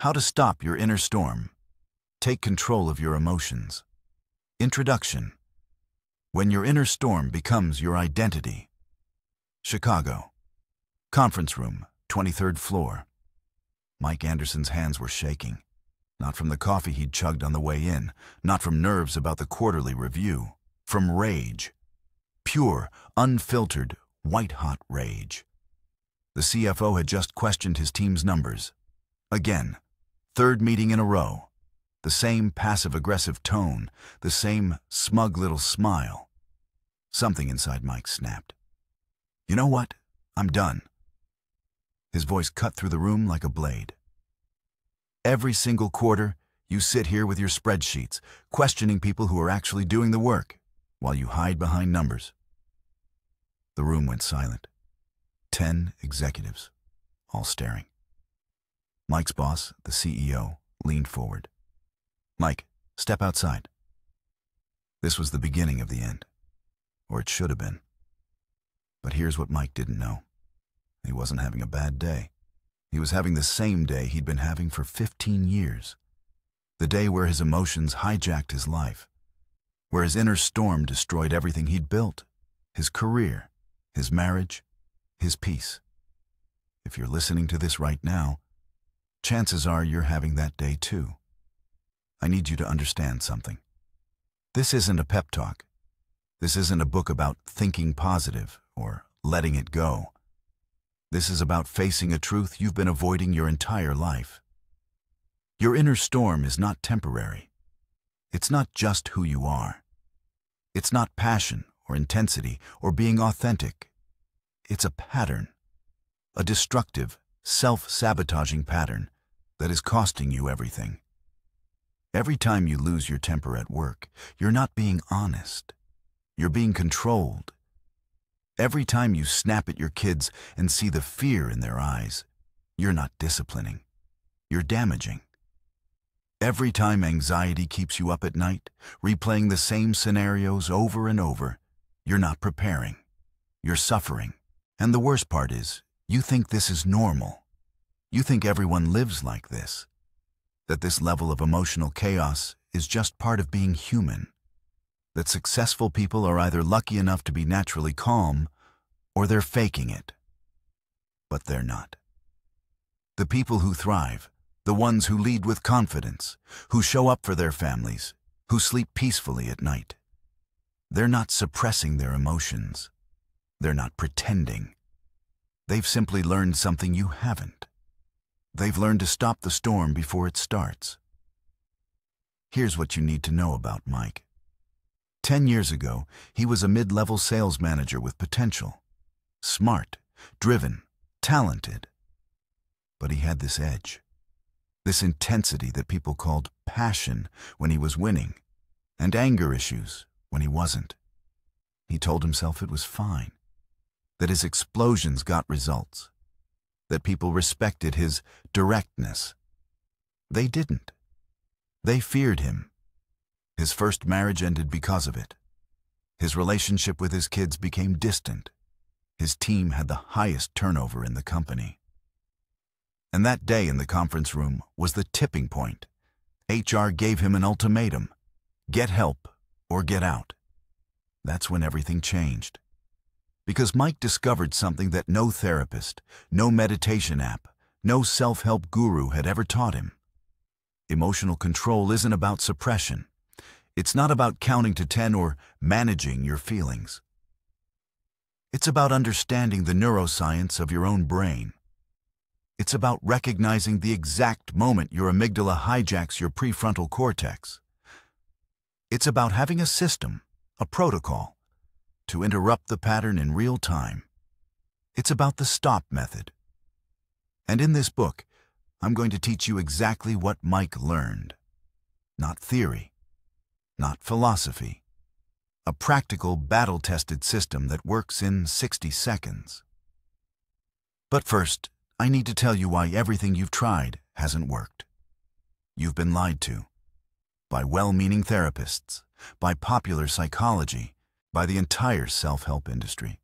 How to stop your inner storm. Take control of your emotions. Introduction. When your inner storm becomes your identity. Chicago. Conference room, 23rd floor. Mike Anderson's hands were shaking. Not from the coffee he'd chugged on the way in, not from nerves about the quarterly review, from rage. Pure, unfiltered, white-hot rage. The CFO had just questioned his team's numbers. Again, third meeting in a row. The same passive-aggressive tone, the same smug little smile. Something inside Mike snapped. You know what? I'm done. His voice cut through the room like a blade. Every single quarter, you sit here with your spreadsheets, questioning people who are actually doing the work, while you hide behind numbers. The room went silent. 10 executives, all staring. Mike's boss, the CEO, leaned forward. Mike, step outside. This was the beginning of the end, or it should have been. But here's what Mike didn't know. He wasn't having a bad day. He was having the same day he'd been having for 15 years. The day where his emotions hijacked his life, where his inner storm destroyed everything he'd built, his career, his marriage, his peace. If you're listening to this right now, chances are you're having that day too. I need you to understand something. This isn't a pep talk. This isn't a book about thinking positive or letting it go. This is about facing a truth you've been avoiding your entire life. Your inner storm is not temporary. It's not just who you are. It's not passion or intensity or being authentic. It's a pattern, a destructive, self-sabotaging pattern that is costing you everything. Every time you lose your temper at work, you're not being honest. You're being controlled. Every time you snap at your kids and see the fear in their eyes, you're not disciplining. You're damaging. Every time anxiety keeps you up at night, replaying the same scenarios over and over, you're not preparing. You're suffering. And the worst part is, you think this is normal. You think everyone lives like this. That this level of emotional chaos is just part of being human. That successful people are either lucky enough to be naturally calm, or they're faking it. But they're not. The people who thrive, the ones who lead with confidence, who show up for their families, who sleep peacefully at night, they're not suppressing their emotions. They're not pretending. They've simply learned something you haven't. They've learned to stop the storm before it starts. Here's what you need to know about Mike. 10 years ago, he was a mid-level sales manager with potential. Smart, driven, talented. But he had this edge. This intensity that people called passion when he was winning, and anger issues when he wasn't. He told himself it was fine. That his explosions got results. That people respected his directness. They didn't. They feared him. His first marriage ended because of it. His relationship with his kids became distant. His team had the highest turnover in the company. And that day in the conference room was the tipping point. HR gave him an ultimatum. Get help or get out. That's when everything changed. Because Mike discovered something that no therapist, no meditation app, no self-help guru had ever taught him. Emotional control isn't about suppression. It's not about counting to 10 or managing your feelings. It's about understanding the neuroscience of your own brain. It's about recognizing the exact moment your amygdala hijacks your prefrontal cortex. It's about having a system, a protocol, to interrupt the pattern in real time. It's about the stop method. And in this book, I'm going to teach you exactly what Mike learned. Not theory, not philosophy. A practical, battle-tested system that works in 60 seconds. But first, I need to tell you why everything you've tried hasn't worked. You've been lied to. By well-meaning therapists, by popular psychology, by the entire self-help industry.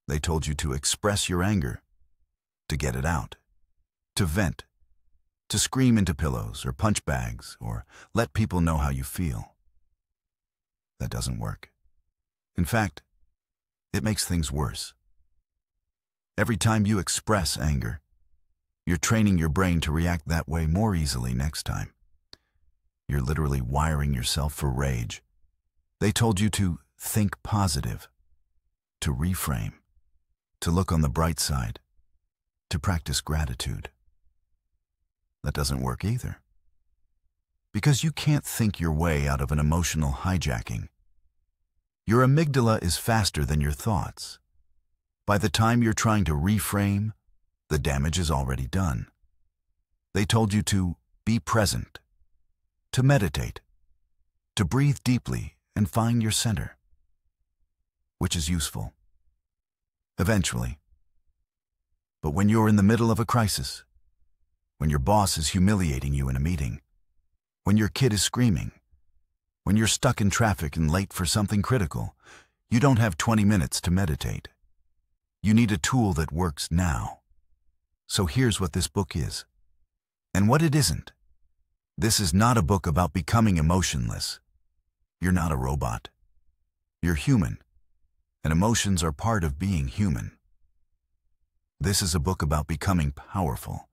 They told you to express your anger, to get it out, to vent, to scream into pillows or punch bags or let people know how you feel. That doesn't work. In fact, it makes things worse. Every time you express anger, you're training your brain to react that way more easily next time. You're literally wiring yourself for rage. They told you to think positive, to reframe, to look on the bright side, to practice gratitude. That doesn't work either. Because you can't think your way out of an emotional hijacking. Your amygdala is faster than your thoughts. By the time you're trying to reframe, the damage is already done. They told you to be present, to meditate, to breathe deeply and find your center, which is useful. Eventually. But when you're in the middle of a crisis, when your boss is humiliating you in a meeting, when your kid is screaming, when you're stuck in traffic and late for something critical, you don't have 20 minutes to meditate. You need a tool that works now. So here's what this book is, and what it isn't. This is not a book about becoming emotionless. You're not a robot. You're human, and emotions are part of being human. This is a book about becoming powerful,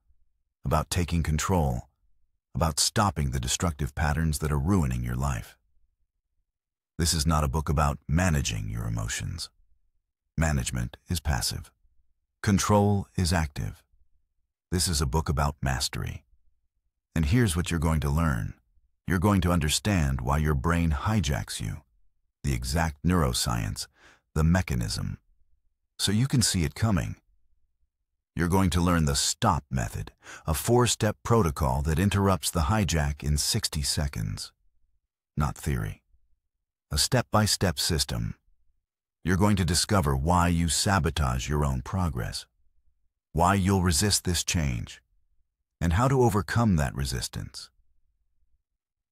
about taking control, about stopping the destructive patterns that are ruining your life. This is not a book about managing your emotions. Management is passive. Control is active. This is a book about mastery. And here's what you're going to learn. You're going to understand why your brain hijacks you, the exact neuroscience, the mechanism, so you can see it coming. You're going to learn the STOP method, a 4-step protocol that interrupts the hijack in 60 seconds. Not theory. A step-by-step system. You're going to discover why you sabotage your own progress, why you'll resist this change, and how to overcome that resistance.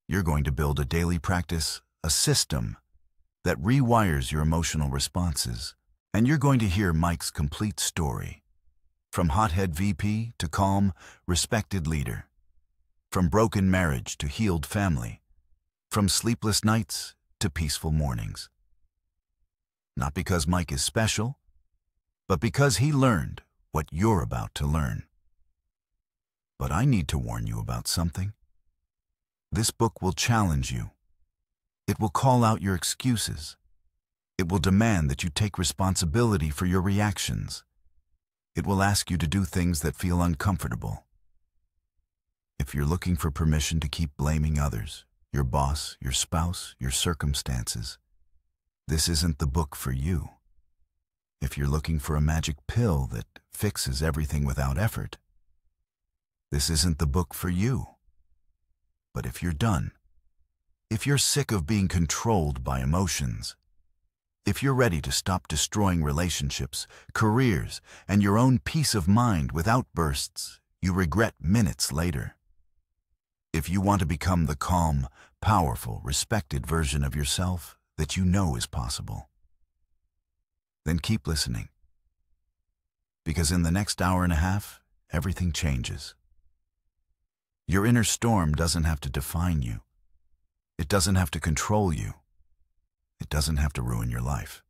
You're going to build a daily practice, a system that rewires your emotional responses, and you're going to hear Mike's complete story, from hothead VP to calm, respected leader, from broken marriage to healed family, from sleepless nights to peaceful mornings. Not because Mike is special, but because he learned what you're about to learn. But I need to warn you about something. This book will challenge you. It will call out your excuses. It will demand that you take responsibility for your reactions. It will ask you to do things that feel uncomfortable. If you're looking for permission to keep blaming others, your boss, your spouse, your circumstances, this isn't the book for you. If you're looking for a magic pill that fixes everything without effort, this isn't the book for you. But if you're done, if you're sick of being controlled by emotions, if you're ready to stop destroying relationships, careers, and your own peace of mind with outbursts you regret minutes later, if you want to become the calm, powerful, respected version of yourself that you know is possible, then keep listening. Because in the next hour and a half, everything changes. Your inner storm doesn't have to define you. It doesn't have to control you. It doesn't have to ruin your life.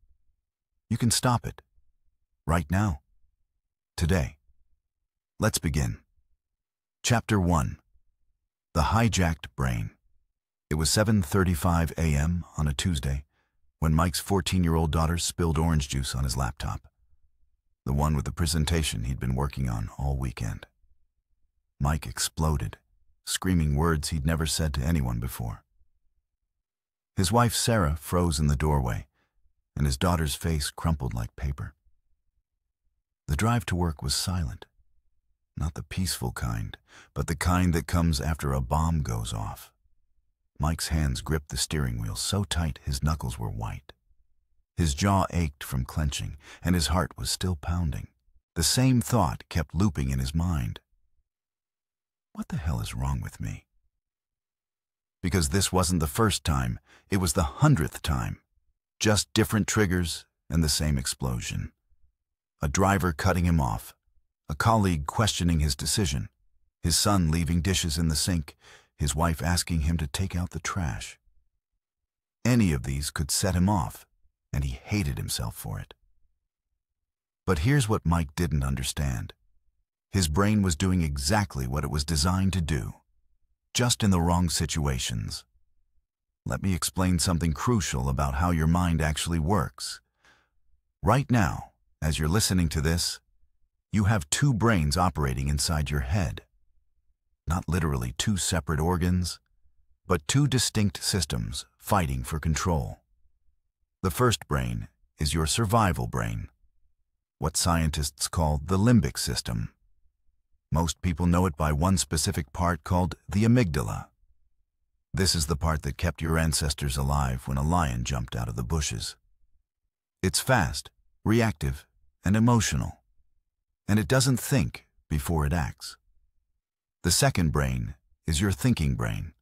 You can stop it. Right now. Today. Let's begin. Chapter 1. The Hijacked Brain. It was 7:35 a.m. on a Tuesday when Mike's 14-year-old daughter spilled orange juice on his laptop, the one with the presentation he'd been working on all weekend. Mike exploded, screaming words he'd never said to anyone before. His wife Sarah froze in the doorway, and his daughter's face crumpled like paper. The drive to work was silent, not the peaceful kind, but the kind that comes after a bomb goes off. Mike's hands gripped the steering wheel so tight his knuckles were white. His jaw ached from clenching, and his heart was still pounding. The same thought kept looping in his mind. What the hell is wrong with me? Because this wasn't the first time, it was the 100th time. Just different triggers and the same explosion. A driver cutting him off, a colleague questioning his decision, his son leaving dishes in the sink, his wife asking him to take out the trash. Any of these could set him off, and he hated himself for it. But here's what Mike didn't understand. His brain was doing exactly what it was designed to do, just in the wrong situations. Let me explain something crucial about how your mind actually works. Right now, as you're listening to this, you have two brains operating inside your head. Not literally two separate organs, but two distinct systems fighting for control. The first brain is your survival brain, what scientists call the limbic system. Most people know it by one specific part called the amygdala. This is the part that kept your ancestors alive when a lion jumped out of the bushes. It's fast, reactive, and emotional, and it doesn't think before it acts. The second brain is your thinking brain,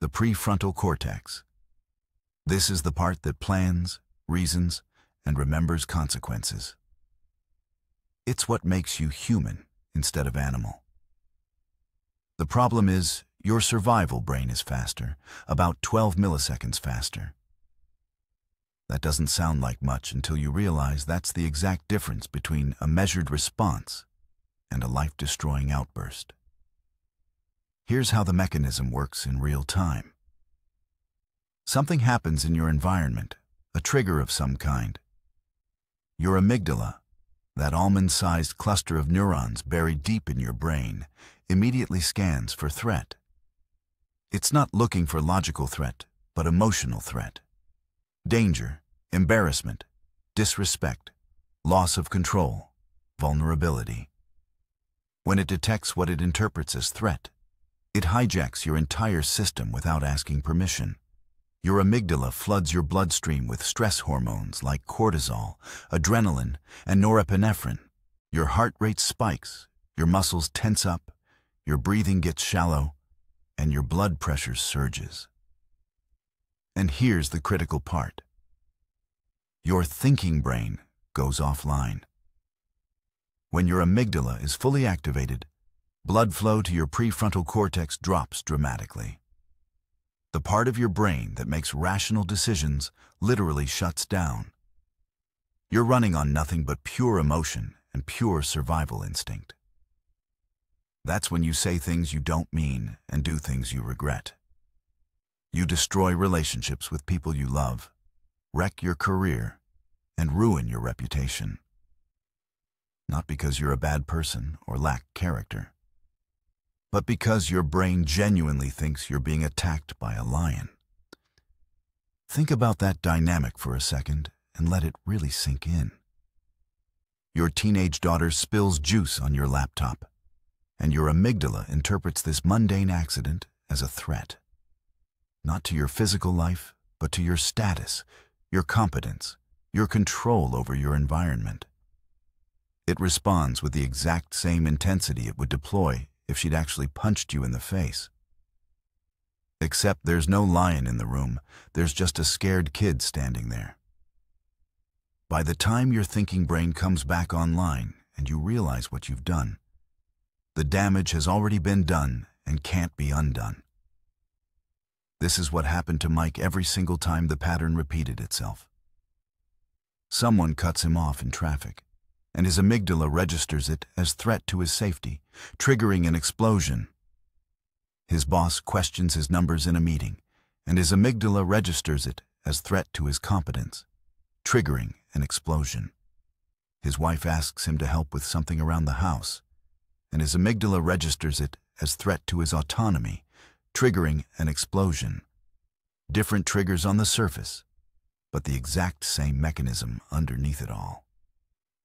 the prefrontal cortex. This is the part that plans, reasons, and remembers consequences. It's what makes you human instead of animal. The problem is, your survival brain is faster, about 12 milliseconds faster. That doesn't sound like much until you realize that's the exact difference between a measured response and a life-destroying outburst. Here's how the mechanism works in real time. Something happens in your environment, a trigger of some kind. Your amygdala, that almond-sized cluster of neurons buried deep in your brain, immediately scans for threat. It's not looking for logical threat, but emotional threat. Danger, embarrassment, disrespect, loss of control, vulnerability. When it detects what it interprets as threat, it hijacks your entire system without asking permission. Your amygdala floods your bloodstream with stress hormones like cortisol, adrenaline, and norepinephrine. Your heart rate spikes, your muscles tense up, your breathing gets shallow, and your blood pressure surges. And here's the critical part. Your thinking brain goes offline. When your amygdala is fully activated, blood flow to your prefrontal cortex drops dramatically. The part of your brain that makes rational decisions literally shuts down. You're running on nothing but pure emotion and pure survival instinct. That's when you say things you don't mean and do things you regret. You destroy relationships with people you love, wreck your career, and ruin your reputation. Not because you're a bad person or lack character, but because your brain genuinely thinks you're being attacked by a lion. Think about that dynamic for a second and let it really sink in. Your teenage daughter spills juice on your laptop, and your amygdala interprets this mundane accident as a threat. Not to your physical life, but to your status, your competence, your control over your environment. It responds with the exact same intensity it would deploy if she'd actually punched you in the face. Except there's no lion in the room, there's just a scared kid standing there. By the time your thinking brain comes back online and you realize what you've done, the damage has already been done and can't be undone. This is what happened to Mike every single time the pattern repeated itself. Someone cuts him off in traffic, and his amygdala registers it as threat to his safety, triggering an explosion. His boss questions his numbers in a meeting, and his amygdala registers it as threat to his competence, triggering an explosion. His wife asks him to help with something around the house, and his amygdala registers it as threat to his autonomy, triggering an explosion. Different triggers on the surface, but the exact same mechanism underneath it all.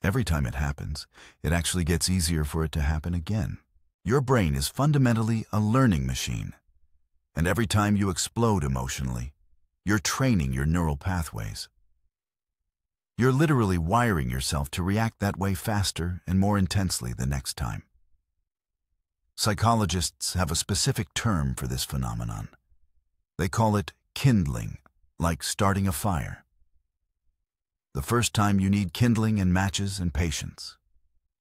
Every time it happens, it actually gets easier for it to happen again. Your brain is fundamentally a learning machine, and every time you explode emotionally, you're training your neural pathways. You're literally wiring yourself to react that way faster and more intensely the next time. Psychologists have a specific term for this phenomenon. They call it kindling, like starting a fire. The first time you need kindling and matches and patience.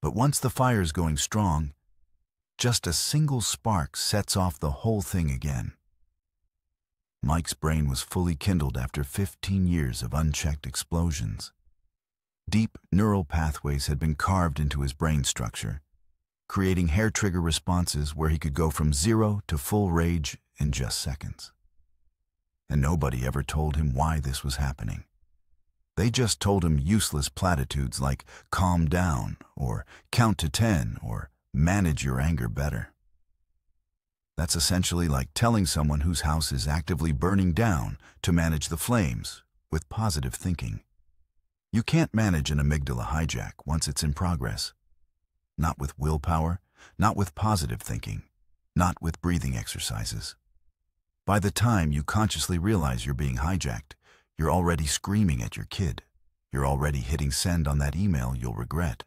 But once the fire's going strong, Just a single spark sets off the whole thing again. Mike's brain was fully kindled after 15 years of unchecked explosions. Deep neural pathways had been carved into his brain structure, creating hair-trigger responses where he could go from zero to full rage in just seconds. And nobody ever told him why this was happening. They just told him useless platitudes like calm down, or count to 10, or manage your anger better. That's essentially like telling someone whose house is actively burning down to manage the flames with positive thinking. You can't manage an amygdala hijack once it's in progress. Not with willpower, not with positive thinking, not with breathing exercises. By the time you consciously realize you're being hijacked, you're already screaming at your kid. You're already hitting send on that email you'll regret.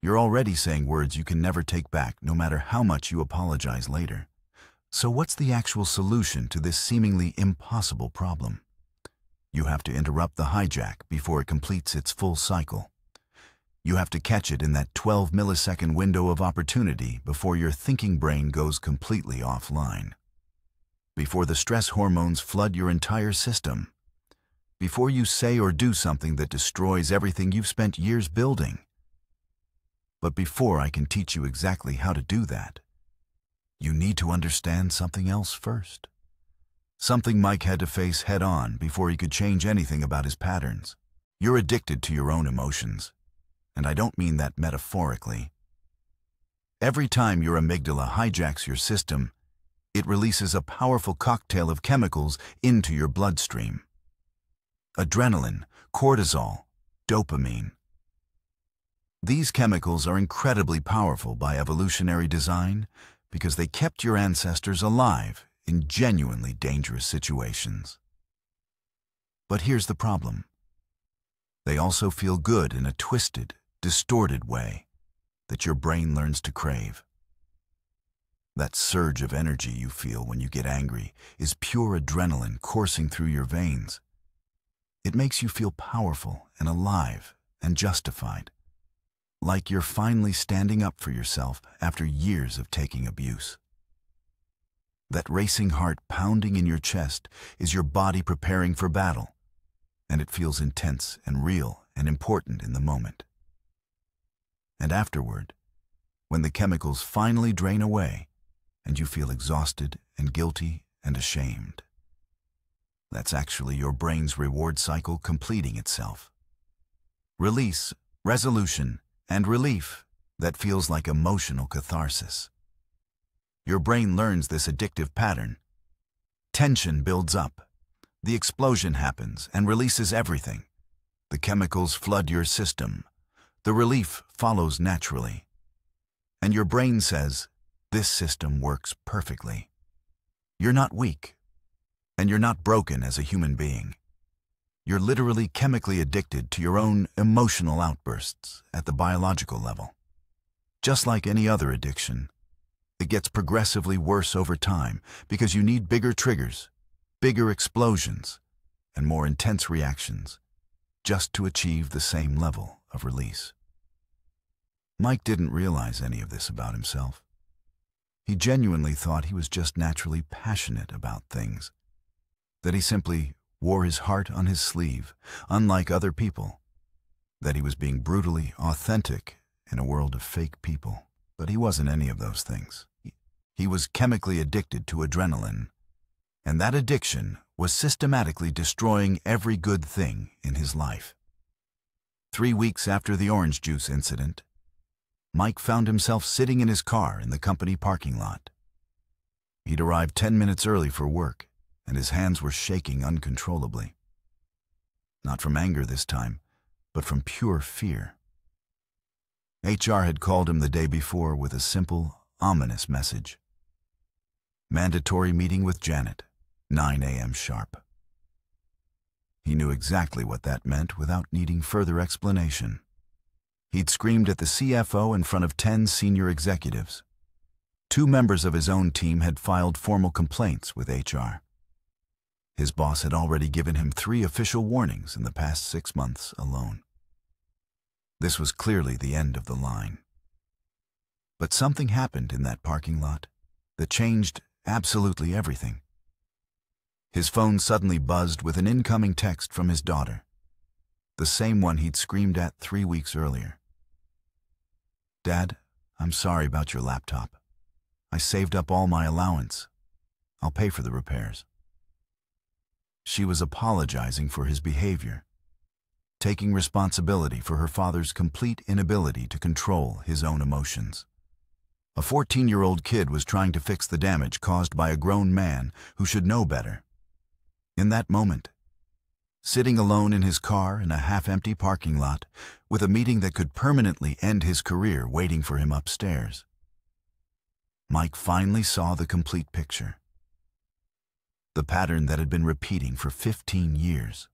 You're already saying words you can never take back, no matter how much you apologize later. So what's the actual solution to this seemingly impossible problem? You have to interrupt the hijack before it completes its full cycle. You have to catch it in that 12-millisecond window of opportunity before your thinking brain goes completely offline. Before the stress hormones flood your entire system. Before you say or do something that destroys everything you've spent years building. But before I can teach you exactly how to do that, you need to understand something else first. Something Mike had to face head-on before he could change anything about his patterns. You're addicted to your own emotions. And I don't mean that metaphorically. Every time your amygdala hijacks your system, it releases a powerful cocktail of chemicals into your bloodstream. Adrenaline, cortisol, dopamine. These chemicals are incredibly powerful by evolutionary design because they kept your ancestors alive in genuinely dangerous situations. But here's the problem. They also feel good in a twisted, distorted way that your brain learns to crave. That surge of energy you feel when you get angry is pure adrenaline coursing through your veins. It makes you feel powerful and alive and justified, like you're finally standing up for yourself after years of taking abuse. That racing heart pounding in your chest is your body preparing for battle, and it feels intense and real and important in the moment. And afterward, when the chemicals finally drain away and you feel exhausted and guilty and ashamed, that's actually your brain's reward cycle completing itself. Release, resolution, and relief that feels like emotional catharsis. Your brain learns this addictive pattern. Tension builds up. The explosion happens and releases everything. The chemicals flood your system. The relief follows naturally. And your brain says, this system works perfectly. You're not weak, and you're not broken as a human being. You're literally chemically addicted to your own emotional outbursts at the biological level. Just like any other addiction, it gets progressively worse over time because you need bigger triggers, bigger explosions, and more intense reactions just to achieve the same level of release. Mike didn't realize any of this about himself. He genuinely thought he was just naturally passionate about things, that he simply wore his heart on his sleeve, unlike other people, that he was being brutally authentic in a world of fake people. But he wasn't any of those things. He was chemically addicted to adrenaline, and that addiction was systematically destroying every good thing in his life. 3 weeks after the orange juice incident, Mike found himself sitting in his car in the company parking lot. He'd arrived 10 minutes early for work, and his hands were shaking uncontrollably. Not from anger this time, but from pure fear. HR had called him the day before with a simple, ominous message. Mandatory meeting with Janet, 9 a.m. sharp. He knew exactly what that meant without needing further explanation. He'd screamed at the CFO in front of 10 senior executives. 2 members of his own team had filed formal complaints with HR. His boss had already given him 3 official warnings in the past 6 months alone. This was clearly the end of the line. But something happened in that parking lot that changed absolutely everything. His phone suddenly buzzed with an incoming text from his daughter, the same one he'd screamed at 3 weeks earlier. "Dad, I'm sorry about your laptop. I saved up all my allowance. I'll pay for the repairs." She was apologizing for his behavior, taking responsibility for her father's complete inability to control his own emotions. A 14-year-old kid was trying to fix the damage caused by a grown man who should know better. In that moment, sitting alone in his car in a half-empty parking lot with a meeting that could permanently end his career waiting for him upstairs, Mike finally saw the complete picture. The pattern that had been repeating for 15 years.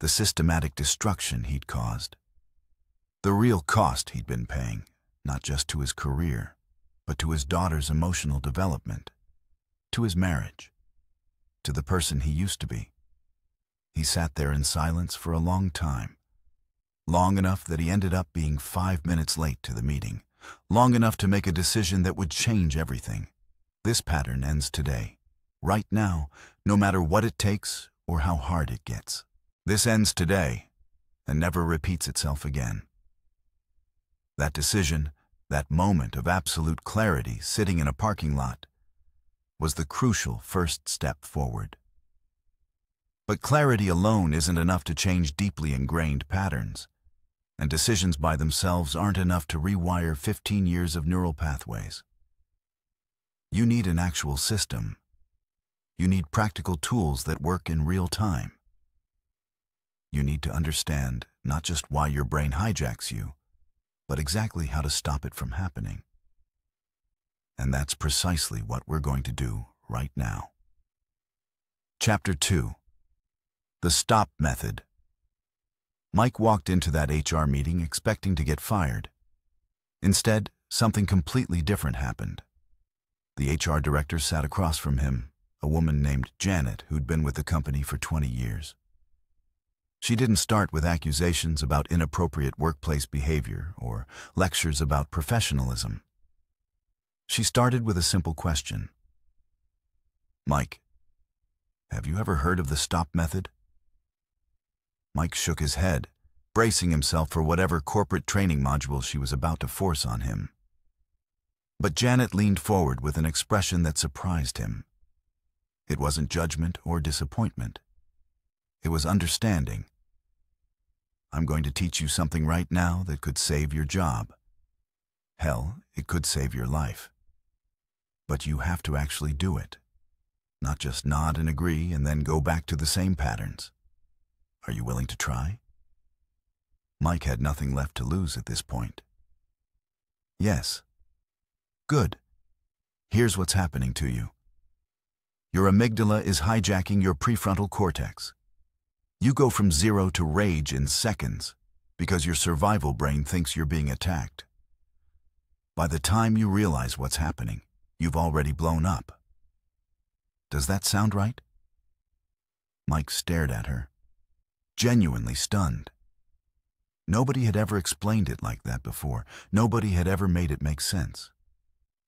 The systematic destruction he'd caused. The real cost he'd been paying, not just to his career, but to his daughter's emotional development, to his marriage, to the person he used to be. He sat there in silence for a long time, long enough that he ended up being 5 minutes late to the meeting, long enough to make a decision that would change everything. This pattern ends today, right now, no matter what it takes or how hard it gets. This ends today and never repeats itself again. That decision, that moment of absolute clarity sitting in a parking lot, was the crucial first step forward. But clarity alone isn't enough to change deeply ingrained patterns, and decisions by themselves aren't enough to rewire 15 years of neural pathways. You need an actual system. You need practical tools that work in real time. You need to understand not just why your brain hijacks you, but exactly how to stop it from happening. And that's precisely what we're going to do right now. Chapter 2. The Stop Method. Mike walked into that HR meeting expecting to get fired. Instead, something completely different happened. The HR director sat across from him, a woman named Janet who'd been with the company for 20 years. She didn't start with accusations about inappropriate workplace behavior or lectures about professionalism. She started with a simple question. "Mike, have you ever heard of the Stop Method?" Mike shook his head, bracing himself for whatever corporate training module she was about to force on him. But Janet leaned forward with an expression that surprised him. It wasn't judgment or disappointment. It was understanding. "I'm going to teach you something right now that could save your job. Hell, it could save your life. But you have to actually do it. Not just nod and agree and then go back to the same patterns. Are you willing to try?" Mike had nothing left to lose at this point. "Yes." "Good. Here's what's happening to you. Your amygdala is hijacking your prefrontal cortex. You go from 0 to rage in seconds because your survival brain thinks you're being attacked. By the time you realize what's happening, you've already blown up. Does that sound right?" Mike stared at her, genuinely stunned. Nobody had ever explained it like that before. Nobody had ever made it make sense.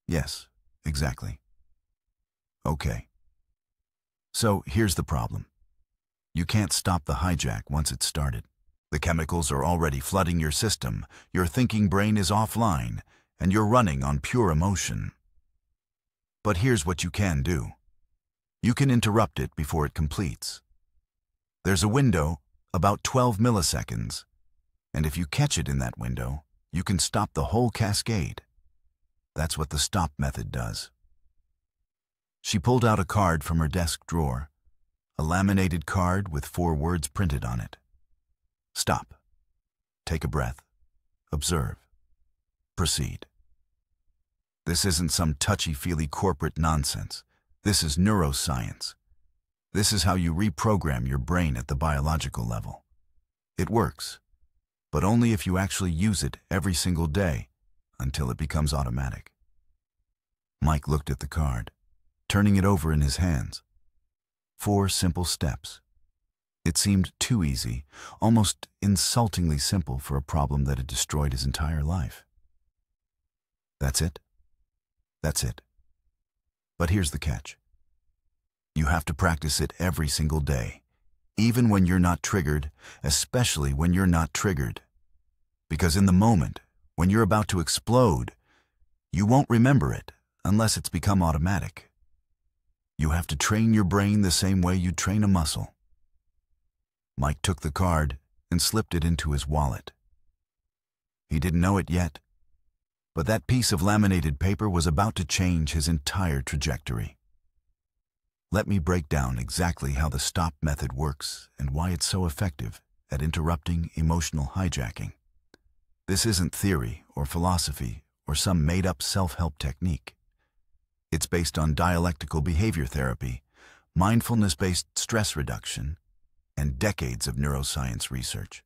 "Yes, exactly." "Okay. So here's the problem. You can't stop the hijack once it's started. The chemicals are already flooding your system, your thinking brain is offline, and you're running on pure emotion. But here's what you can do. You can interrupt it before it completes. There's a window, about 12 milliseconds, and if you catch it in that window, you can stop the whole cascade. That's what the Stop Method does." She pulled out a card from her desk drawer, a laminated card with 4 words printed on it. "Stop. Take a breath. Observe. Proceed." This isn't some touchy-feely corporate nonsense. This is neuroscience. This is how you reprogram your brain at the biological level. It works, but only if you actually use it every single day until it becomes automatic. Mike looked at the card, turning it over in his hands. 4 simple steps. It seemed too easy, almost insultingly simple for a problem that had destroyed his entire life. That's it? That's it. But here's the catch. You have to practice it every single day, even when you're not triggered, especially when you're not triggered. Because in the moment, when you're about to explode, you won't remember it unless it's become automatic. You have to train your brain the same way you'd train a muscle. Mike took the card and slipped it into his wallet. He didn't know it yet, but that piece of laminated paper was about to change his entire trajectory. Let me break down exactly how the STOP method works and why it's so effective at interrupting emotional hijacking. This isn't theory or philosophy or some made-up self-help technique. It's based on dialectical behavior therapy, mindfulness-based stress reduction, and decades of neuroscience research.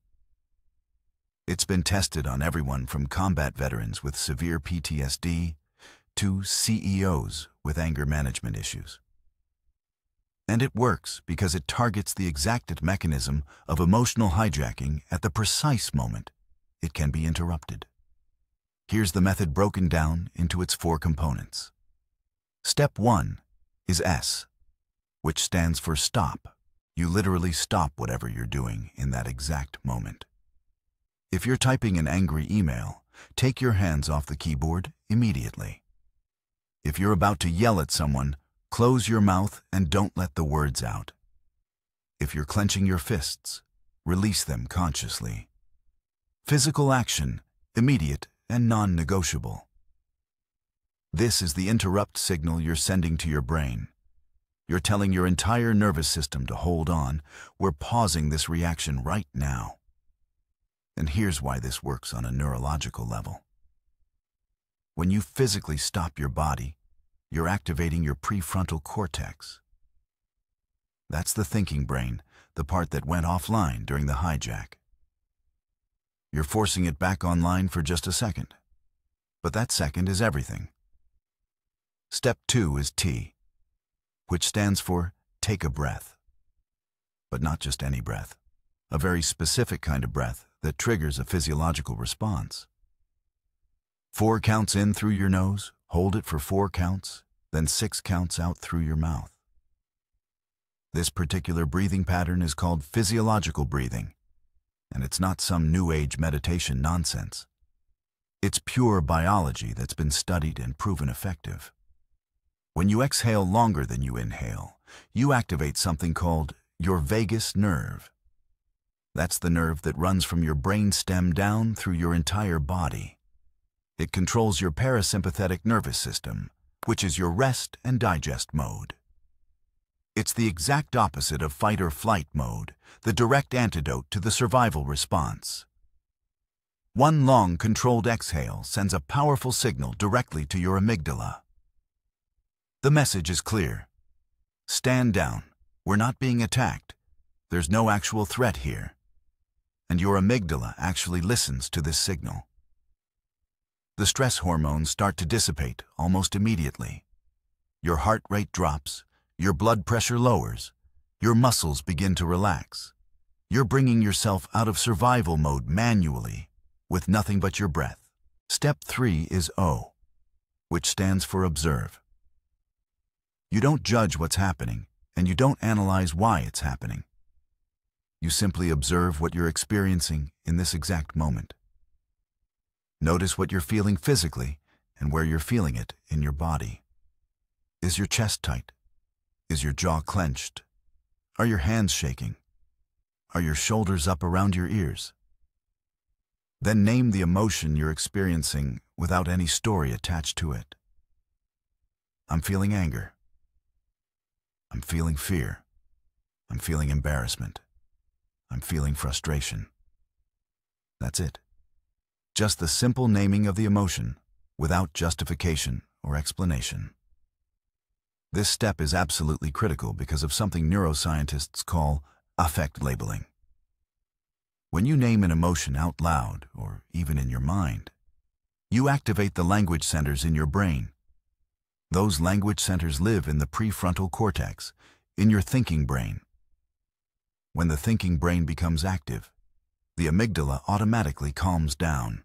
It's been tested on everyone from combat veterans with severe PTSD to CEOs with anger management issues. And it works because it targets the exact mechanism of emotional hijacking at the precise moment it can be interrupted. Here's the method broken down into its 4 components. Step 1 is S, which stands for stop. You literally stop whatever you're doing in that exact moment. If you're typing an angry email, take your hands off the keyboard immediately. If you're about to yell at someone, close your mouth and don't let the words out. If you're clenching your fists, release them consciously. Physical action, immediate and non-negotiable. This is the interrupt signal you're sending to your brain. You're telling your entire nervous system to hold on. We're pausing this reaction right now. And here's why this works on a neurological level. When you physically stop your body, you're activating your prefrontal cortex. That's the thinking brain, the part that went offline during the hijack. You're forcing it back online for just a second. But that second is everything. Step 2 is T, which stands for take a breath. But not just any breath. A very specific kind of breath that triggers a physiological response. 4 counts in through your nose, hold it for 4 counts, then 6 counts out through your mouth. This particular breathing pattern is called physiological breathing, and it's not some new age meditation nonsense. It's pure biology that's been studied and proven effective. When you exhale longer than you inhale, you activate something called your vagus nerve. That's the nerve that runs from your brain stem down through your entire body. It controls your parasympathetic nervous system, which is your rest and digest mode. It's the exact opposite of fight or flight mode, the direct antidote to the survival response. One long, controlled exhale sends a powerful signal directly to your amygdala. The message is clear. Stand down. We're not being attacked. There's no actual threat here. And your amygdala actually listens to this signal. The stress hormones start to dissipate almost immediately. Your heart rate drops, your blood pressure lowers, your muscles begin to relax. You're bringing yourself out of survival mode manually, with nothing but your breath. Step 3 is O, which stands for observe. You don't judge what's happening, and you don't analyze why it's happening. You simply observe what you're experiencing in this exact moment. Notice what you're feeling physically and where you're feeling it in your body. Is your chest tight? Is your jaw clenched? Are your hands shaking? Are your shoulders up around your ears? Then name the emotion you're experiencing without any story attached to it. I'm feeling anger. I'm feeling fear. I'm feeling embarrassment. I'm feeling frustration. That's it. Just the simple naming of the emotion, without justification or explanation. This step is absolutely critical because of something neuroscientists call affect labeling. When you name an emotion out loud, or even in your mind, you activate the language centers in your brain. Those language centers live in the prefrontal cortex, in your thinking brain. When the thinking brain becomes active, the amygdala automatically calms down.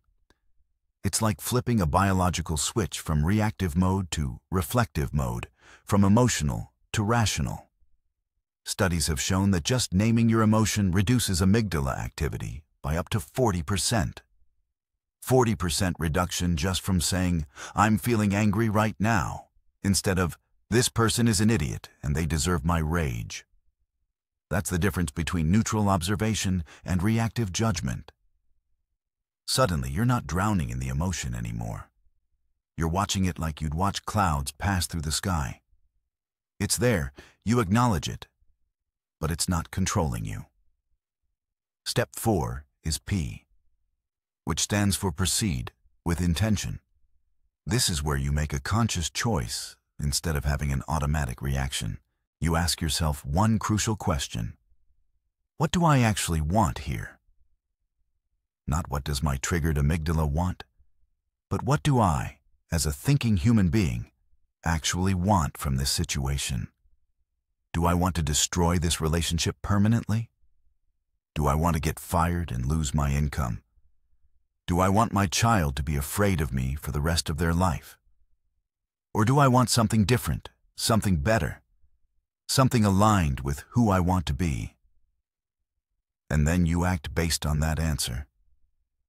It's like flipping a biological switch from reactive mode to reflective mode, from emotional to rational. Studies have shown that just naming your emotion reduces amygdala activity by up to 40%. 40% reduction just from saying, "I'm feeling angry right now," instead of, "This person is an idiot and they deserve my rage." That's the difference between neutral observation and reactive judgment. Suddenly, you're not drowning in the emotion anymore. You're watching it like you'd watch clouds pass through the sky. It's there, you acknowledge it, but it's not controlling you. Step 4 is P, which stands for proceed with intention. This is where you make a conscious choice instead of having an automatic reaction. You ask yourself one crucial question: what do I actually want here? Not what does my triggered amygdala want, but what do I, as a thinking human being, actually want from this situation? Do I want to destroy this relationship permanently? Do I want to get fired and lose my income? Do I want my child to be afraid of me for the rest of their life? Or do I want something different, something better, something aligned with who I want to be? And then you act based on that answer,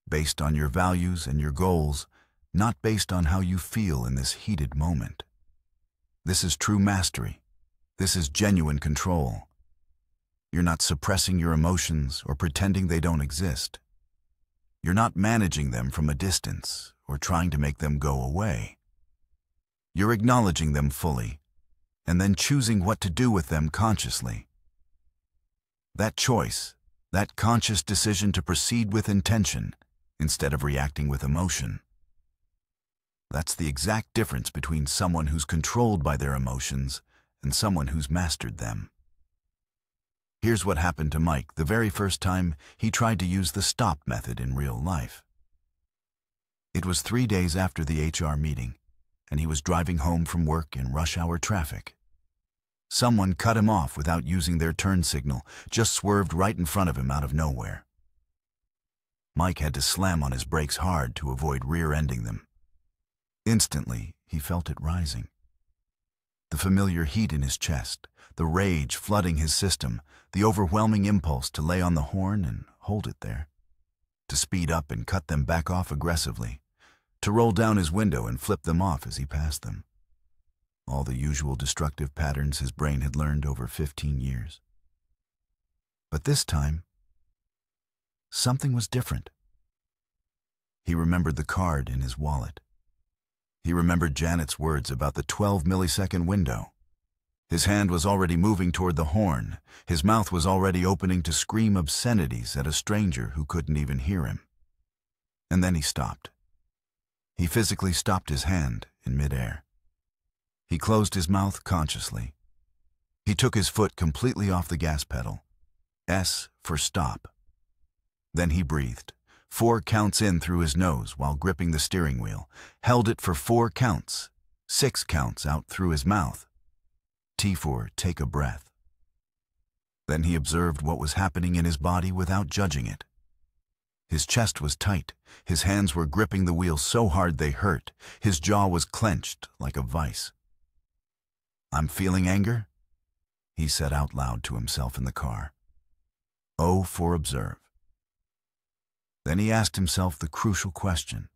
based on your values and your goals, not based on how you feel in this heated moment. This is true mastery. This is genuine control. You're not suppressing your emotions or pretending they don't exist. You're not managing them from a distance or trying to make them go away. You're acknowledging them fully and then choosing what to do with them consciously. That choice, that conscious decision to proceed with intention instead of reacting with emotion. That's the exact difference between someone who's controlled by their emotions and someone who's mastered them. Here's what happened to Mike the very first time he tried to use the stop method in real life. It was 3 days after the HR meeting, and he was driving home from work in rush hour traffic. Someone cut him off without using their turn signal, just swerved right in front of him out of nowhere. Mike had to slam on his brakes hard to avoid rear-ending them. Instantly, he felt it rising. The familiar heat in his chest, the rage flooding his system, the overwhelming impulse to lay on the horn and hold it there, to speed up and cut them back off aggressively, to roll down his window and flip them off as he passed them. All the usual destructive patterns his brain had learned over 15 years. But this time, something was different. He remembered the card in his wallet. He remembered Janet's words about the 12-millisecond window. His hand was already moving toward the horn. His mouth was already opening to scream obscenities at a stranger who couldn't even hear him. And then he stopped. He physically stopped his hand in midair. He closed his mouth consciously. He took his foot completely off the gas pedal. S for stop. Then he breathed, 4 counts in through his nose while gripping the steering wheel, held it for 4 counts, 6 counts out through his mouth. T for take a breath. Then he observed what was happening in his body without judging it. His chest was tight, his hands were gripping the wheel so hard they hurt, his jaw was clenched like a vice. "I'm feeling anger," he said out loud to himself in the car. O for observe. Then he asked himself the crucial question: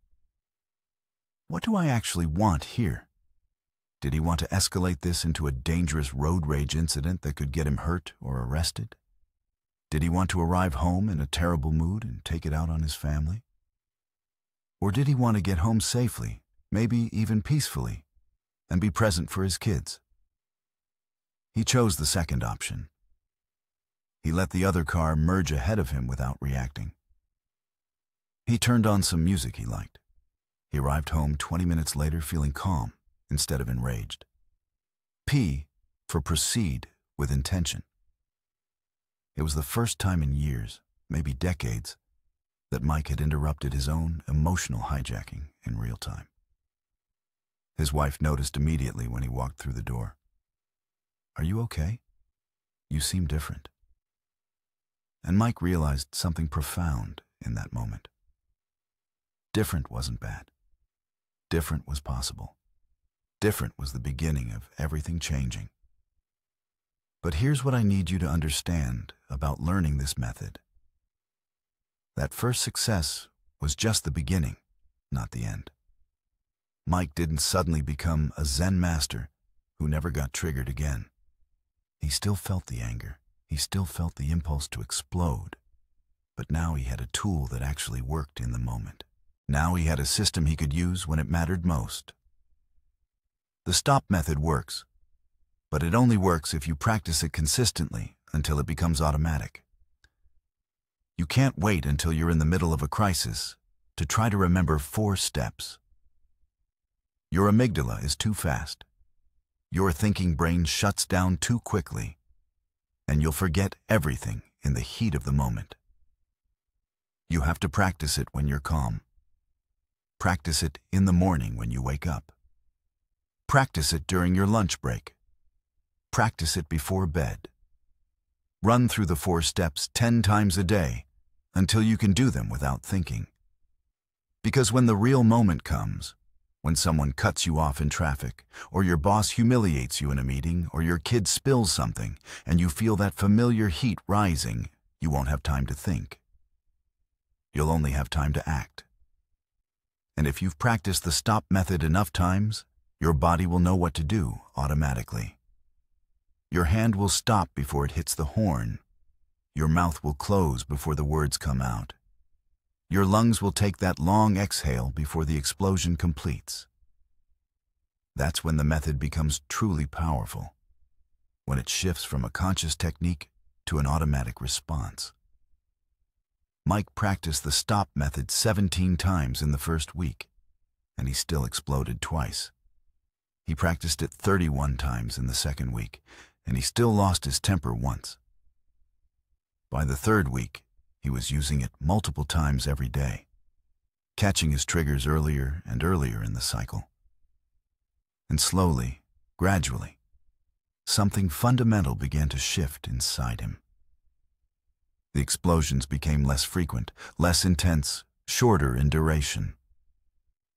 what do I actually want here? Did he want to escalate this into a dangerous road rage incident that could get him hurt or arrested? Did he want to arrive home in a terrible mood and take it out on his family? Or did he want to get home safely, maybe even peacefully, and be present for his kids? He chose the second option. He let the other car merge ahead of him without reacting. He turned on some music he liked. He arrived home 20 minutes later feeling calm instead of enraged. P for proceed with intention. It was the first time in years, maybe decades, that Mike had interrupted his own emotional hijacking in real time. His wife noticed immediately when he walked through the door. "Are you okay? You seem different." And Mike realized something profound in that moment. Different wasn't bad. Different was possible. Different was the beginning of everything changing. But here's what I need you to understand about learning this method. That first success was just the beginning, not the end. Mike didn't suddenly become a Zen master who never got triggered again. He still felt the anger. He still felt the impulse to explode. But now he had a tool that actually worked in the moment. Now he had a system he could use when it mattered most. The stop method works, but it only works if you practice it consistently until it becomes automatic. You can't wait until you're in the middle of a crisis to try to remember 4 steps. Your amygdala is too fast. Your thinking brain shuts down too quickly, and you'll forget everything in the heat of the moment. You have to practice it when you're calm. Practice it in the morning when you wake up. Practice it during your lunch break. Practice it before bed. Run through the 4 steps 10 times a day until you can do them without thinking. Because when the real moment comes, when someone cuts you off in traffic, or your boss humiliates you in a meeting, or your kid spills something, and you feel that familiar heat rising, you won't have time to think. You'll only have time to act. And if you've practiced the stop method enough times, your body will know what to do automatically. Your hand will stop before it hits the horn. Your mouth will close before the words come out. Your lungs will take that long exhale before the explosion completes. That's when the method becomes truly powerful, when it shifts from a conscious technique to an automatic response. Mike practiced the stop method 17 times in the first week, and he still exploded twice. He practiced it 31 times in the second week, and he still lost his temper once. By the third week, he was using it multiple times every day, catching his triggers earlier and earlier in the cycle. And slowly, gradually, something fundamental began to shift inside him. The explosions became less frequent, less intense, shorter in duration.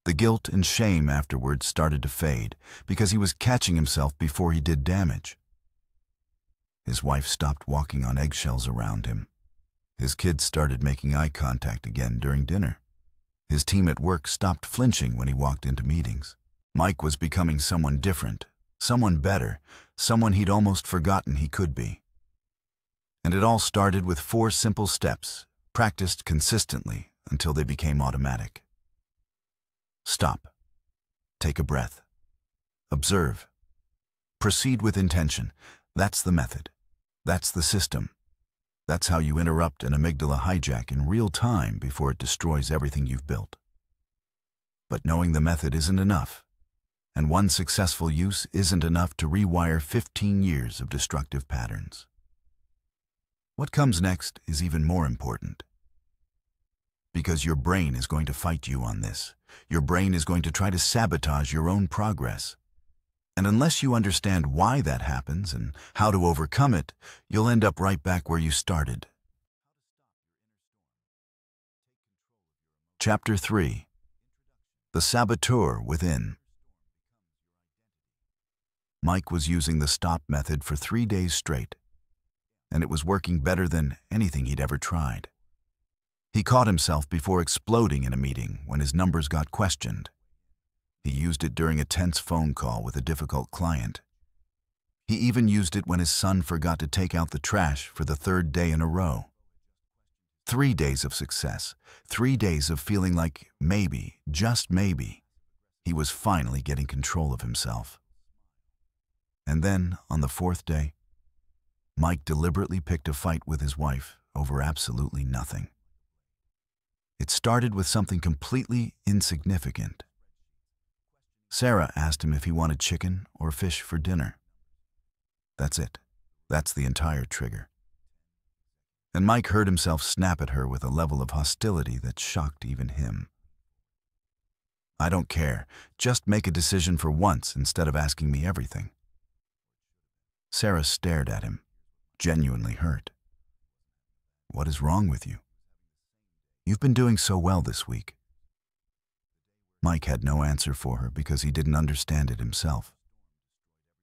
The guilt and shame afterwards started to fade because he was catching himself before he did damage. His wife stopped walking on eggshells around him. His kids started making eye contact again during dinner. His team at work stopped flinching when he walked into meetings. Mike was becoming someone different, someone better, someone he'd almost forgotten he could be. And it all started with 4 simple steps, practiced consistently until they became automatic. Stop. Take a breath. Observe. Proceed with intention. That's the method. That's the system. That's how you interrupt an amygdala hijack in real time before it destroys everything you've built. But knowing the method isn't enough, and one successful use isn't enough to rewire 15 years of destructive patterns. What comes next is even more important. Because your brain is going to fight you on this. Your brain is going to try to sabotage your own progress. And unless you understand why that happens and how to overcome it, you'll end up right back where you started. Chapter 3. The Saboteur Within. Mike was using the stop method for 3 days straight, and it was working better than anything he'd ever tried. He caught himself before exploding in a meeting when his numbers got questioned. He used it during a tense phone call with a difficult client. He even used it when his son forgot to take out the trash for the 3rd day in a row. 3 days of success, 3 days of feeling like maybe, just maybe, he was finally getting control of himself. And then, on the 4th day, Mike deliberately picked a fight with his wife over absolutely nothing. It started with something completely insignificant. Sarah asked him if he wanted chicken or fish for dinner. That's it. That's the entire trigger. And Mike heard himself snap at her with a level of hostility that shocked even him. I don't care. Just make a decision for once instead of asking me everything. Sarah stared at him, genuinely hurt. What is wrong with you? You've been doing so well this week. Mike had no answer for her because he didn't understand it himself.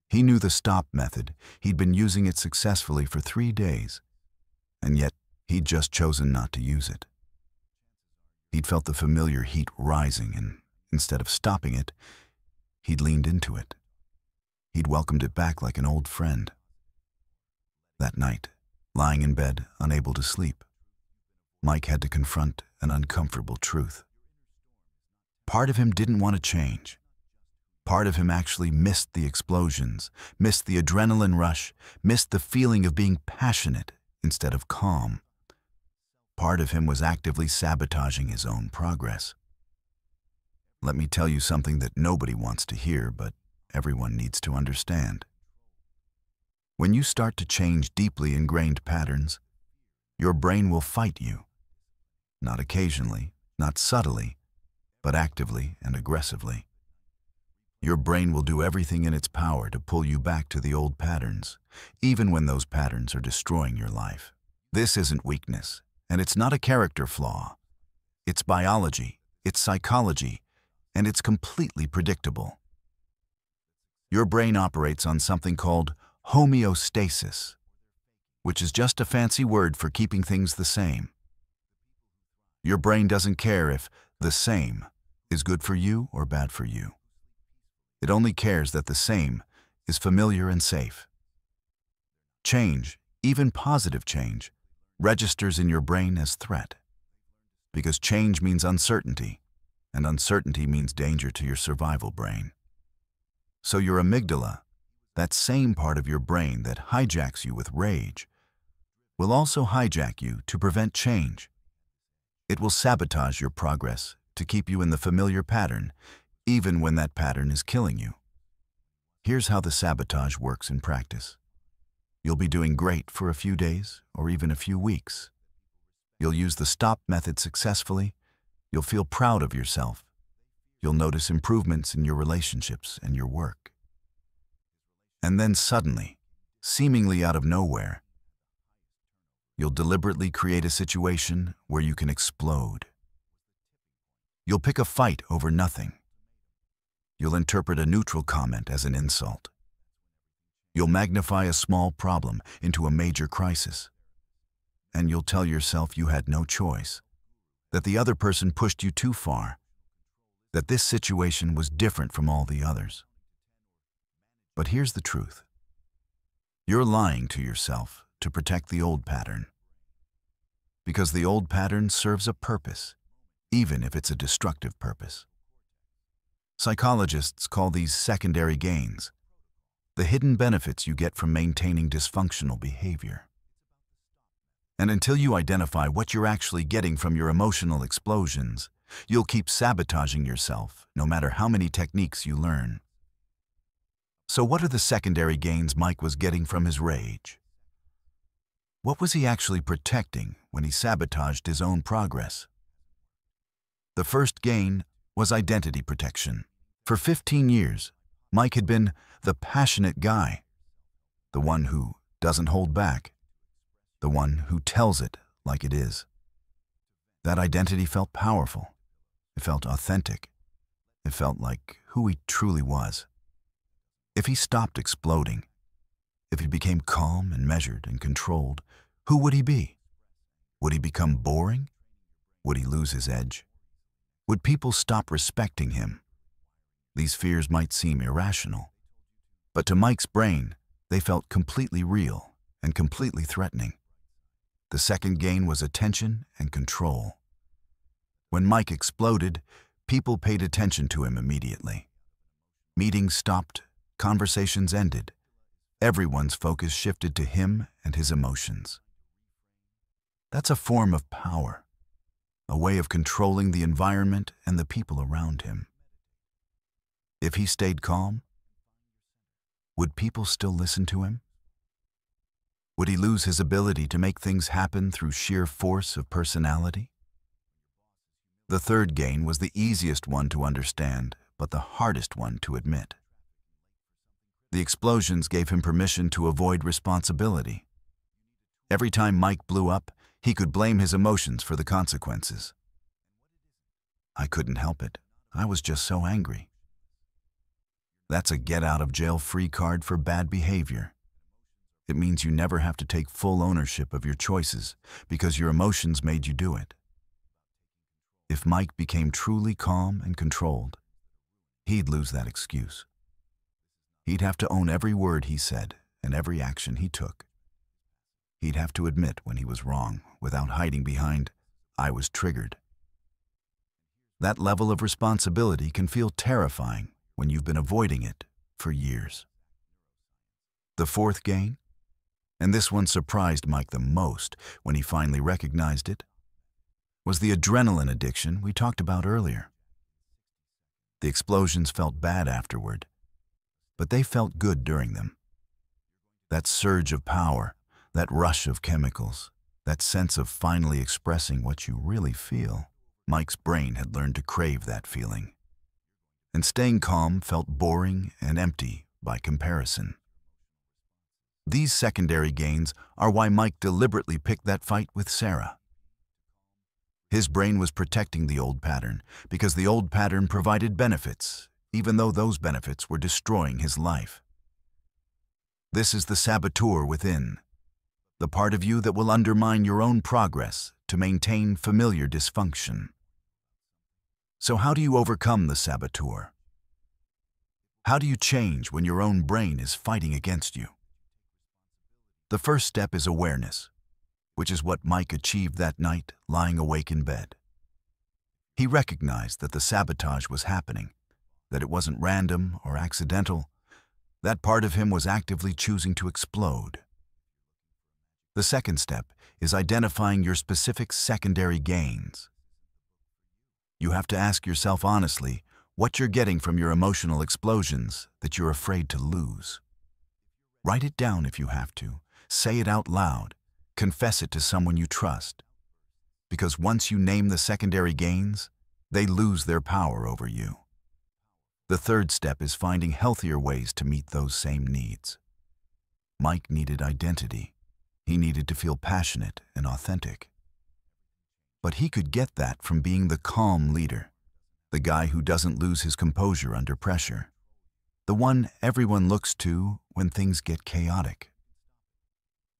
He knew the stop method. He'd been using it successfully for 3 days, and yet he'd just chosen not to use it. He'd felt the familiar heat rising, and instead of stopping it, he'd leaned into it. He'd welcomed it back like an old friend. That night, lying in bed, unable to sleep, Mike had to confront an uncomfortable truth. Part of him didn't want to change. Part of him actually missed the explosions, missed the adrenaline rush, missed the feeling of being passionate instead of calm. Part of him was actively sabotaging his own progress. Let me tell you something that nobody wants to hear, but everyone needs to understand. When you start to change deeply ingrained patterns, your brain will fight you. Not occasionally, not subtly, but actively and aggressively. Your brain will do everything in its power to pull you back to the old patterns, even when those patterns are destroying your life. This isn't weakness, and it's not a character flaw. It's biology, it's psychology, and it's completely predictable. Your brain operates on something called homeostasis, which is just a fancy word for keeping things the same. Your brain doesn't care if the same is good for you or bad for you. It only cares that the same is familiar and safe. Change, even positive change, registers in your brain as threat, because change means uncertainty, and uncertainty means danger to your survival brain. So your amygdala, that same part of your brain that hijacks you with rage, will also hijack you to prevent change. It will sabotage your progress to keep you in the familiar pattern, even when that pattern is killing you. Here's how the sabotage works in practice. You'll be doing great for a few days or even a few weeks. You'll use the stop method successfully. You'll feel proud of yourself. You'll notice improvements in your relationships and your work. And then suddenly, seemingly out of nowhere, you'll deliberately create a situation where you can explode. You'll pick a fight over nothing. You'll interpret a neutral comment as an insult. You'll magnify a small problem into a major crisis. And you'll tell yourself you had no choice, that the other person pushed you too far, that this situation was different from all the others. But here's the truth. You're lying to yourself to protect the old pattern. Because the old pattern serves a purpose, even if it's a destructive purpose. Psychologists call these secondary gains, the hidden benefits you get from maintaining dysfunctional behavior. And until you identify what you're actually getting from your emotional explosions, you'll keep sabotaging yourself, no matter how many techniques you learn. So what are the secondary gains Mike was getting from his rage? What was he actually protecting when he sabotaged his own progress? The first gain was identity protection. For 15 years, Mike had been the passionate guy, the one who doesn't hold back, the one who tells it like it is. That identity felt powerful. It felt authentic. It felt like who he truly was. If he stopped exploding, if he became calm and measured and controlled, who would he be? Would he become boring? Would he lose his edge? Would people stop respecting him? These fears might seem irrational, but to Mike's brain, they felt completely real and completely threatening. The second gain was attention and control. When Mike exploded, people paid attention to him immediately. Meetings stopped, conversations ended. Everyone's focus shifted to him and his emotions. That's a form of power, a way of controlling the environment and the people around him. If he stayed calm, would people still listen to him? Would he lose his ability to make things happen through sheer force of personality? The third gain was the easiest one to understand, but the hardest one to admit. The explosions gave him permission to avoid responsibility. Every time Mike blew up, he could blame his emotions for the consequences. I couldn't help it. I was just so angry." That's a get-out-of-jail-free card for bad behavior. It means you never have to take full ownership of your choices because your emotions made you do it. If Mike became truly calm and controlled, he'd lose that excuse. He'd have to own every word he said and every action he took. He'd have to admit when he was wrong without hiding behind, "I was triggered." That level of responsibility can feel terrifying when you've been avoiding it for years. The fourth gain, and this one surprised Mike the most when he finally recognized it, was the adrenaline addiction we talked about earlier. The explosions felt bad afterward, but they felt good during them. That surge of power, that rush of chemicals, that sense of finally expressing what you really feel, Mike's brain had learned to crave that feeling. And staying calm felt boring and empty by comparison. These secondary gains are why Mike deliberately picked that fight with Sarah. His brain was protecting the old pattern because the old pattern provided benefits, even though those benefits were destroying his life. This is the saboteur within, the part of you that will undermine your own progress to maintain familiar dysfunction. So how do you overcome the saboteur? How do you change when your own brain is fighting against you? The first step is awareness, which is what Mike achieved that night lying awake in bed. He recognized that the sabotage was happening, that it wasn't random or accidental. That part of him was actively choosing to explode. The second step is identifying your specific secondary gains. You have to ask yourself honestly what you're getting from your emotional explosions that you're afraid to lose. Write it down if you have to. Say it out loud. Confess it to someone you trust. Because once you name the secondary gains, they lose their power over you. The third step is finding healthier ways to meet those same needs. Mike needed identity. He needed to feel passionate and authentic. But he could get that from being the calm leader, the guy who doesn't lose his composure under pressure, the one everyone looks to when things get chaotic.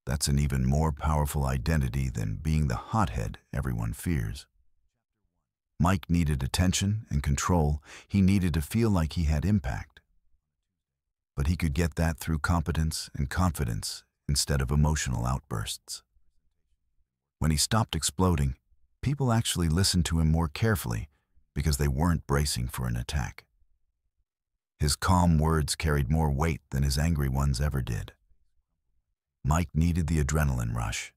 That's an even more powerful identity than being the hothead everyone fears. Mike needed attention and control. He needed to feel like he had impact. But he could get that through competence and confidence instead of emotional outbursts. When he stopped exploding, people actually listened to him more carefully because they weren't bracing for an attack. His calm words carried more weight than his angry ones ever did. Mike needed the adrenaline rush,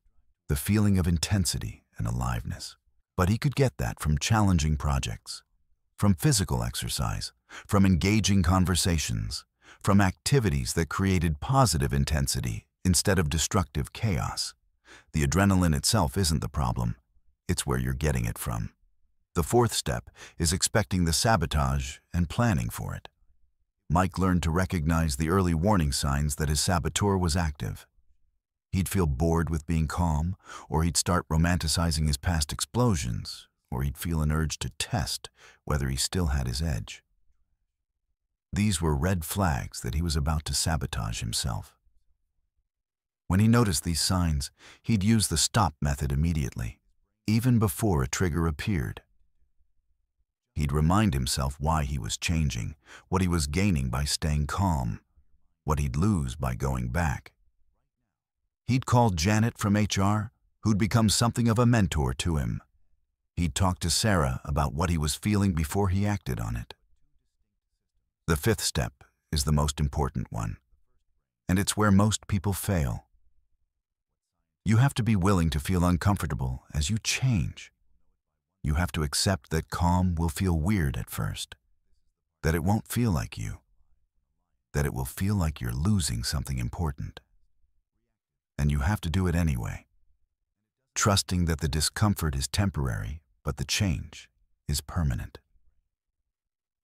the feeling of intensity and aliveness. But he could get that from challenging projects, from physical exercise, from engaging conversations, from activities that created positive intensity instead of destructive chaos. The adrenaline itself isn't the problem. It's where you're getting it from. The fourth step is expecting the sabotage and planning for it. Mike learned to recognize the early warning signs that his saboteur was active. He'd feel bored with being calm, or he'd start romanticizing his past explosions, or he'd feel an urge to test whether he still had his edge. These were red flags that he was about to sabotage himself. When he noticed these signs, he'd use the stop method immediately, even before a trigger appeared. He'd remind himself why he was changing, what he was gaining by staying calm, what he'd lose by going back. He'd call Janet from HR, who'd become something of a mentor to him. He'd talk to Sarah about what he was feeling before he acted on it. The fifth step is the most important one, and it's where most people fail. You have to be willing to feel uncomfortable as you change. You have to accept that calm will feel weird at first, that it won't feel like you, that it will feel like you're losing something important. And you have to do it anyway, trusting that the discomfort is temporary, but the change is permanent.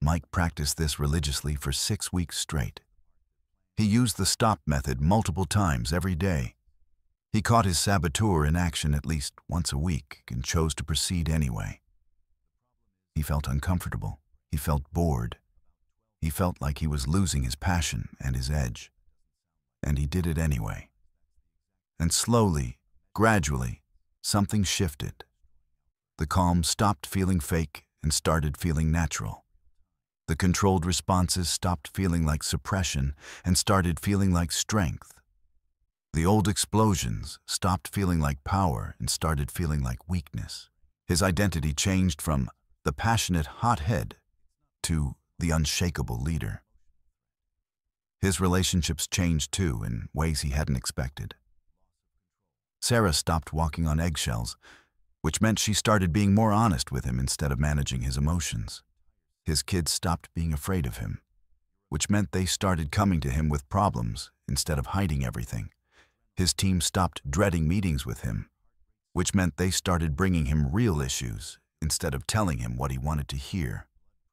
Mike practiced this religiously for 6 weeks straight. He used the stop method multiple times every day. He caught his saboteur in action at least once a week and chose to proceed anyway. He felt uncomfortable. He felt bored. He felt like he was losing his passion and his edge. And he did it anyway. And slowly, gradually, something shifted. The calm stopped feeling fake and started feeling natural. The controlled responses stopped feeling like suppression and started feeling like strength. The old explosions stopped feeling like power and started feeling like weakness. His identity changed from the passionate hothead to the unshakable leader. His relationships changed too in ways he hadn't expected. Sarah stopped walking on eggshells, which meant she started being more honest with him instead of managing his emotions. His kids stopped being afraid of him, which meant they started coming to him with problems instead of hiding everything. His team stopped dreading meetings with him, which meant they started bringing him real issues instead of telling him what he wanted to hear.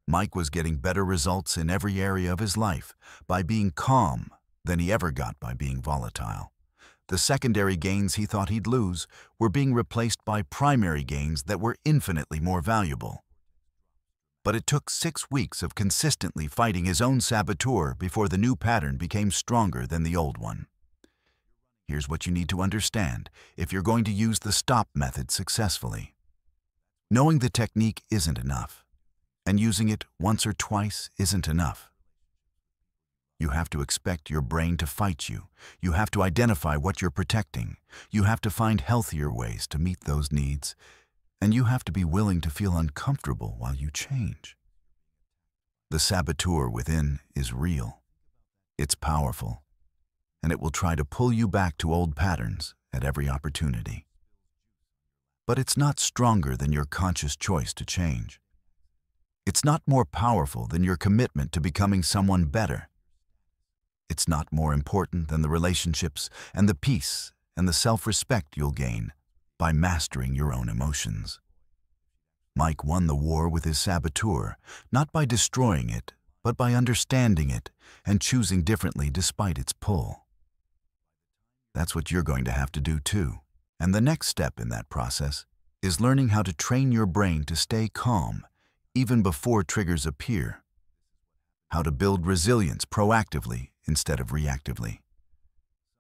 Mike was getting better results in every area of his life by being calm than he ever got by being volatile. The secondary gains he thought he'd lose were being replaced by primary gains that were infinitely more valuable. But it took 6 weeks of consistently fighting his own saboteur before the new pattern became stronger than the old one. Here's what you need to understand if you're going to use the stop method successfully. Knowing the technique isn't enough, and using it once or twice isn't enough. You have to expect your brain to fight you. You have to identify what you're protecting. You have to find healthier ways to meet those needs. And you have to be willing to feel uncomfortable while you change. The saboteur within is real. It's powerful. And it will try to pull you back to old patterns at every opportunity. But it's not stronger than your conscious choice to change. It's not more powerful than your commitment to becoming someone better. It's not more important than the relationships and the peace and the self-respect you'll gain by mastering your own emotions. Mike won the war with his saboteur, not by destroying it, but by understanding it and choosing differently despite its pull. That's what you're going to have to do too. And the next step in that process is learning how to train your brain to stay calm even before triggers appear. How to build resilience proactively instead of reactively.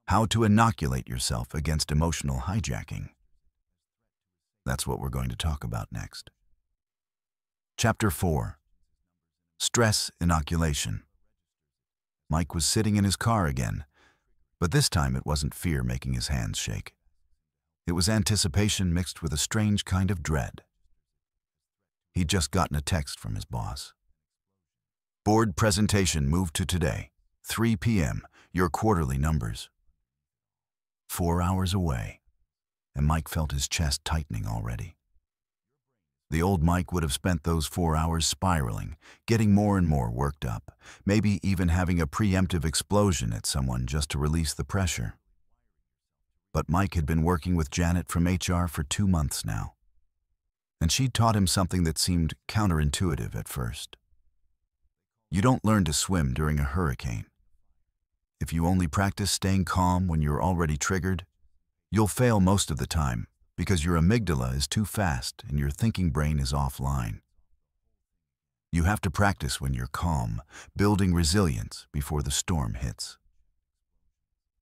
How to inoculate yourself against emotional hijacking. That's what we're going to talk about next. Chapter 4. Stress Inoculation. Mike was sitting in his car again, but this time it wasn't fear making his hands shake. It was anticipation mixed with a strange kind of dread. He'd just gotten a text from his boss. Board presentation moved to today, 3 p.m., your quarterly numbers. 4 hours away, and Mike felt his chest tightening already. The old Mike would have spent those 4 hours spiraling, getting more and more worked up, maybe even having a preemptive explosion at someone just to release the pressure. But Mike had been working with Janet from HR for 2 months now, and she'd taught him something that seemed counterintuitive at first. You don't learn to swim during a hurricane. If you only practice staying calm when you're already triggered, you'll fail most of the time because your amygdala is too fast and your thinking brain is offline. You have to practice when you're calm, building resilience before the storm hits.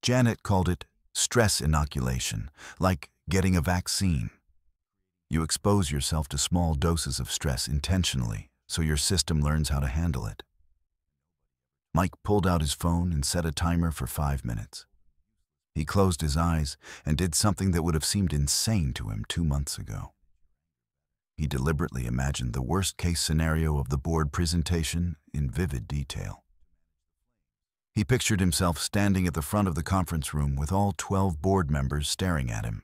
Janet called it stress inoculation, like getting a vaccine. You expose yourself to small doses of stress intentionally so your system learns how to handle it. Mike pulled out his phone and set a timer for 5 minutes. He closed his eyes and did something that would have seemed insane to him 2 months ago. He deliberately imagined the worst-case scenario of the board presentation in vivid detail. He pictured himself standing at the front of the conference room with all 12 board members staring at him.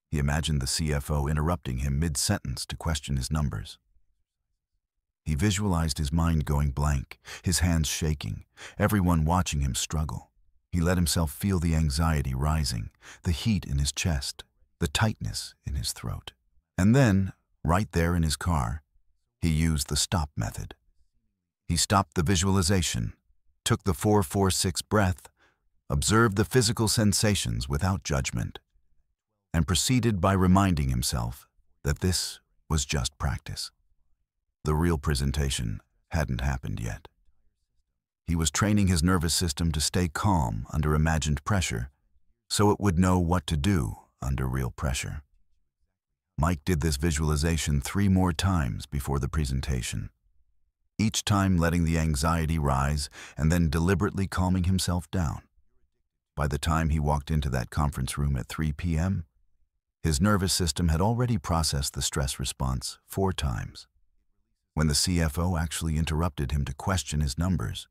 He imagined the CFO interrupting him mid-sentence to question his numbers. He visualized his mind going blank, his hands shaking, everyone watching him struggle. He let himself feel the anxiety rising, the heat in his chest, the tightness in his throat. And then, right there in his car, he used the stop method. He stopped the visualization, took the 4-4-6 breath, observed the physical sensations without judgment, and proceeded by reminding himself that this was just practice. The real presentation hadn't happened yet. He was training his nervous system to stay calm under imagined pressure, so it would know what to do under real pressure. Mike did this visualization 3 more times before the presentation, each time letting the anxiety rise and then deliberately calming himself down. By the time he walked into that conference room at 3 p.m., his nervous system had already processed the stress response 4 times. When the CFO actually interrupted him to question his numbers,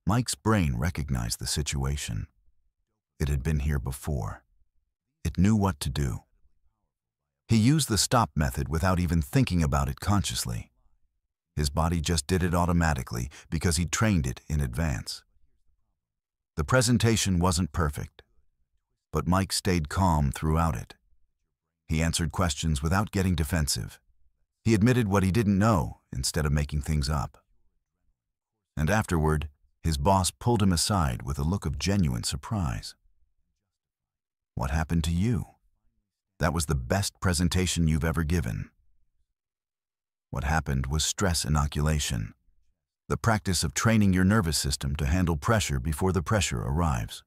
Mike's brain recognized the situation. It had been here before. It knew what to do. He used the stop method without even thinking about it consciously. His body just did it automatically because he'd trained it in advance. The presentation wasn't perfect, but Mike stayed calm throughout it. He answered questions without getting defensive. He admitted what he didn't know instead of making things up. And afterward, his boss pulled him aside with a look of genuine surprise. "What happened to you? That was the best presentation you've ever given." What happened was stress inoculation, the practice of training your nervous system to handle pressure before the pressure arrives.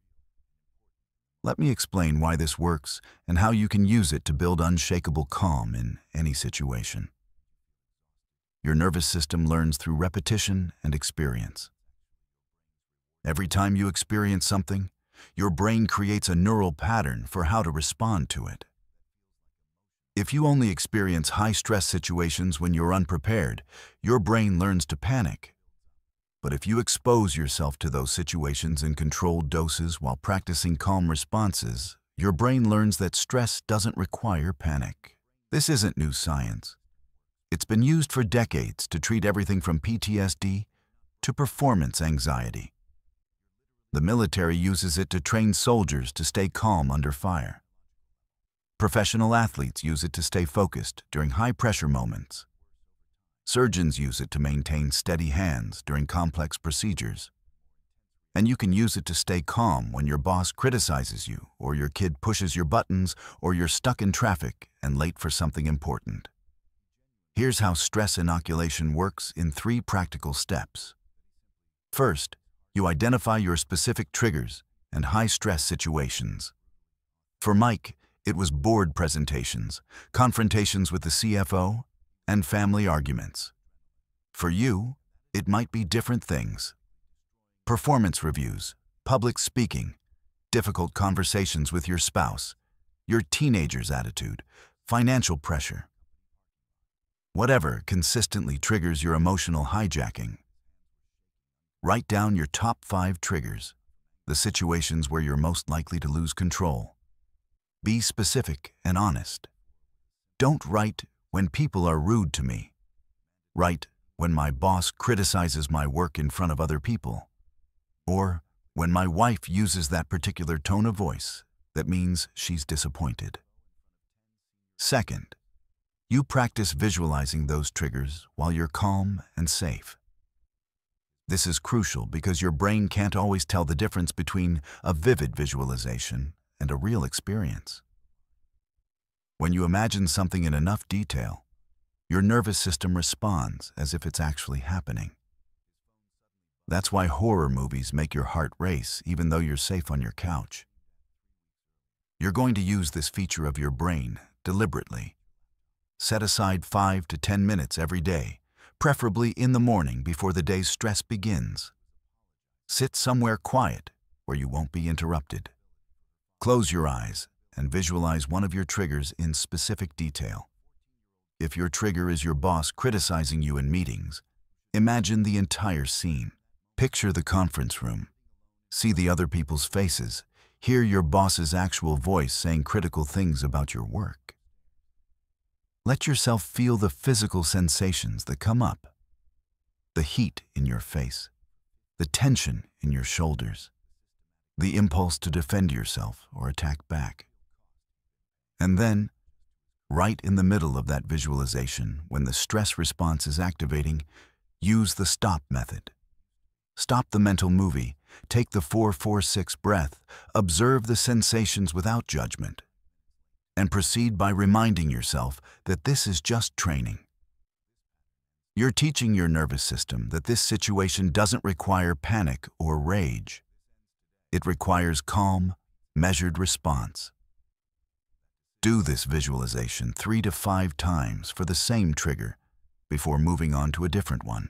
Let me explain why this works and how you can use it to build unshakable calm in any situation. Your nervous system learns through repetition and experience. Every time you experience something, your brain creates a neural pattern for how to respond to it. If you only experience high-stress situations when you're unprepared, your brain learns to panic. But if you expose yourself to those situations in controlled doses while practicing calm responses, your brain learns that stress doesn't require panic. This isn't new science. It's been used for decades to treat everything from PTSD to performance anxiety. The military uses it to train soldiers to stay calm under fire. Professional athletes use it to stay focused during high-pressure moments. Surgeons use it to maintain steady hands during complex procedures. And you can use it to stay calm when your boss criticizes you, or your kid pushes your buttons, or you're stuck in traffic and late for something important. Here's how stress inoculation works in 3 practical steps. First, you identify your specific triggers and high-stress situations. For Mike, it was board presentations, confrontations with the CFO, and family arguments. For you, it might be different things. Performance reviews, public speaking, difficult conversations with your spouse, your teenager's attitude, financial pressure. Whatever consistently triggers your emotional hijacking. Write down your top 5 triggers, the situations where you're most likely to lose control. Be specific and honest. Don't write, "When people are rude to me." Write, "When my boss criticizes my work in front of other people." Or, "When my wife uses that particular tone of voice, that means she's disappointed." Second, you practice visualizing those triggers while you're calm and safe. This is crucial because your brain can't always tell the difference between a vivid visualization and a real experience. When you imagine something in enough detail, your nervous system responds as if it's actually happening. That's why horror movies make your heart race even though you're safe on your couch. You're going to use this feature of your brain deliberately. Set aside 5 to 10 minutes every day, preferably in the morning before the day's stress begins. Sit somewhere quiet where you won't be interrupted. Close your eyes and visualize one of your triggers in specific detail. If your trigger is your boss criticizing you in meetings, imagine the entire scene. Picture the conference room. See the other people's faces. Hear your boss's actual voice saying critical things about your work. Let yourself feel the physical sensations that come up. The heat in your face, the tension in your shoulders, the impulse to defend yourself or attack back. And then, right in the middle of that visualization, when the stress response is activating, use the stop method. Stop the mental movie, take the 4-4-6 breath, observe the sensations without judgment, and proceed by reminding yourself that this is just training. You're teaching your nervous system that this situation doesn't require panic or rage. It requires calm, measured response. Do this visualization 3 to 5 times for the same trigger before moving on to a different one.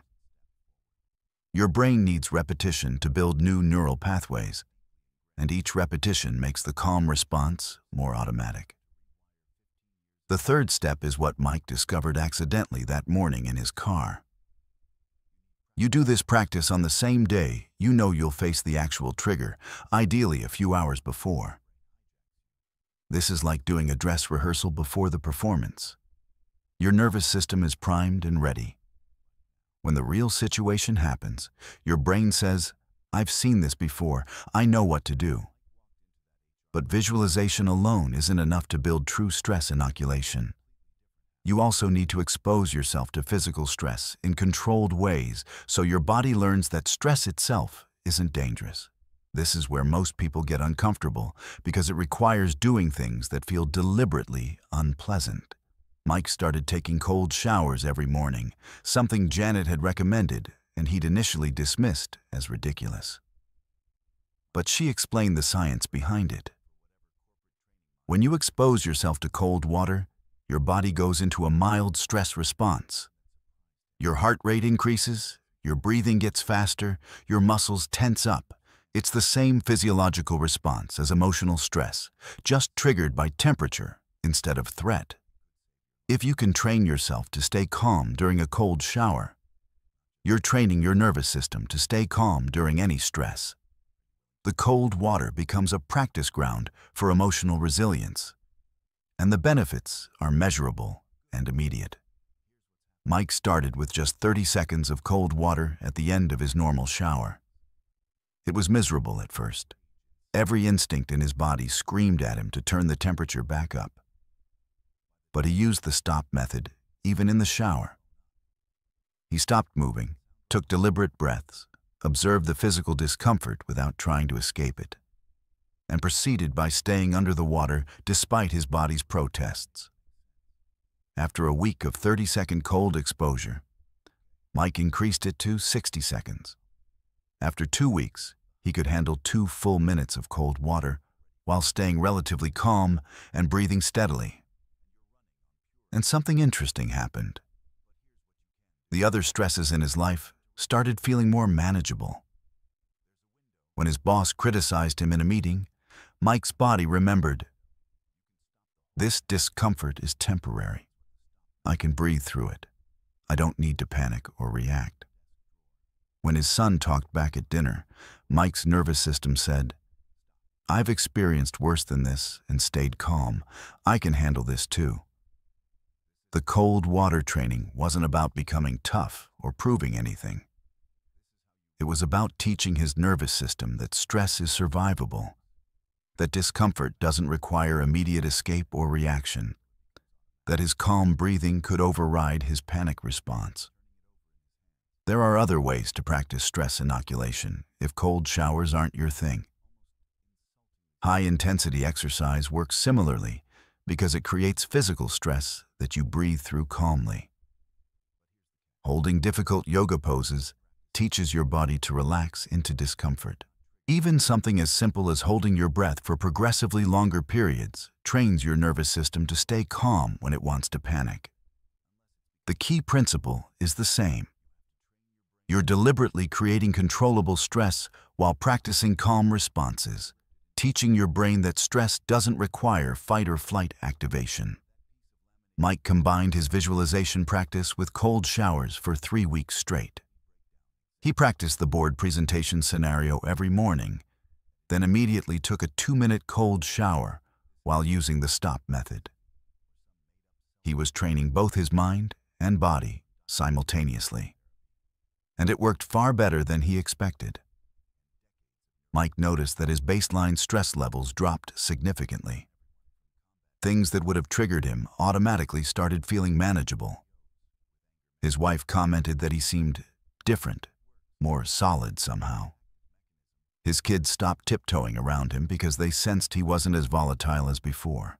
Your brain needs repetition to build new neural pathways, and each repetition makes the calm response more automatic. The third step is what Mike discovered accidentally that morning in his car. You do this practice on the same day you know you'll face the actual trigger, ideally a few hours before. This is like doing a dress rehearsal before the performance. Your nervous system is primed and ready. When the real situation happens, your brain says, "I've seen this before, I know what to do." But visualization alone isn't enough to build true stress inoculation. You also need to expose yourself to physical stress in controlled ways so your body learns that stress itself isn't dangerous. This is where most people get uncomfortable because it requires doing things that feel deliberately unpleasant. Mike started taking cold showers every morning, something Janet had recommended and he'd initially dismissed as ridiculous. But she explained the science behind it. When you expose yourself to cold water, your body goes into a mild stress response. Your heart rate increases, your breathing gets faster, your muscles tense up. It's the same physiological response as emotional stress, just triggered by temperature instead of threat. If you can train yourself to stay calm during a cold shower, you're training your nervous system to stay calm during any stress. The cold water becomes a practice ground for emotional resilience, and the benefits are measurable and immediate. Mike started with just 30 seconds of cold water at the end of his normal shower. It was miserable at first. Every instinct in his body screamed at him to turn the temperature back up. But he used the stop method, even in the shower. He stopped moving, took deliberate breaths, observed the physical discomfort without trying to escape it, and proceeded by staying under the water despite his body's protests. After a week of 30-second cold exposure, Mike increased it to 60 seconds. After 2 weeks, he could handle 2 full minutes of cold water while staying relatively calm and breathing steadily. And something interesting happened. The other stresses in his life started feeling more manageable. When his boss criticized him in a meeting, Mike's body remembered, "This discomfort is temporary. I can breathe through it. I don't need to panic or react." When his son talked back at dinner, Mike's nervous system said, "I've experienced worse than this and stayed calm. I can handle this too." The cold water training wasn't about becoming tough or proving anything. It was about teaching his nervous system that stress is survivable, that discomfort doesn't require immediate escape or reaction, that his calm breathing could override his panic response. There are other ways to practice stress inoculation if cold showers aren't your thing. High-intensity exercise works similarly because it creates physical stress that you breathe through calmly. Holding difficult yoga poses teaches your body to relax into discomfort. Even something as simple as holding your breath for progressively longer periods trains your nervous system to stay calm when it wants to panic. The key principle is the same. You're deliberately creating controllable stress while practicing calm responses, teaching your brain that stress doesn't require fight or flight activation. Mike combined his visualization practice with cold showers for 3 weeks straight. He practiced the board presentation scenario every morning, then immediately took a 2-minute cold shower while using the stop method. He was training both his mind and body simultaneously, and it worked far better than he expected. Mike noticed that his baseline stress levels dropped significantly. Things that would have triggered him automatically started feeling manageable. His wife commented that he seemed different, more solid somehow. His kids stopped tiptoeing around him because they sensed he wasn't as volatile as before.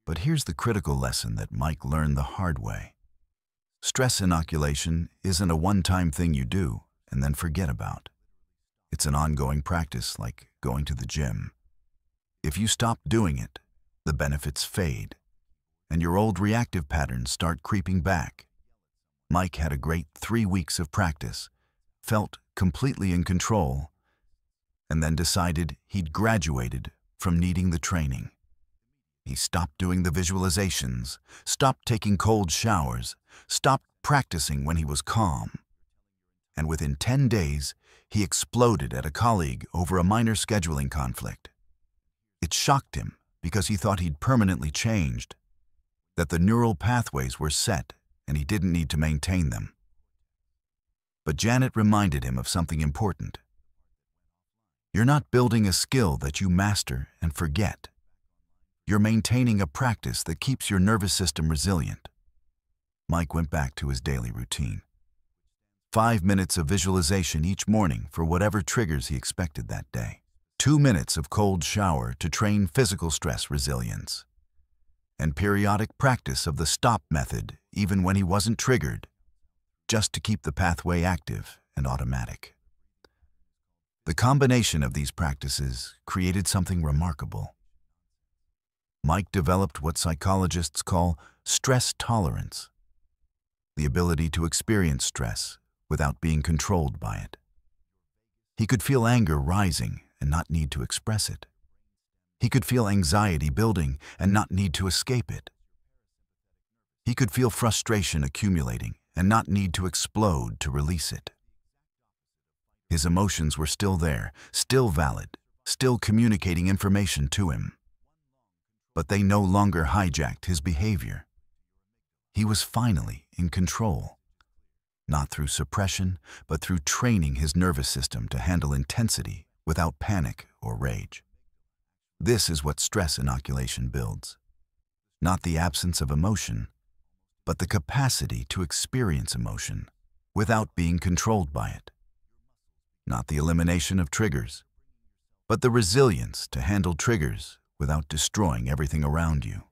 But here's the critical lesson that Mike learned the hard way. Stress inoculation isn't a one-time thing you do and then forget about. It's an ongoing practice like going to the gym. If you stop doing it, the benefits fade, and your old reactive patterns start creeping back. Mike had a great 3 weeks of practice, felt completely in control, and then decided he'd graduated from needing the training. He stopped doing the visualizations, stopped taking cold showers, stopped practicing when he was calm. And within 10 days, he exploded at a colleague over a minor scheduling conflict. It shocked him because he thought he'd permanently changed, that the neural pathways were set and he didn't need to maintain them. But Janet reminded him of something important. You're not building a skill that you master and forget. You're maintaining a practice that keeps your nervous system resilient. Mike went back to his daily routine. 5 minutes of visualization each morning for whatever triggers he expected that day. 2 minutes of cold shower to train physical stress resilience. And periodic practice of the stop method even when he wasn't triggered, just to keep the pathway active and automatic. The combination of these practices created something remarkable. Mike developed what psychologists call stress tolerance, the ability to experience stress without being controlled by it. He could feel anger rising and not need to express it. He could feel anxiety building and not need to escape it. He could feel frustration accumulating and not need to explode to release it. His emotions were still there, still valid, still communicating information to him. But they no longer hijacked his behavior. He was finally in control, not through suppression, but through training his nervous system to handle intensity without panic or rage. This is what stress inoculation builds. Not the absence of emotion, but the capacity to experience emotion without being controlled by it. Not the elimination of triggers, but the resilience to handle triggers without destroying everything around you.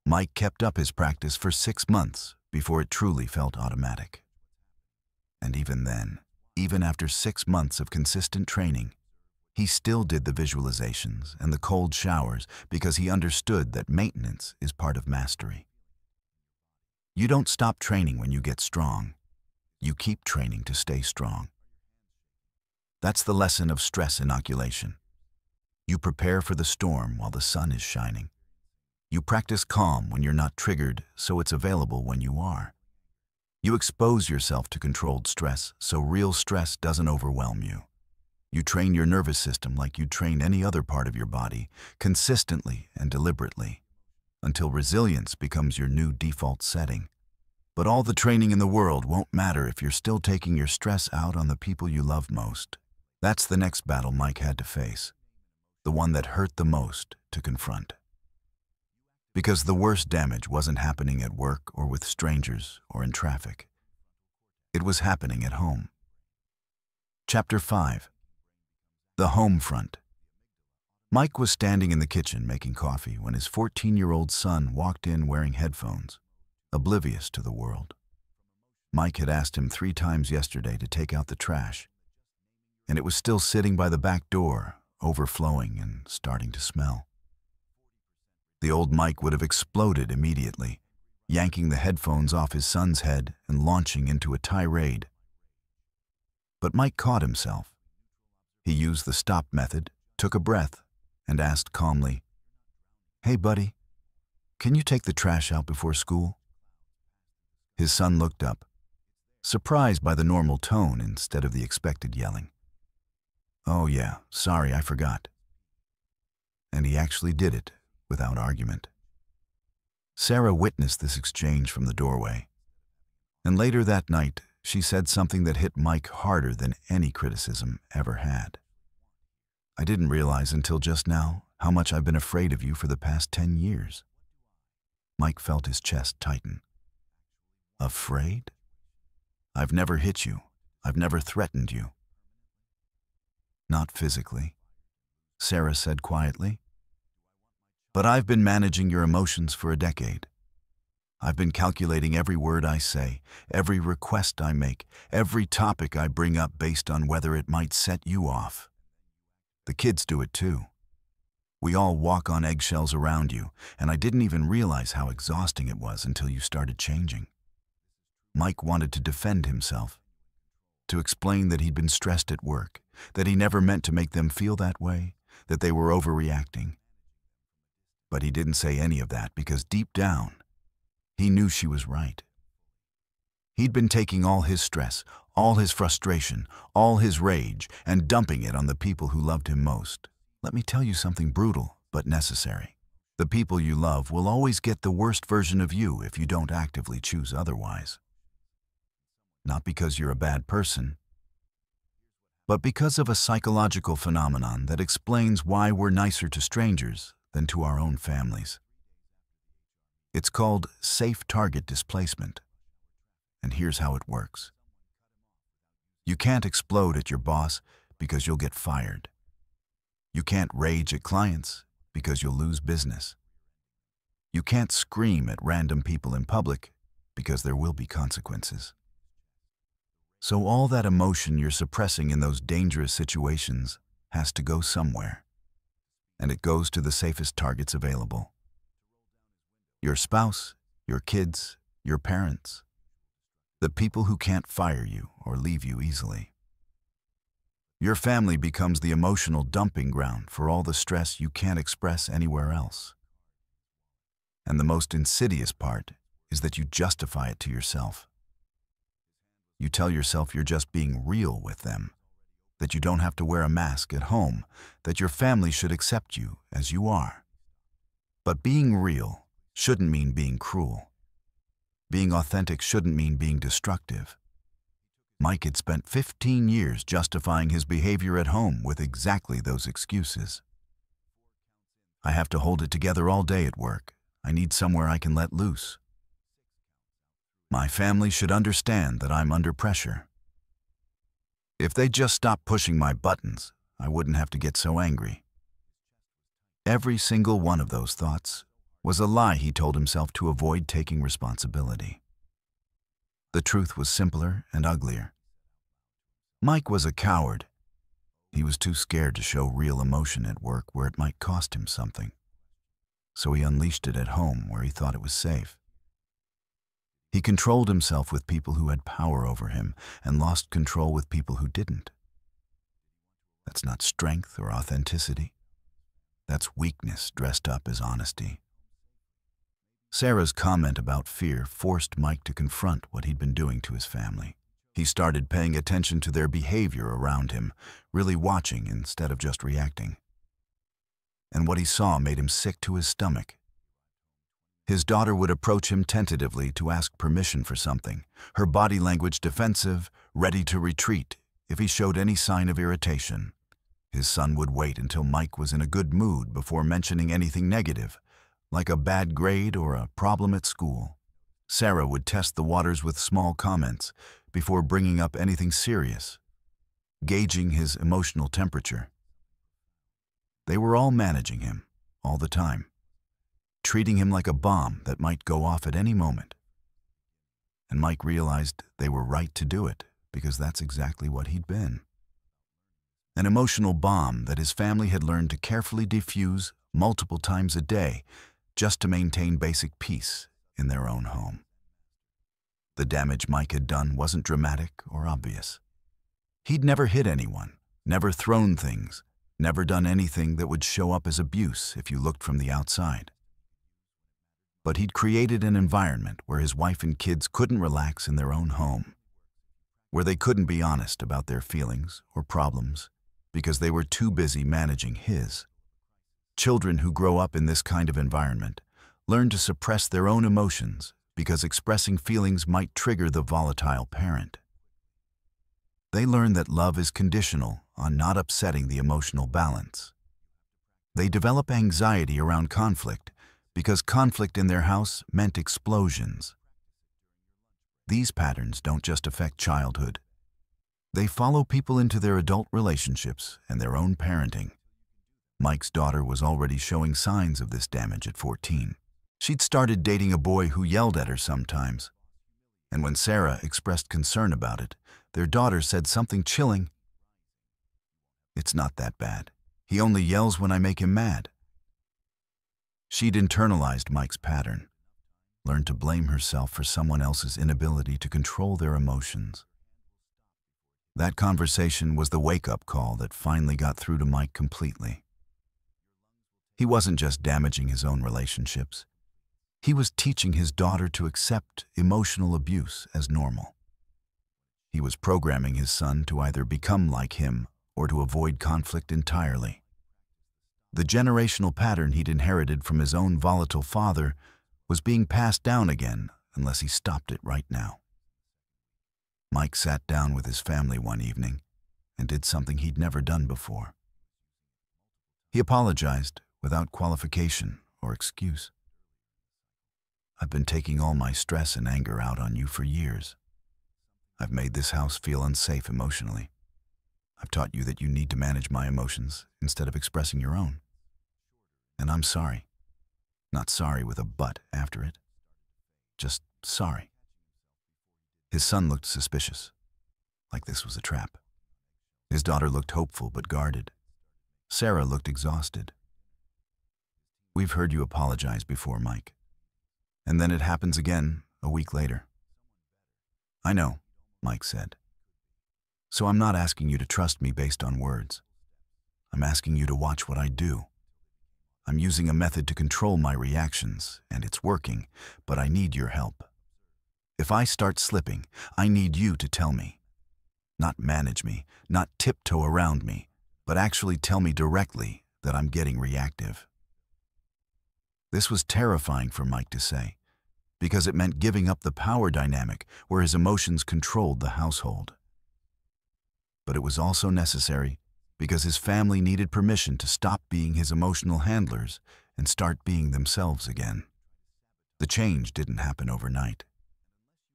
Mike kept up his practice for 6 months before it truly felt automatic. And even then, even after 6 months of consistent training, he still did the visualizations and the cold showers because he understood that maintenance is part of mastery. You don't stop training when you get strong. You keep training to stay strong. That's the lesson of stress inoculation. You prepare for the storm while the sun is shining. You practice calm when you're not triggered, so it's available when you are. You expose yourself to controlled stress, so real stress doesn't overwhelm you. You train your nervous system like you'd train any other part of your body, consistently and deliberately, until resilience becomes your new default setting. But all the training in the world won't matter if you're still taking your stress out on the people you love most. That's the next battle Mike had to face. The one that hurt the most to confront. Because the worst damage wasn't happening at work or with strangers or in traffic. It was happening at home. Chapter 5. The Home Front. Mike was standing in the kitchen making coffee when his 14-year-old son walked in wearing headphones, oblivious to the world. Mike had asked him 3 times yesterday to take out the trash, and it was still sitting by the back door, overflowing and starting to smell. The old Mike would have exploded immediately, yanking the headphones off his son's head and launching into a tirade. But Mike caught himself. He used the stop method, took a breath, and asked calmly, "Hey, buddy, can you take the trash out before school?" His son looked up, surprised by the normal tone instead of the expected yelling. "Oh yeah, sorry, I forgot." And he actually did it, without argument. Sarah witnessed this exchange from the doorway, and later that night, she said something that hit Mike harder than any criticism ever had. "I didn't realize until just now how much I've been afraid of you for the past 10 years. Mike felt his chest tighten. "Afraid? I've never hit you. I've never threatened you." "Not physically," Sarah said quietly. "But I've been managing your emotions for a decade. I've been calculating every word I say, every request I make, every topic I bring up based on whether it might set you off. The kids do it too. We all walk on eggshells around you, and I didn't even realize how exhausting it was until you started changing. Mike wanted to defend himself, to explain that he'd been stressed at work, that he never meant to make them feel that way, that they were overreacting. But he didn't say any of that because deep down, he knew she was right. He'd been taking all his stress, all his frustration, all his rage, and dumping it on the people who loved him most. Let me tell you something brutal, but necessary. The people you love will always get the worst version of you if you don't actively choose otherwise. Not because you're a bad person, but because of a psychological phenomenon that explains why we're nicer to strangers than to our own families. It's called safe target displacement, and here's how it works. You can't explode at your boss because you'll get fired. You can't rage at clients because you'll lose business. You can't scream at random people in public because there will be consequences. So all that emotion you're suppressing in those dangerous situations has to go somewhere, and it goes to the safest targets available. Your spouse, your kids, your parents, the people who can't fire you or leave you easily. Your family becomes the emotional dumping ground for all the stress you can't express anywhere else. And the most insidious part is that you justify it to yourself. You tell yourself you're just being real with them, that you don't have to wear a mask at home, that your family should accept you as you are. But being real shouldn't mean being cruel. Being authentic shouldn't mean being destructive. Mike had spent 15 years justifying his behavior at home with exactly those excuses. I have to hold it together all day at work. I need somewhere I can let loose. My family should understand that I'm under pressure. If they'd just stop pushing my buttons, I wouldn't have to get so angry. Every single one of those thoughts was a lie he told himself to avoid taking responsibility. The truth was simpler and uglier. Mike was a coward. He was too scared to show real emotion at work where it might cost him something. So he unleashed it at home where he thought it was safe. He controlled himself with people who had power over him and lost control with people who didn't. That's not strength or authenticity. That's weakness dressed up as honesty. Sarah's comment about fear forced Mike to confront what he'd been doing to his family. He started paying attention to their behavior around him, really watching instead of just reacting. And what he saw made him sick to his stomach. His daughter would approach him tentatively to ask permission for something, her body language defensive, ready to retreat if he showed any sign of irritation. His son would wait until Mike was in a good mood before mentioning anything negative, like a bad grade or a problem at school. Sarah would test the waters with small comments before bringing up anything serious, gauging his emotional temperature. They were all managing him, all the time, treating him like a bomb that might go off at any moment. And Mike realized they were right to do it because that's exactly what he'd been. An emotional bomb that his family had learned to carefully defuse multiple times a day just to maintain basic peace in their own home. The damage Mike had done wasn't dramatic or obvious. He'd never hit anyone, never thrown things, never done anything that would show up as abuse if you looked from the outside. But he'd created an environment where his wife and kids couldn't relax in their own home, where they couldn't be honest about their feelings or problems because they were too busy managing his. Children who grow up in this kind of environment learn to suppress their own emotions because expressing feelings might trigger the volatile parent. They learn that love is conditional on not upsetting the emotional balance. They develop anxiety around conflict because conflict in their house meant explosions. These patterns don't just affect childhood. They follow people into their adult relationships and their own parenting. Mike's daughter was already showing signs of this damage at 14. She'd started dating a boy who yelled at her sometimes, and when Sarah expressed concern about it, their daughter said something chilling. "It's not that bad. He only yells when I make him mad." She'd internalized Mike's pattern, learned to blame herself for someone else's inability to control their emotions. That conversation was the wake-up call that finally got through to Mike completely. He wasn't just damaging his own relationships. He was teaching his daughter to accept emotional abuse as normal. He was programming his son to either become like him or to avoid conflict entirely. The generational pattern he'd inherited from his own volatile father was being passed down again unless he stopped it right now. Mike sat down with his family one evening and did something he'd never done before. He apologized without qualification or excuse. "I've been taking all my stress and anger out on you for years. I've made this house feel unsafe emotionally. I've taught you that you need to manage my emotions instead of expressing your own. And I'm sorry. Not sorry with a but after it. Just sorry." His son looked suspicious, like this was a trap. His daughter looked hopeful but guarded. Sarah looked exhausted. "We've heard you apologize before, Mike. And then it happens again a week later." "I know," Mike said. "So I'm not asking you to trust me based on words. I'm asking you to watch what I do. I'm using a method to control my reactions, and it's working, but I need your help. If I start slipping, I need you to tell me. Not manage me, not tiptoe around me, but actually tell me directly that I'm getting reactive." This was terrifying for Mike to say, because it meant giving up the power dynamic where his emotions controlled the household. But it was also necessary because his family needed permission to stop being his emotional handlers and start being themselves again. The change didn't happen overnight.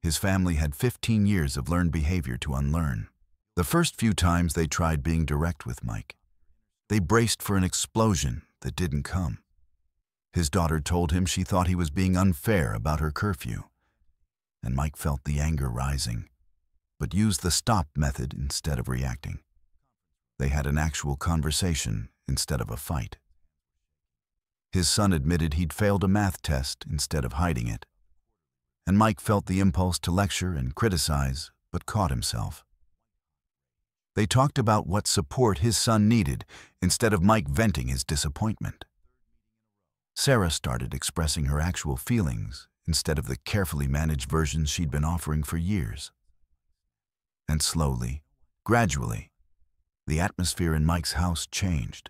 His family had 15 years of learned behavior to unlearn. The first few times they tried being direct with Mike, they braced for an explosion that didn't come. His daughter told him she thought he was being unfair about her curfew, and Mike felt the anger rising, but used the stop method instead of reacting. They had an actual conversation instead of a fight. His son admitted he'd failed a math test instead of hiding it, and Mike felt the impulse to lecture and criticize, but caught himself. They talked about what support his son needed instead of Mike venting his disappointment. Sarah started expressing her actual feelings instead of the carefully managed versions she'd been offering for years. And slowly, gradually, the atmosphere in Mike's house changed.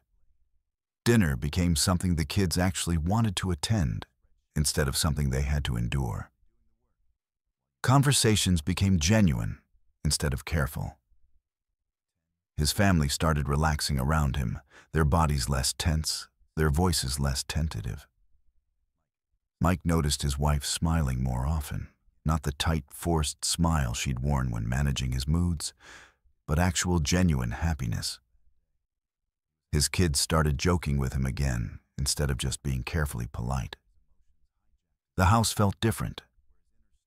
Dinner became something the kids actually wanted to attend instead of something they had to endure. Conversations became genuine instead of careful. His family started relaxing around him, their bodies less tense, their voices less tentative. Mike noticed his wife smiling more often, not the tight, forced smile she'd worn when managing his moods, but actual genuine happiness. His kids started joking with him again instead of just being carefully polite. The house felt different,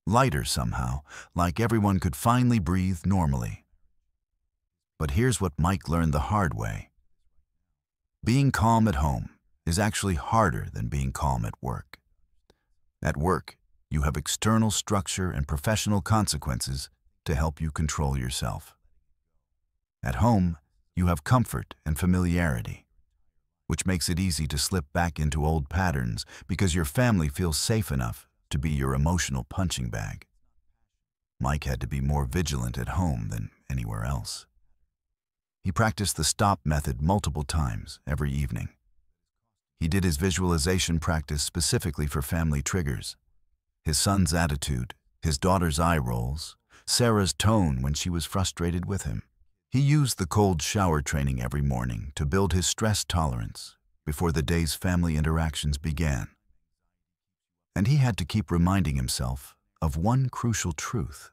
lighter somehow, like everyone could finally breathe normally. But here's what Mike learned the hard way. Being calm at home is actually harder than being calm at work. At work, you have external structure and professional consequences to help you control yourself. At home, you have comfort and familiarity, which makes it easy to slip back into old patterns because your family feels safe enough to be your emotional punching bag. Mike had to be more vigilant at home than anywhere else. He practiced the stop method multiple times every evening. He did his visualization practice specifically for family triggers. His son's attitude, his daughter's eye rolls, Sarah's tone when she was frustrated with him. He used the cold shower training every morning to build his stress tolerance before the day's family interactions began. And he had to keep reminding himself of one crucial truth.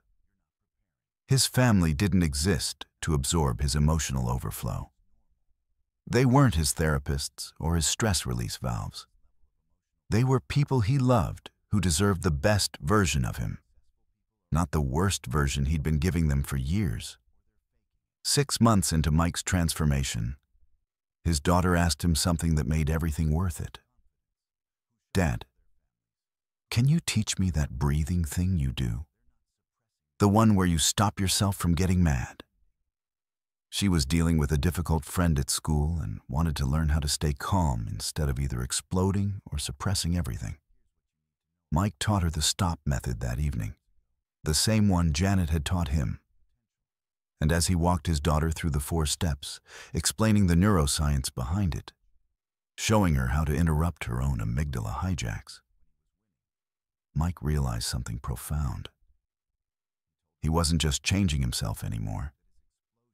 His family didn't exist to absorb his emotional overflow. They weren't his therapists or his stress release valves. They were people he loved who deserved the best version of him, not the worst version he'd been giving them for years. 6 months into Mike's transformation, his daughter asked him something that made everything worth it. "Dad, can you teach me that breathing thing you do? The one where you stop yourself from getting mad?" She was dealing with a difficult friend at school and wanted to learn how to stay calm instead of either exploding or suppressing everything. Mike taught her the stop method that evening, the same one Janet had taught him. And as he walked his daughter through the 4 steps, explaining the neuroscience behind it, showing her how to interrupt her own amygdala hijacks, Mike realized something profound. He wasn't just changing himself anymore.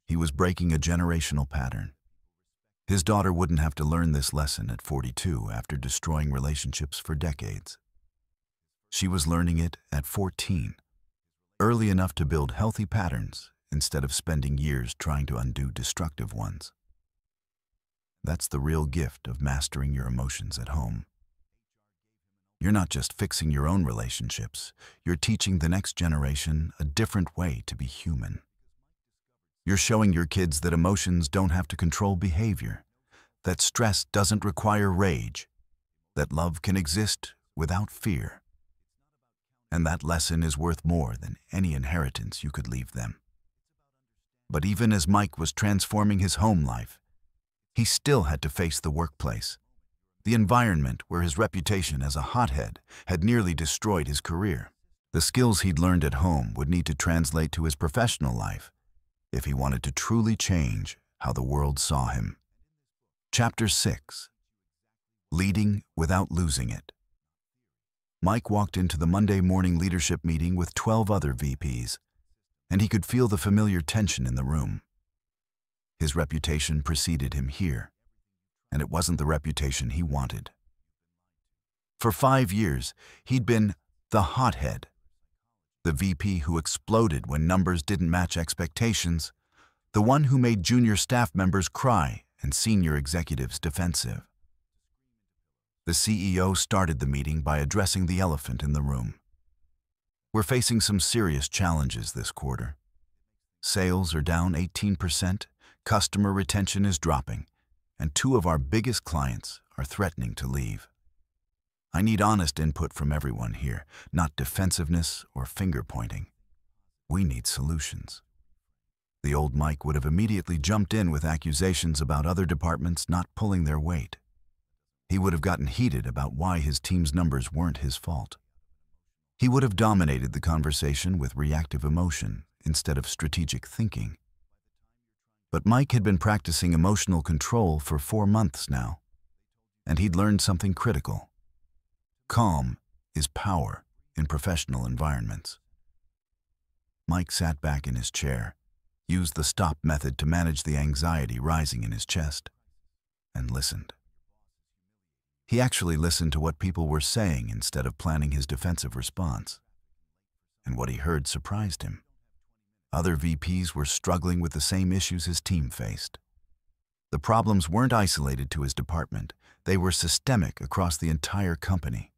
He was breaking a generational pattern. His daughter wouldn't have to learn this lesson at 42 after destroying relationships for decades. She was learning it at 14, early enough to build healthy patterns instead of spending years trying to undo destructive ones. That's the real gift of mastering your emotions at home. You're not just fixing your own relationships, you're teaching the next generation a different way to be human. You're showing your kids that emotions don't have to control behavior, that stress doesn't require rage, that love can exist without fear. And that lesson is worth more than any inheritance you could leave them. But even as Mike was transforming his home life, he still had to face the workplace, the environment where his reputation as a hothead had nearly destroyed his career. The skills he'd learned at home would need to translate to his professional life if he wanted to truly change how the world saw him. Chapter 6. Leading Without Losing It. Mike walked into the Monday morning leadership meeting with 12 other VPs, and he could feel the familiar tension in the room. His reputation preceded him here, and it wasn't the reputation he wanted. For 5 years, he'd been the hothead, the VP who exploded when numbers didn't match expectations, the one who made junior staff members cry and senior executives defensive. The CEO started the meeting by addressing the elephant in the room. "We're facing some serious challenges this quarter. Sales are down 18%, customer retention is dropping, and 2 of our biggest clients are threatening to leave. I need honest input from everyone here, not defensiveness or finger-pointing. We need solutions." The old Mike would have immediately jumped in with accusations about other departments not pulling their weight. He would have gotten heated about why his team's numbers weren't his fault. He would have dominated the conversation with reactive emotion instead of strategic thinking. But Mike had been practicing emotional control for 4 months now, and he'd learned something critical. Calm is power in professional environments. Mike sat back in his chair, used the stop method to manage the anxiety rising in his chest, and listened. He actually listened to what people were saying instead of planning his defensive response. And what he heard surprised him. Other VPs were struggling with the same issues his team faced. The problems weren't isolated to his department, they were systemic across the entire company.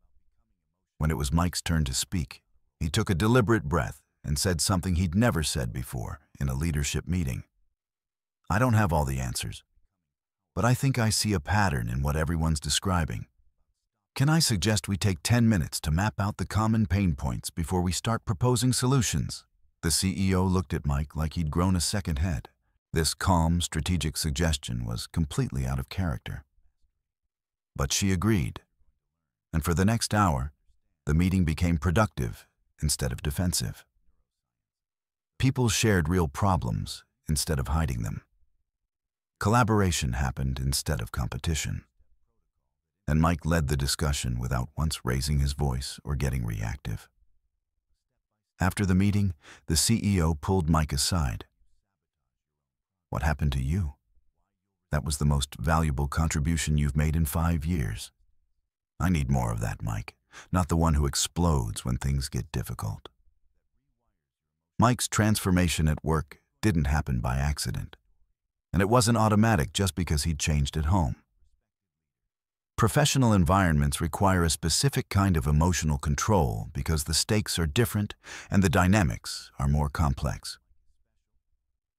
When it was Mike's turn to speak, he took a deliberate breath and said something he'd never said before in a leadership meeting. "I don't have all the answers, but I think I see a pattern in what everyone's describing. Can I suggest we take 10 minutes to map out the common pain points before we start proposing solutions?" The CEO looked at Mike like he'd grown a second head. This calm, strategic suggestion was completely out of character. But she agreed, and for the next hour, the meeting became productive instead of defensive. People shared real problems instead of hiding them. Collaboration happened instead of competition. And Mike led the discussion without once raising his voice or getting reactive. After the meeting, the CEO pulled Mike aside. "What happened to you? That was the most valuable contribution you've made in 5 years. I need more of that, Mike, not the one who explodes when things get difficult." Mike's transformation at work didn't happen by accident, and it wasn't automatic just because he'd changed at home. Professional environments require a specific kind of emotional control because the stakes are different and the dynamics are more complex.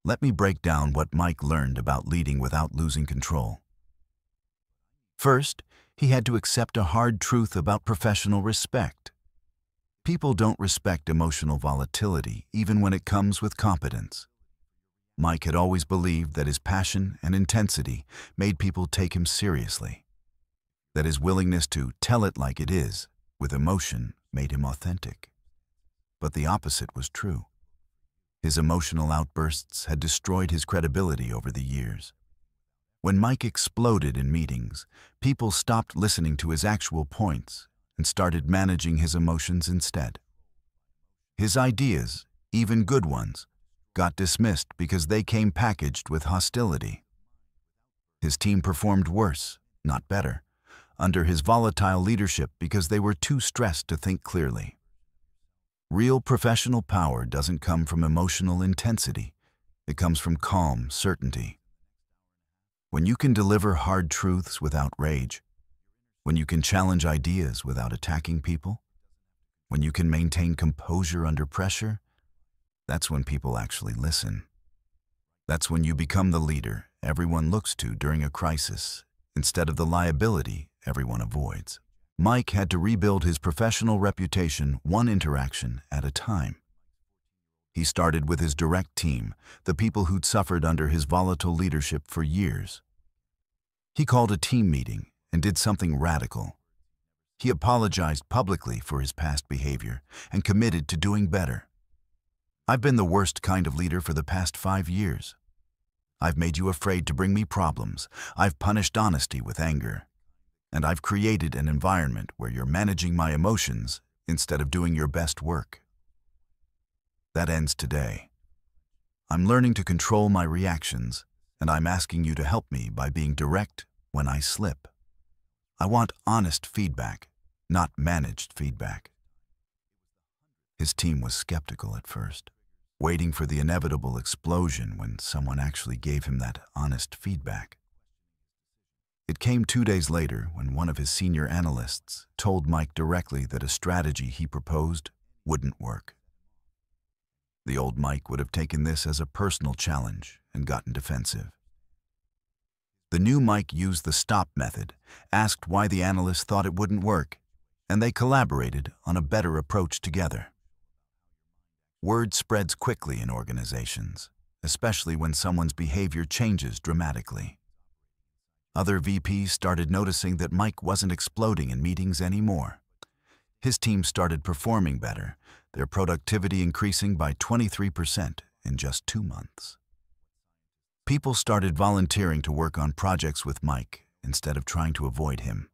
Let me break down what Mike learned about leading without losing control. First, he had to accept a hard truth about professional respect. People don't respect emotional volatility, even when it comes with competence. Mike had always believed that his passion and intensity made people take him seriously, that his willingness to tell it like it is, with emotion, made him authentic. But the opposite was true. His emotional outbursts had destroyed his credibility over the years. When Mike exploded in meetings, people stopped listening to his actual points and started managing his emotions instead. His ideas, even good ones, got dismissed because they came packaged with hostility. His team performed worse, not better, under his volatile leadership because they were too stressed to think clearly. Real professional power doesn't come from emotional intensity. It comes from calm certainty. When you can deliver hard truths without rage, when you can challenge ideas without attacking people, when you can maintain composure under pressure, that's when people actually listen. That's when you become the leader everyone looks to during a crisis instead of the liability everyone avoids. Mike had to rebuild his professional reputation one interaction at a time. He started with his direct team, the people who'd suffered under his volatile leadership for years. He called a team meeting and did something radical. He apologized publicly for his past behavior and committed to doing better. "I've been the worst kind of leader for the past 5 years. I've made you afraid to bring me problems. I've punished honesty with anger. And I've created an environment where you're managing my emotions instead of doing your best work. That ends today. I'm learning to control my reactions, and I'm asking you to help me by being direct when I slip. I want honest feedback, not managed feedback." His team was skeptical at first, waiting for the inevitable explosion when someone actually gave him that honest feedback. It came 2 days later when one of his senior analysts told Mike directly that a strategy he proposed wouldn't work. The old Mike would have taken this as a personal challenge and gotten defensive. The new Mike used the stop method, asked why the analyst thought it wouldn't work, and they collaborated on a better approach together. Word spreads quickly in organizations, especially when someone's behavior changes dramatically. Other VPs started noticing that Mike wasn't exploding in meetings anymore. His team started performing better, their productivity increasing by 23% in just 2 months. People started volunteering to work on projects with Mike instead of trying to avoid him.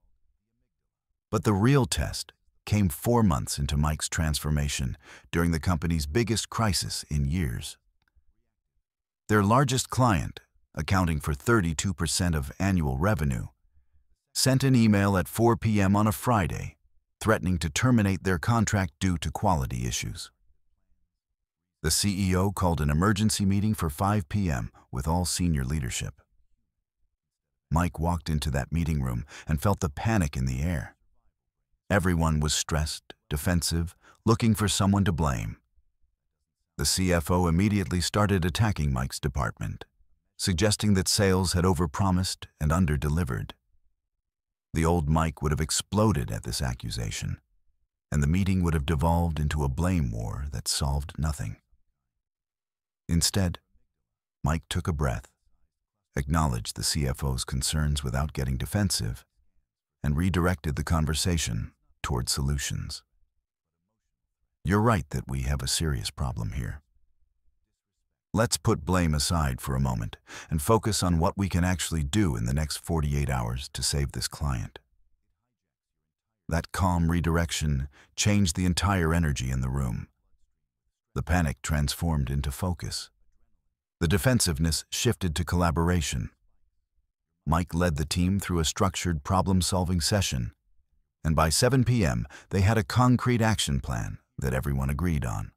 But the real test came 4 months into Mike's transformation during the company's biggest crisis in years. Their largest client, accounting for 32% of annual revenue, sent an email at 4 p.m. on a Friday, threatening to terminate their contract due to quality issues. The CEO called an emergency meeting for 5 p.m. with all senior leadership. Mike walked into that meeting room and felt the panic in the air. Everyone was stressed, defensive, looking for someone to blame. The CFO immediately started attacking Mike's department, suggesting that sales had overpromised and underdelivered. The old Mike would have exploded at this accusation, and the meeting would have devolved into a blame war that solved nothing. Instead, Mike took a breath, acknowledged the CFO's concerns without getting defensive, and redirected the conversation toward solutions. "You're right that we have a serious problem here. Let's put blame aside for a moment and focus on what we can actually do in the next 48 hours to save this client." That calm redirection changed the entire energy in the room. The panic transformed into focus. The defensiveness shifted to collaboration. Mike led the team through a structured problem-solving session, and by 7 p.m. they had a concrete action plan that everyone agreed on.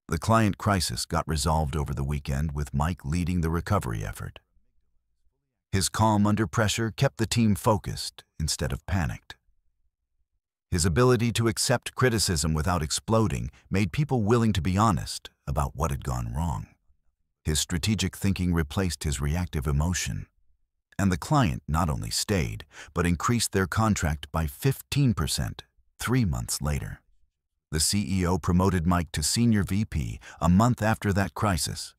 The client crisis got resolved over the weekend with Mike leading the recovery effort. His calm under pressure kept the team focused instead of panicked. His ability to accept criticism without exploding made people willing to be honest about what had gone wrong. His strategic thinking replaced his reactive emotion, and the client not only stayed, but increased their contract by 15% 3 months later. The CEO promoted Mike to Senior VP a month after that crisis,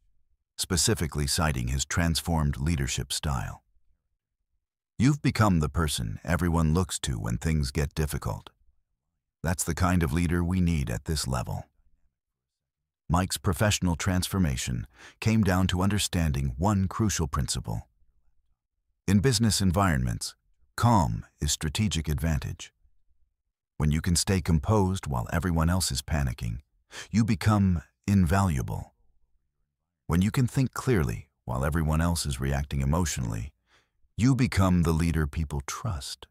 specifically citing his transformed leadership style. You've become the person everyone looks to when things get difficult. That's the kind of leader we need at this level. Mike's professional transformation came down to understanding one crucial principle. In business environments, calm is strategic advantage. When you can stay composed while everyone else is panicking, you become invaluable. When you can think clearly while everyone else is reacting emotionally, you become the leader people trust.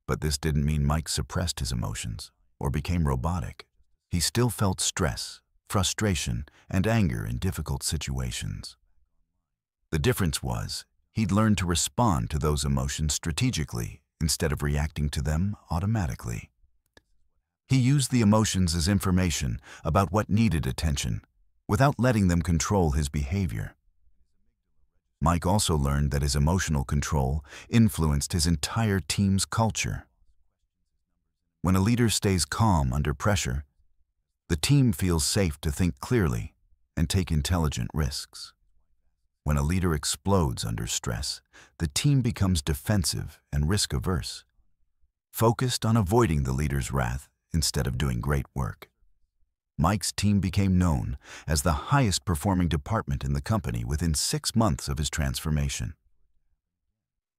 But this didn't mean Mike suppressed his emotions or became robotic. He still felt stress, frustration, and anger in difficult situations. The difference was, he'd learned to respond to those emotions strategically instead of reacting to them automatically. He used the emotions as information about what needed attention, without letting them control his behavior. Mike also learned that his emotional control influenced his entire team's culture. When a leader stays calm under pressure, the team feels safe to think clearly and take intelligent risks. When a leader explodes under stress, the team becomes defensive and risk-averse, focused on avoiding the leader's wrath instead of doing great work. Mike's team became known as the highest-performing department in the company within 6 months of his transformation.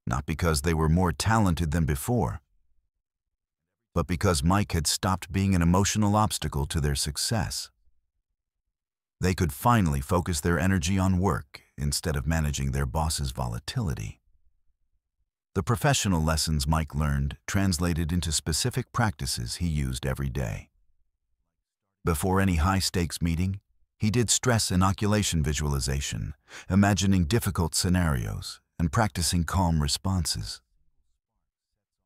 Not because they were more talented than before, but because Mike had stopped being an emotional obstacle to their success. They could finally focus their energy on work instead of managing their boss's volatility. The professional lessons Mike learned translated into specific practices he used every day. Before any high-stakes meeting, he did stress inoculation visualization, imagining difficult scenarios and practicing calm responses.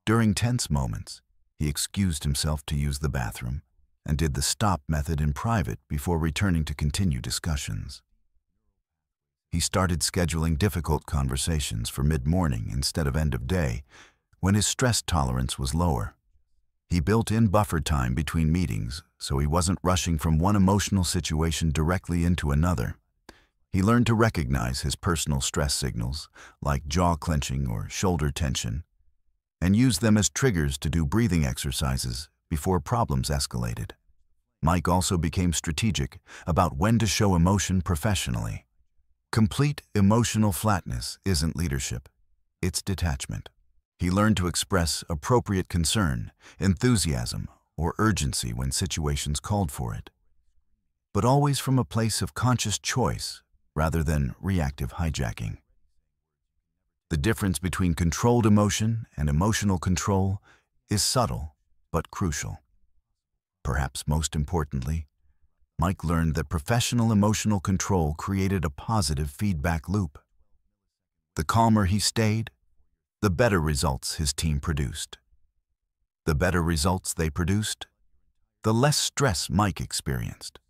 During tense moments, he excused himself to use the bathroom and did the stop method in private before returning to continue discussions. He started scheduling difficult conversations for mid-morning instead of end of day, when his stress tolerance was lower. He built in buffer time between meetings, so he wasn't rushing from one emotional situation directly into another. He learned to recognize his personal stress signals, like jaw clenching or shoulder tension, and use them as triggers to do breathing exercises before problems escalated. Mike also became strategic about when to show emotion professionally. Complete emotional flatness isn't leadership, it's detachment. He learned to express appropriate concern, enthusiasm, or urgency when situations called for it, but always from a place of conscious choice rather than reactive hijacking. The difference between controlled emotion and emotional control is subtle but crucial. Perhaps most importantly, Mike learned that professional emotional control created a positive feedback loop. The calmer he stayed, the better results his team produced. The better results they produced, the less stress Mike experienced.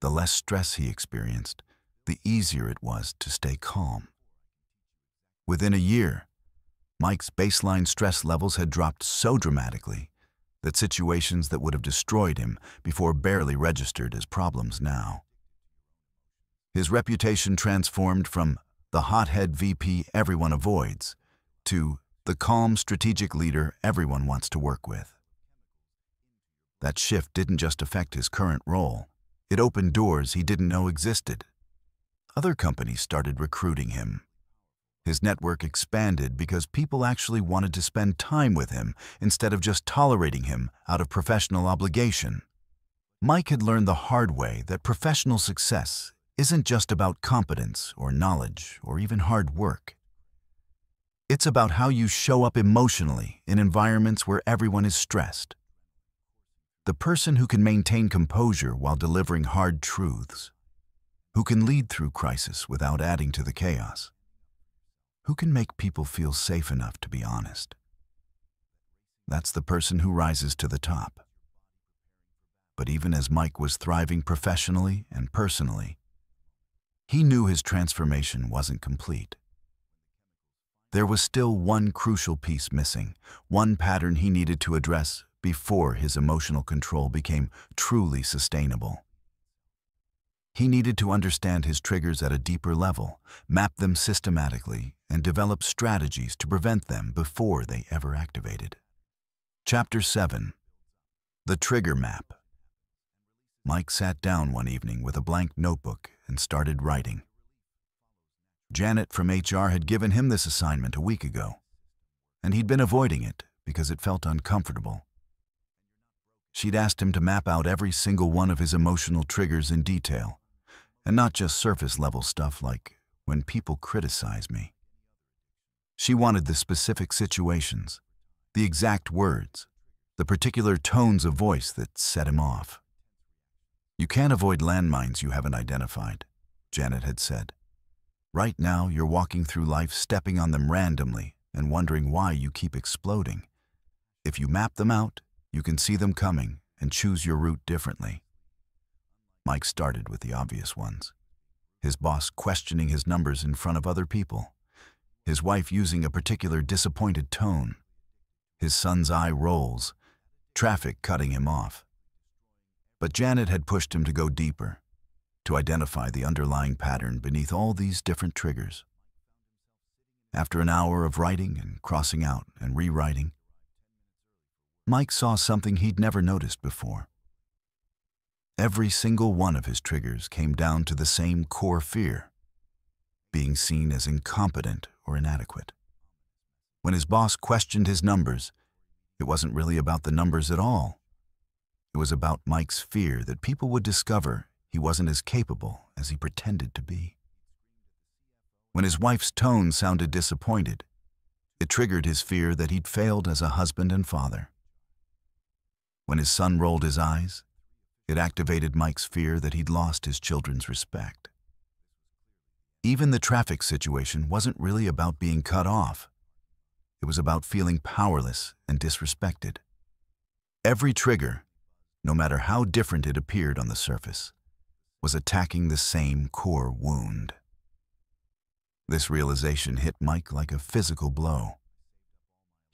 The less stress he experienced, the easier it was to stay calm. Within a year, Mike's baseline stress levels had dropped so dramatically that situations that would have destroyed him before barely registered as problems now. His reputation transformed from the hothead VP everyone avoids to the calm strategic leader everyone wants to work with. That shift didn't just affect his current role, it opened doors he didn't know existed. Other companies started recruiting him. His network expanded because people actually wanted to spend time with him instead of just tolerating him out of professional obligation. Mike had learned the hard way that professional success isn't just about competence or knowledge or even hard work. It's about how you show up emotionally in environments where everyone is stressed. The person who can maintain composure while delivering hard truths, who can lead through crisis without adding to the chaos. Who can make people feel safe enough to be honest? That's the person who rises to the top. But even as Mike was thriving professionally and personally, he knew his transformation wasn't complete. There was still one crucial piece missing, one pattern he needed to address before his emotional control became truly sustainable. He needed to understand his triggers at a deeper level, map them systematically, and develop strategies to prevent them before they ever activated. Chapter 7. The Trigger Map. Mike sat down one evening with a blank notebook and started writing. Janet from HR had given him this assignment a week ago, and he'd been avoiding it because it felt uncomfortable. She'd asked him to map out every single one of his emotional triggers in detail, and not just surface-level stuff like, when people criticize me. She wanted the specific situations, the exact words, the particular tones of voice that set him off. "You can't avoid landmines you haven't identified," Janet had said. "Right now, you're walking through life stepping on them randomly and wondering why you keep exploding. If you map them out, you can see them coming and choose your route differently." Mike started with the obvious ones. His boss questioning his numbers in front of other people. His wife using a particular disappointed tone. His son's eye rolls. Traffic cutting him off. But Janet had pushed him to go deeper, to identify the underlying pattern beneath all these different triggers. After an hour of writing and crossing out and rewriting, Mike saw something he'd never noticed before. Every single one of his triggers came down to the same core fear, being seen as incompetent or inadequate. When his boss questioned his numbers, it wasn't really about the numbers at all. It was about Mike's fear that people would discover he wasn't as capable as he pretended to be. When his wife's tone sounded disappointed, it triggered his fear that he'd failed as a husband and father. When his son rolled his eyes, it activated Mike's fear that he'd lost his children's respect. Even the traffic situation wasn't really about being cut off. It was about feeling powerless and disrespected. Every trigger, no matter how different it appeared on the surface, was attacking the same core wound. This realization hit Mike like a physical blow.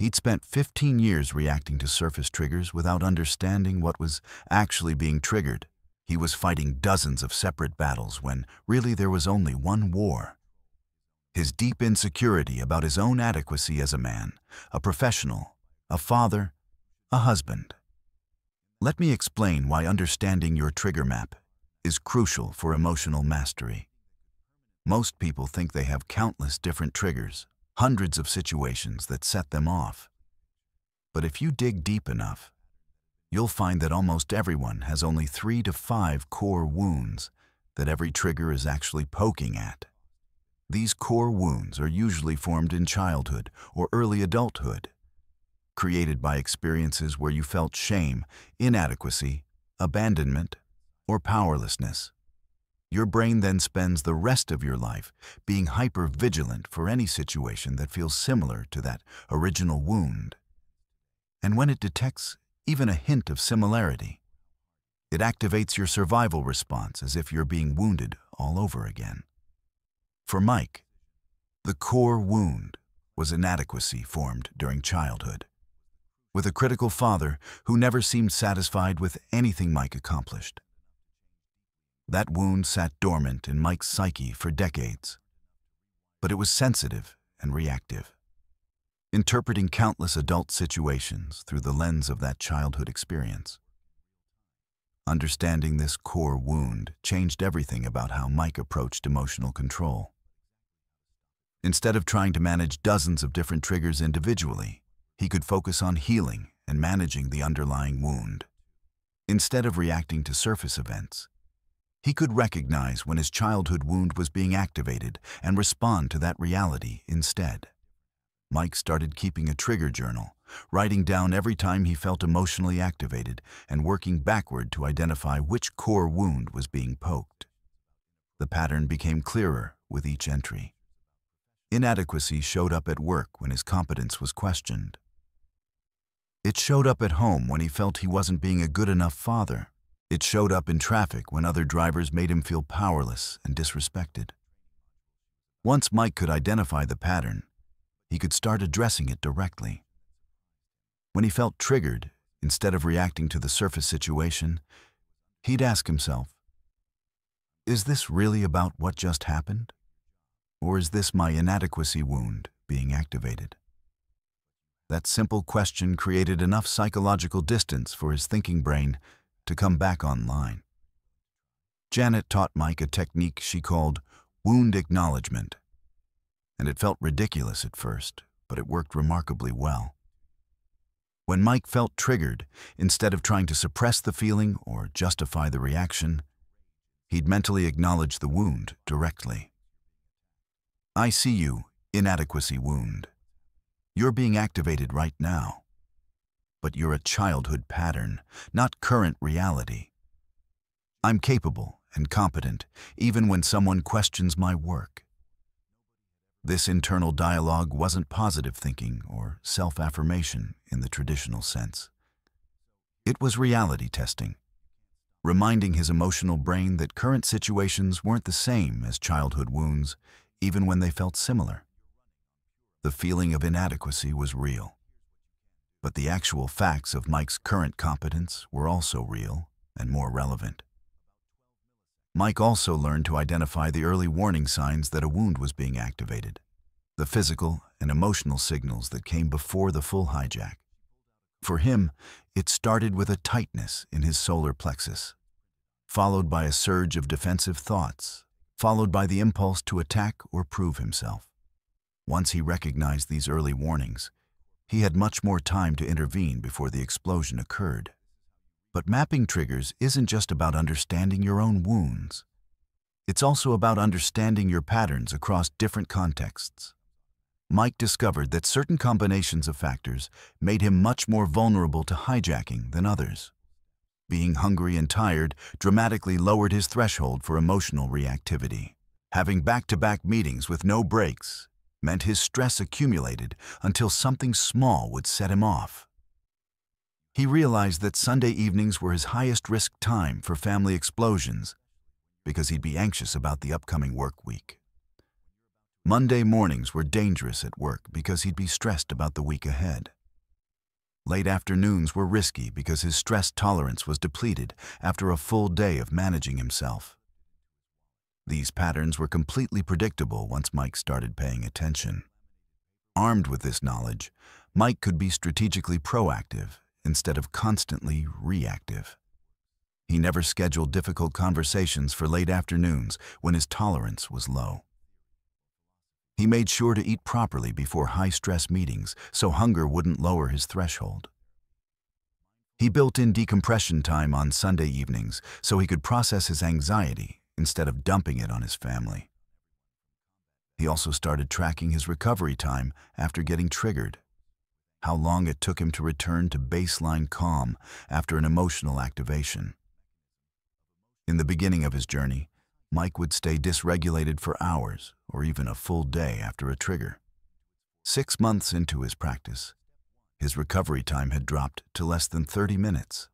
He'd spent 15 years reacting to surface triggers without understanding what was actually being triggered. He was fighting dozens of separate battles when really there was only one war. His deep insecurity about his own adequacy as a man, a professional, a father, a husband. Let me explain why understanding your trigger map is crucial for emotional mastery. Most people think they have countless different triggers, hundreds of situations that set them off. But if you dig deep enough, you'll find that almost everyone has only 3 to 5 core wounds that every trigger is actually poking at. These core wounds are usually formed in childhood or early adulthood, created by experiences where you felt shame, inadequacy, abandonment, or powerlessness. Your brain then spends the rest of your life being hyper-vigilant for any situation that feels similar to that original wound. And when it detects even a hint of similarity, it activates your survival response as if you're being wounded all over again. For Mike, the core wound was inadequacy formed during childhood, with a critical father who never seemed satisfied with anything Mike accomplished. That wound sat dormant in Mike's psyche for decades, but it was sensitive and reactive, interpreting countless adult situations through the lens of that childhood experience. Understanding this core wound changed everything about how Mike approached emotional control. Instead of trying to manage dozens of different triggers individually, he could focus on healing and managing the underlying wound. Instead of reacting to surface events, he could recognize when his childhood wound was being activated and respond to that reality instead. Mike started keeping a trigger journal, writing down every time he felt emotionally activated and working backward to identify which core wound was being poked. The pattern became clearer with each entry. Inadequacy showed up at work when his competence was questioned. It showed up at home when he felt he wasn't being a good enough father. It showed up in traffic when other drivers made him feel powerless and disrespected. Once Mike could identify the pattern, he could start addressing it directly. When he felt triggered, instead of reacting to the surface situation, he'd ask himself, "Is this really about what just happened? Or is this my inadequacy wound being activated?" That simple question created enough psychological distance for his thinking brain to come back online. Janet taught Mike a technique she called wound acknowledgement, and it felt ridiculous at first, but it worked remarkably well. When Mike felt triggered, instead of trying to suppress the feeling or justify the reaction, he'd mentally acknowledge the wound directly. "I see you, inadequacy wound. You're being activated right now. But you're a childhood pattern, not current reality. I'm capable and competent, even when someone questions my work." This internal dialogue wasn't positive thinking or self-affirmation in the traditional sense. It was reality testing, reminding his emotional brain that current situations weren't the same as childhood wounds, even when they felt similar. The feeling of inadequacy was real, but the actual facts of Mike's current competence were also real and more relevant. Mike also learned to identify the early warning signs that a wound was being activated, the physical and emotional signals that came before the full hijack. For him, it started with a tightness in his solar plexus, followed by a surge of defensive thoughts, followed by the impulse to attack or prove himself. Once he recognized these early warnings, he had much more time to intervene before the explosion occurred. But mapping triggers isn't just about understanding your own wounds. It's also about understanding your patterns across different contexts. Mike discovered that certain combinations of factors made him much more vulnerable to hijacking than others. Being hungry and tired dramatically lowered his threshold for emotional reactivity. Having back-to-back meetings with no breaks meant his stress accumulated until something small would set him off. He realized that Sunday evenings were his highest risk time for family explosions because he'd be anxious about the upcoming work week. Monday mornings were dangerous at work because he'd be stressed about the week ahead. Late afternoons were risky because his stress tolerance was depleted after a full day of managing himself. These patterns were completely predictable once Mike started paying attention. Armed with this knowledge, Mike could be strategically proactive instead of constantly reactive. He never scheduled difficult conversations for late afternoons when his tolerance was low. He made sure to eat properly before high-stress meetings so hunger wouldn't lower his threshold. He built in decompression time on Sunday evenings so he could process his anxiety instead of dumping it on his family. He also started tracking his recovery time after getting triggered, how long it took him to return to baseline calm after an emotional activation. In the beginning of his journey, Mike would stay dysregulated for hours or even a full day after a trigger. 6 months into his practice, his recovery time had dropped to less than 30 minutes.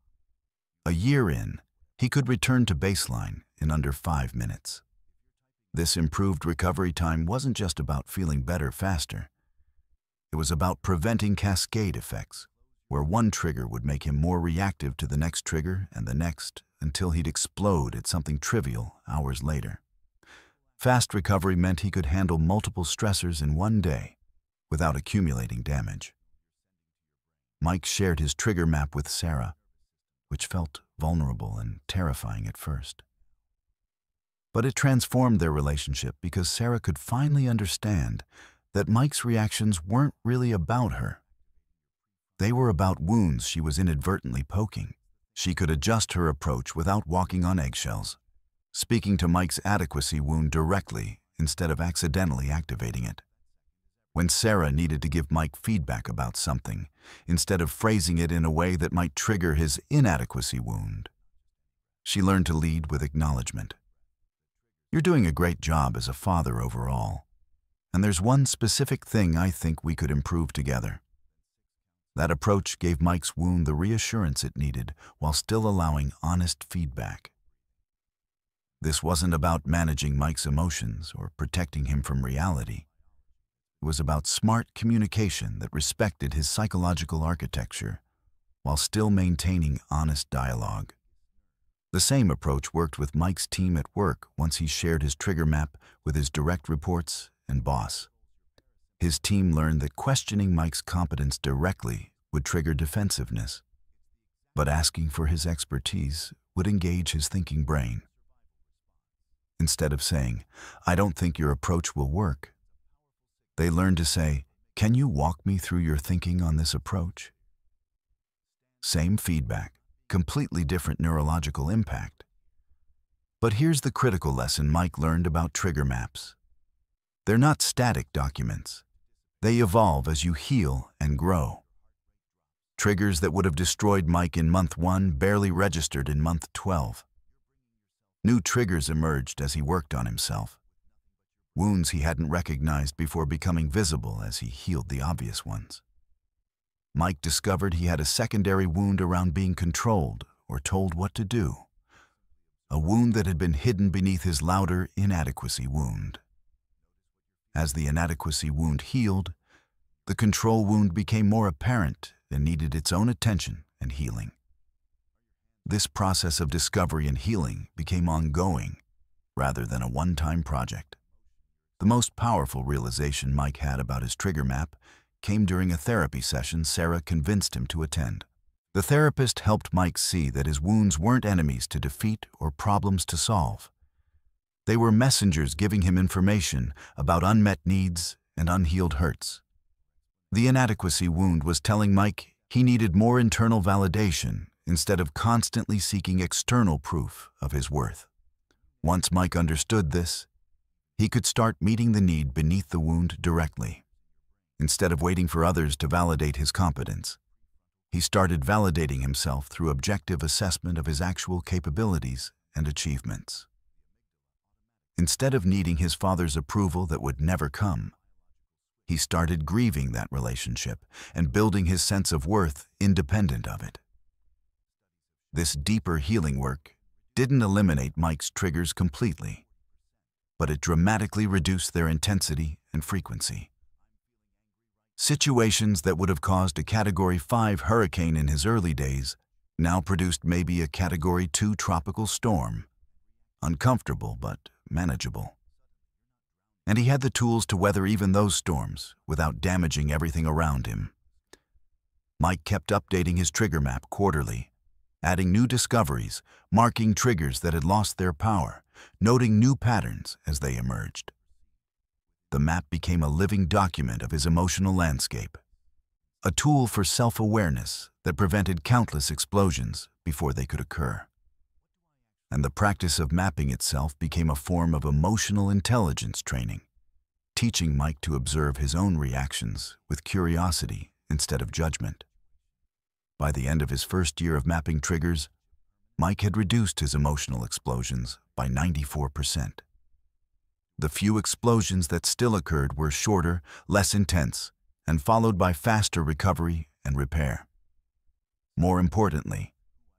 A year in, he could return to baseline in under 5 minutes. This improved recovery time wasn't just about feeling better faster. It was about preventing cascade effects, where one trigger would make him more reactive to the next trigger and the next until he'd explode at something trivial hours later. Fast recovery meant he could handle multiple stressors in one day without accumulating damage. Mike shared his trigger map with Sarah, which felt vulnerable and terrifying at first. But it transformed their relationship because Sarah could finally understand that Mike's reactions weren't really about her. They were about wounds she was inadvertently poking. She could adjust her approach without walking on eggshells, speaking to Mike's adequacy wound directly instead of accidentally activating it. When Sarah needed to give Mike feedback about something, instead of phrasing it in a way that might trigger his inadequacy wound, she learned to lead with acknowledgement. "You're doing a great job as a father overall, And there's one specific thing I think we could improve together. That approach gave Mike's wound the reassurance it needed while still allowing honest feedback. This wasn't about managing Mike's emotions or protecting him from reality. It was about smart communication that respected his psychological architecture while still maintaining honest dialogue. The same approach worked with Mike's team at work once he shared his trigger map with his direct reports and boss. His team learned that questioning Mike's competence directly would trigger defensiveness, but asking for his expertise would engage his thinking brain. Instead of saying, "I don't think your approach will work," they learned to say, "Can you walk me through your thinking on this approach?" Same feedback, completely different neurological impact. But here's the critical lesson Mike learned about trigger maps. They're not static documents. They evolve as you heal and grow. Triggers that would have destroyed Mike in month 1 barely registered in month 12. New triggers emerged as he worked on himself. Wounds he hadn't recognized before becoming visible as he healed the obvious ones. Mike discovered he had a secondary wound around being controlled or told what to do. A wound that had been hidden beneath his louder inadequacy wound. As the inadequacy wound healed, the control wound became more apparent and needed its own attention and healing. This process of discovery and healing became ongoing rather than a one-time project. The most powerful realization Mike had about his trigger map came during a therapy session Sarah convinced him to attend. The therapist helped Mike see that his wounds weren't enemies to defeat or problems to solve. They were messengers giving him information about unmet needs and unhealed hurts. The inadequacy wound was telling Mike he needed more internal validation instead of constantly seeking external proof of his worth. Once Mike understood this, he could start meeting the need beneath the wound directly. Instead of waiting for others to validate his competence, he started validating himself through objective assessment of his actual capabilities and achievements. Instead of needing his father's approval that would never come, he started grieving that relationship and building his sense of worth independent of it. This deeper healing work didn't eliminate Mike's triggers completely, but it dramatically reduced their intensity and frequency. Situations that would have caused a Category 5 hurricane in his early days now produced maybe a Category 2 tropical storm. Uncomfortable, but manageable. And he had the tools to weather even those storms without damaging everything around him. Mike kept updating his trigger map quarterly, adding new discoveries, marking triggers that had lost their power, noting new patterns as they emerged. The map became a living document of his emotional landscape, a tool for self-awareness that prevented countless explosions before they could occur. And the practice of mapping itself became a form of emotional intelligence training, teaching Mike to observe his own reactions with curiosity instead of judgment. By the end of his first year of mapping triggers, Mike had reduced his emotional explosions by 94%. The few explosions that still occurred were shorter, less intense, and followed by faster recovery and repair. More importantly,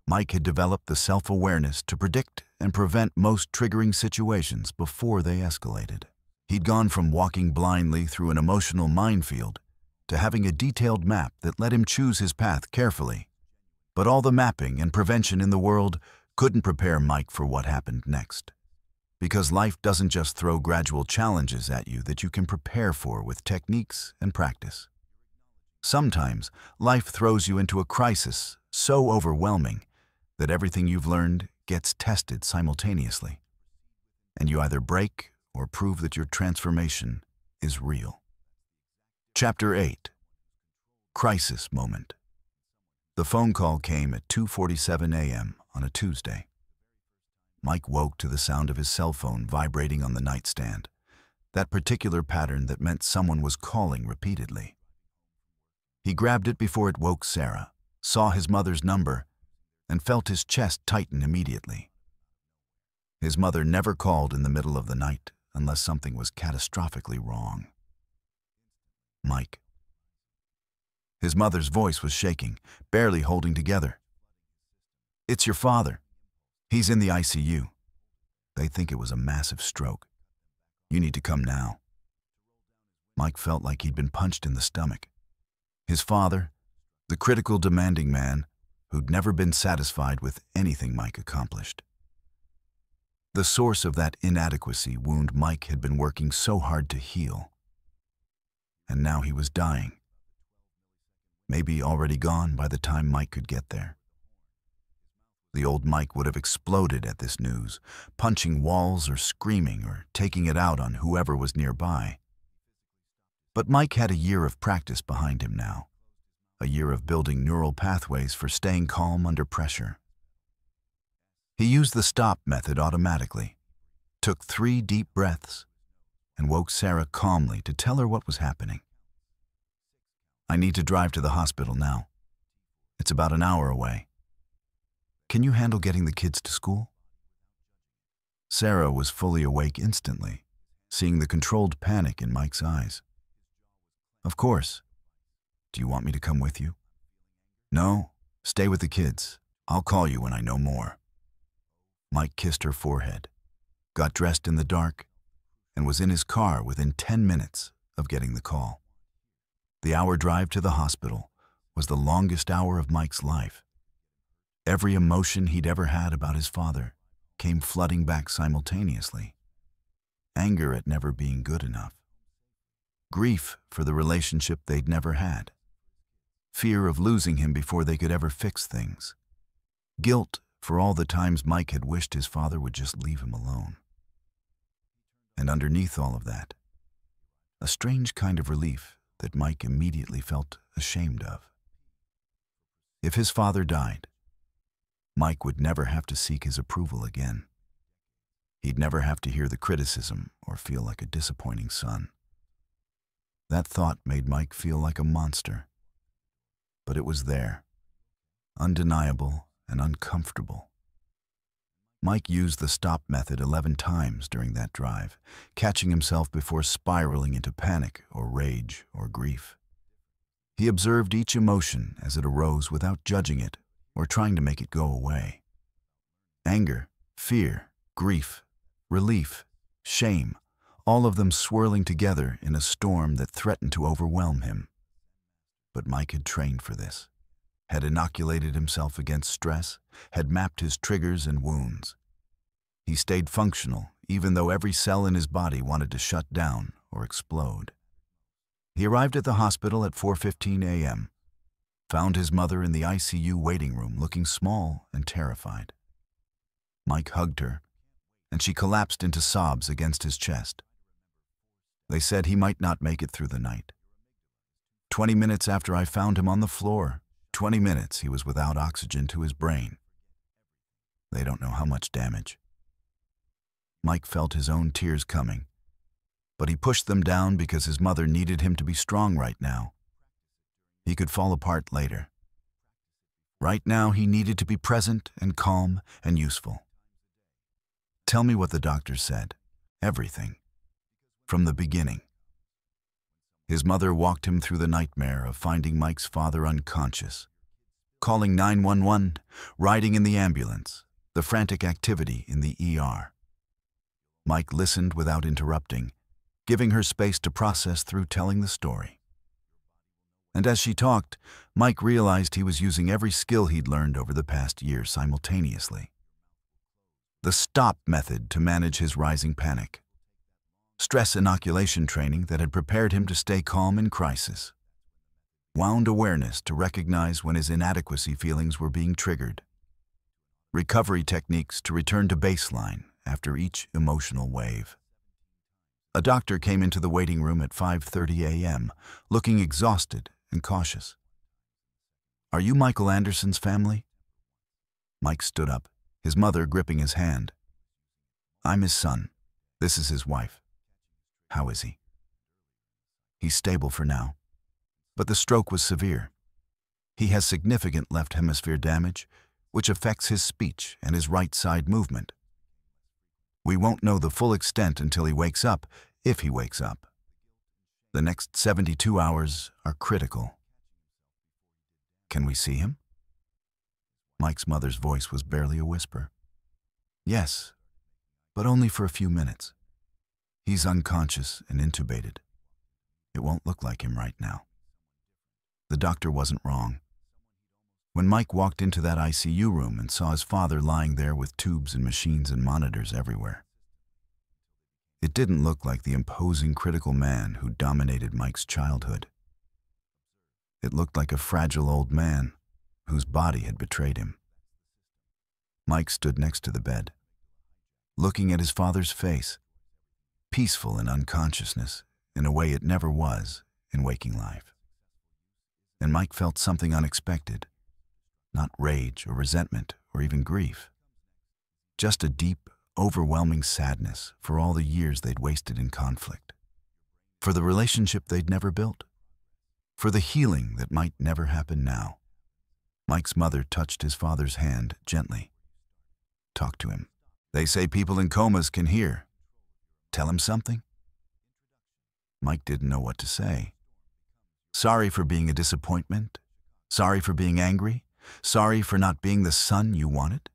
Mike had developed the self-awareness to predict and prevent most triggering situations before they escalated. He'd gone from walking blindly through an emotional minefield to having a detailed map that let him choose his path carefully. But all the mapping and prevention in the world couldn't prepare Mike for what happened next. Because life doesn't just throw gradual challenges at you that you can prepare for with techniques and practice. Sometimes life throws you into a crisis so overwhelming that everything you've learned gets tested simultaneously, and you either break or prove that your transformation is real. Chapter 8. Crisis Moment. The phone call came at 2:47 a.m. on a Tuesday. Mike woke to the sound of his cell phone vibrating on the nightstand, that particular pattern that meant someone was calling repeatedly. He grabbed it before it woke Sarah, saw his mother's number, and felt his chest tighten immediately. His mother never called in the middle of the night unless something was catastrophically wrong. Mike. His mother's voice was shaking, barely holding together. It's your father. He's in the ICU. They think it was a massive stroke. You need to come now. Mike felt like he'd been punched in the stomach. His father, the critical, demanding man who'd never been satisfied with anything Mike accomplished. The source of that inadequacy wound Mike had been working so hard to heal. And now he was dying. Maybe already gone by the time Mike could get there. The old Mike would have exploded at this news, punching walls or screaming or taking it out on whoever was nearby. But Mike had a year of practice behind him now, a year of building neural pathways for staying calm under pressure. He used the stop method automatically, took 3 deep breaths, and woke Sarah calmly to tell her what was happening. I need to drive to the hospital now. It's about an hour away. Can you handle getting the kids to school? Sarah was fully awake instantly, seeing the controlled panic in Mike's eyes. Of course. Do you want me to come with you? No, stay with the kids. I'll call you when I know more. Mike kissed her forehead, got dressed in the dark, and was in his car within 10 minutes of getting the call. The hour drive to the hospital was the longest hour of Mike's life. Every emotion he'd ever had about his father came flooding back simultaneously. Anger at never being good enough. Grief for the relationship they'd never had. Fear of losing him before they could ever fix things. Guilt for all the times Mike had wished his father would just leave him alone. And underneath all of that, a strange kind of relief that Mike immediately felt ashamed of. If his father died, Mike would never have to seek his approval again. He'd never have to hear the criticism or feel like a disappointing son. That thought made Mike feel like a monster. But it was there, undeniable and uncomfortable. Mike used the stop method 11 times during that drive, catching himself before spiraling into panic or rage or grief. He observed each emotion as it arose without judging it or trying to make it go away. Anger, fear, grief, relief, shame, all of them swirling together in a storm that threatened to overwhelm him. But Mike had trained for this, had inoculated himself against stress, had mapped his triggers and wounds. He stayed functional, even though every cell in his body wanted to shut down or explode. He arrived at the hospital at 4:15 a.m., found his mother in the ICU waiting room looking small and terrified. Mike hugged her, and she collapsed into sobs against his chest. They said he might not make it through the night. 20 minutes after I found him on the floor, 20 minutes he was without oxygen to his brain. They don't know how much damage. Mike felt his own tears coming, but he pushed them down because his mother needed him to be strong right now. He could fall apart later. Right now, he needed to be present and calm and useful. Tell me what the doctor said. Everything. From the beginning. His mother walked him through the nightmare of finding Mike's father unconscious, calling 911, riding in the ambulance, the frantic activity in the ER. Mike listened without interrupting, giving her space to process through telling the story. And as she talked, Mike realized he was using every skill he'd learned over the past year simultaneously. The stop method to manage his rising panic. Stress inoculation training that had prepared him to stay calm in crisis. Wound awareness to recognize when his inadequacy feelings were being triggered. Recovery techniques to return to baseline after each emotional wave. A doctor came into the waiting room at 5:30 a.m., looking exhausted and cautious. Are you Michael Anderson's family? Mike stood up, his mother gripping his hand. I'm his son. This is his wife. How is he? He's stable for now, but the stroke was severe. He has significant left hemisphere damage, which affects his speech and his right side movement. We won't know the full extent until he wakes up, if he wakes up. The next 72 hours are critical. Can we see him? Mike's mother's voice was barely a whisper. Yes, but only for a few minutes. He's unconscious and intubated. It won't look like him right now. The doctor wasn't wrong. When Mike walked into that ICU room and saw his father lying there with tubes and machines and monitors everywhere, it didn't look like the imposing critical man who dominated Mike's childhood. It looked like a fragile old man whose body had betrayed him. Mike stood next to the bed, looking at his father's face, peaceful in unconsciousness in a way it never was in waking life. And Mike felt something unexpected, not rage or resentment or even grief, just a deep, overwhelming sadness for all the years they'd wasted in conflict, for the relationship they'd never built, for the healing that might never happen now. Mike's mother touched his father's hand gently. Talk to him. They say people in comas can hear. Tell him something? Mike didn't know what to say. Sorry for being a disappointment? Sorry for being angry? Sorry for not being the son you wanted?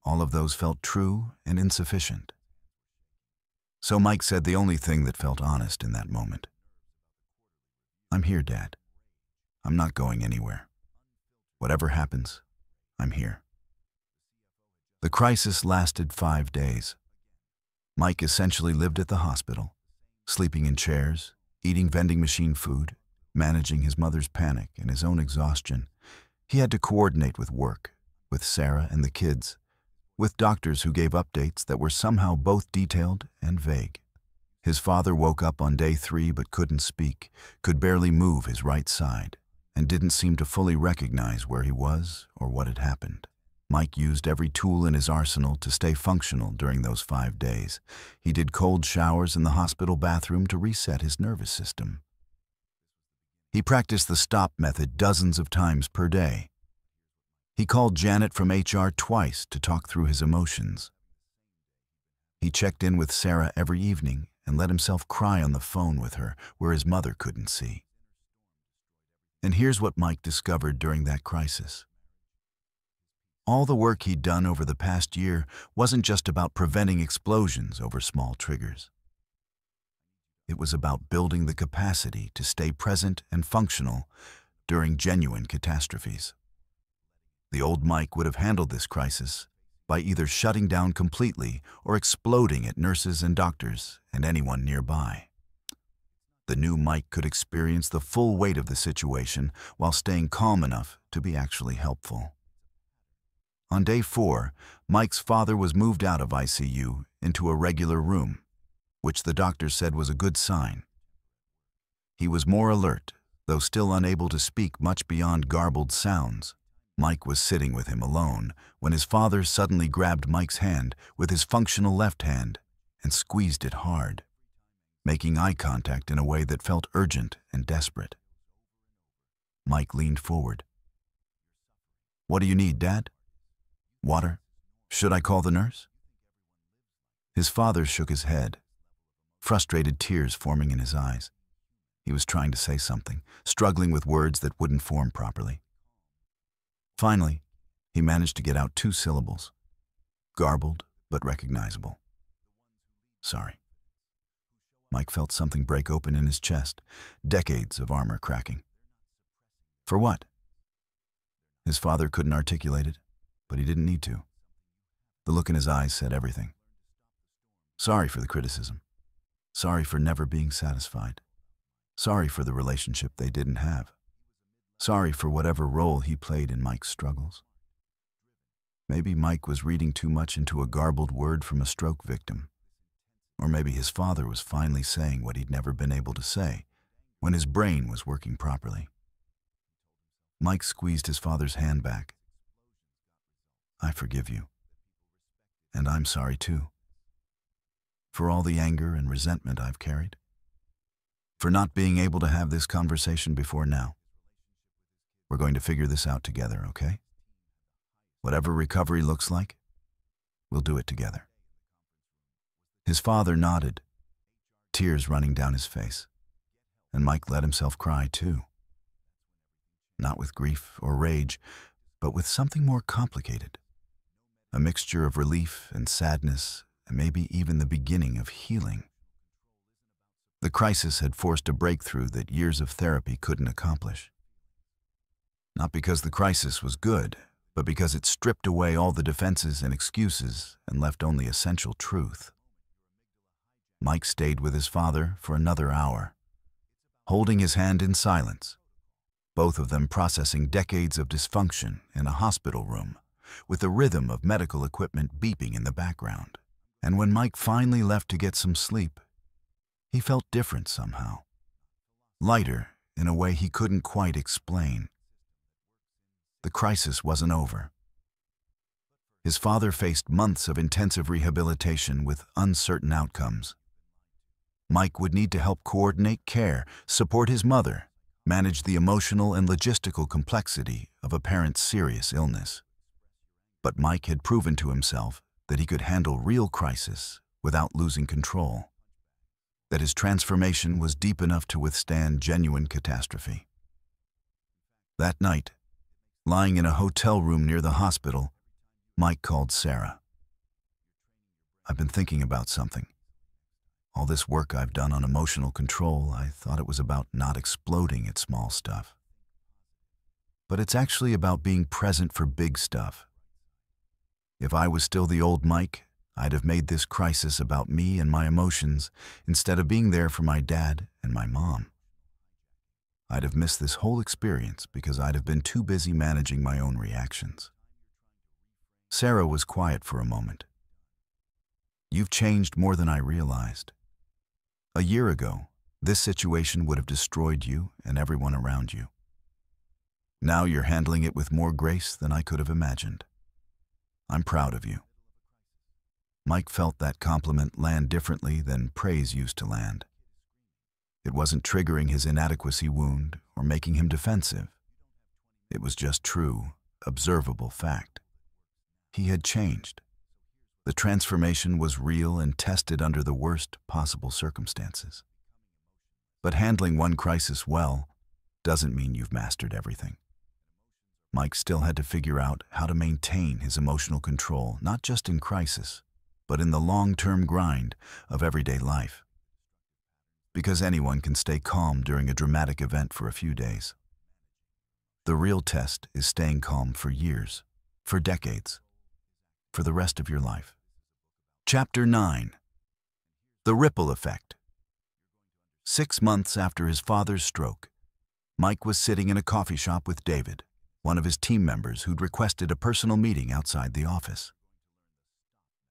All of those felt true and insufficient. So Mike said the only thing that felt honest in that moment. I'm here, Dad. I'm not going anywhere. Whatever happens, I'm here. The crisis lasted 5 days. Mike essentially lived at the hospital, sleeping in chairs, eating vending machine food, managing his mother's panic and his own exhaustion. He had to coordinate with work, with Sarah and the kids, with doctors who gave updates that were somehow both detailed and vague. His father woke up on day 3 but couldn't speak, could barely move his right side, and didn't seem to fully recognize where he was or what had happened. Mike used every tool in his arsenal to stay functional during those 5 days. He did cold showers in the hospital bathroom to reset his nervous system. He practiced the stop method dozens of times per day. He called Janet from HR twice to talk through his emotions. He checked in with Sarah every evening and let himself cry on the phone with her where his mother couldn't see. And here's what Mike discovered during that crisis. All the work he'd done over the past year wasn't just about preventing explosions over small triggers. It was about building the capacity to stay present and functional during genuine catastrophes. The old Mike would have handled this crisis by either shutting down completely or exploding at nurses and doctors and anyone nearby. The new Mike could experience the full weight of the situation while staying calm enough to be actually helpful. On day 4, Mike's father was moved out of ICU into a regular room, which the doctor said was a good sign. He was more alert, though still unable to speak much beyond garbled sounds. Mike was sitting with him alone when his father suddenly grabbed Mike's hand with his functional left hand and squeezed it hard, making eye contact in a way that felt urgent and desperate. Mike leaned forward. "What do you need, Dad? Water? Should I call the nurse?" His father shook his head, frustrated tears forming in his eyes. He was trying to say something, struggling with words that wouldn't form properly. Finally, he managed to get out 2 syllables, garbled but recognizable. "Sorry." Mike felt something break open in his chest, decades of armor cracking. "For what?" His father couldn't articulate it, but he didn't need to. The look in his eyes said everything. Sorry for the criticism. Sorry for never being satisfied. Sorry for the relationship they didn't have. Sorry for whatever role he played in Mike's struggles. Maybe Mike was reading too much into a garbled word from a stroke victim. Or maybe his father was finally saying what he'd never been able to say when his brain was working properly. Mike squeezed his father's hand back. "I forgive you. And I'm sorry too. For all the anger and resentment I've carried. For not being able to have this conversation before now. We're going to figure this out together, okay? Whatever recovery looks like, we'll do it together." His father nodded, tears running down his face, and Mike let himself cry too. Not with grief or rage, but with something more complicated. A mixture of relief and sadness, and maybe even the beginning of healing. The crisis had forced a breakthrough that years of therapy couldn't accomplish. Not because the crisis was good, but because it stripped away all the defenses and excuses and left only essential truth. Mike stayed with his father for another hour, holding his hand in silence, both of them processing decades of dysfunction in a hospital room, with the rhythm of medical equipment beeping in the background. And when Mike finally left to get some sleep, he felt different somehow. Lighter in a way he couldn't quite explain. The crisis wasn't over. His father faced months of intensive rehabilitation with uncertain outcomes. Mike would need to help coordinate care, support his mother, manage the emotional and logistical complexity of a parent's serious illness. But Mike had proven to himself that he could handle real crisis without losing control, that his transformation was deep enough to withstand genuine catastrophe. That night, lying in a hotel room near the hospital, Mike called Sarah. "I've been thinking about something. All this work I've done on emotional control, I thought it was about not exploding at small stuff. But it's actually about being present for big stuff. If I was still the old Mike, I'd have made this crisis about me and my emotions instead of being there for my dad and my mom. I'd have missed this whole experience because I'd have been too busy managing my own reactions." Sarah was quiet for a moment. "You've changed more than I realized. A year ago, this situation would have destroyed you and everyone around you. Now you're handling it with more grace than I could have imagined. I'm proud of you." Mike felt that compliment land differently than praise used to land. It wasn't triggering his inadequacy wound or making him defensive. It was just true, observable fact. He had changed. The transformation was real and tested under the worst possible circumstances. But handling one crisis well doesn't mean you've mastered everything. Mike still had to figure out how to maintain his emotional control, not just in crisis, but in the long-term grind of everyday life. Because anyone can stay calm during a dramatic event for a few days. The real test is staying calm for years, for decades, for the rest of your life. Chapter 9. The Ripple Effect. 6 months after his father's stroke, Mike was sitting in a coffee shop with David, one of his team members who'd requested a personal meeting outside the office.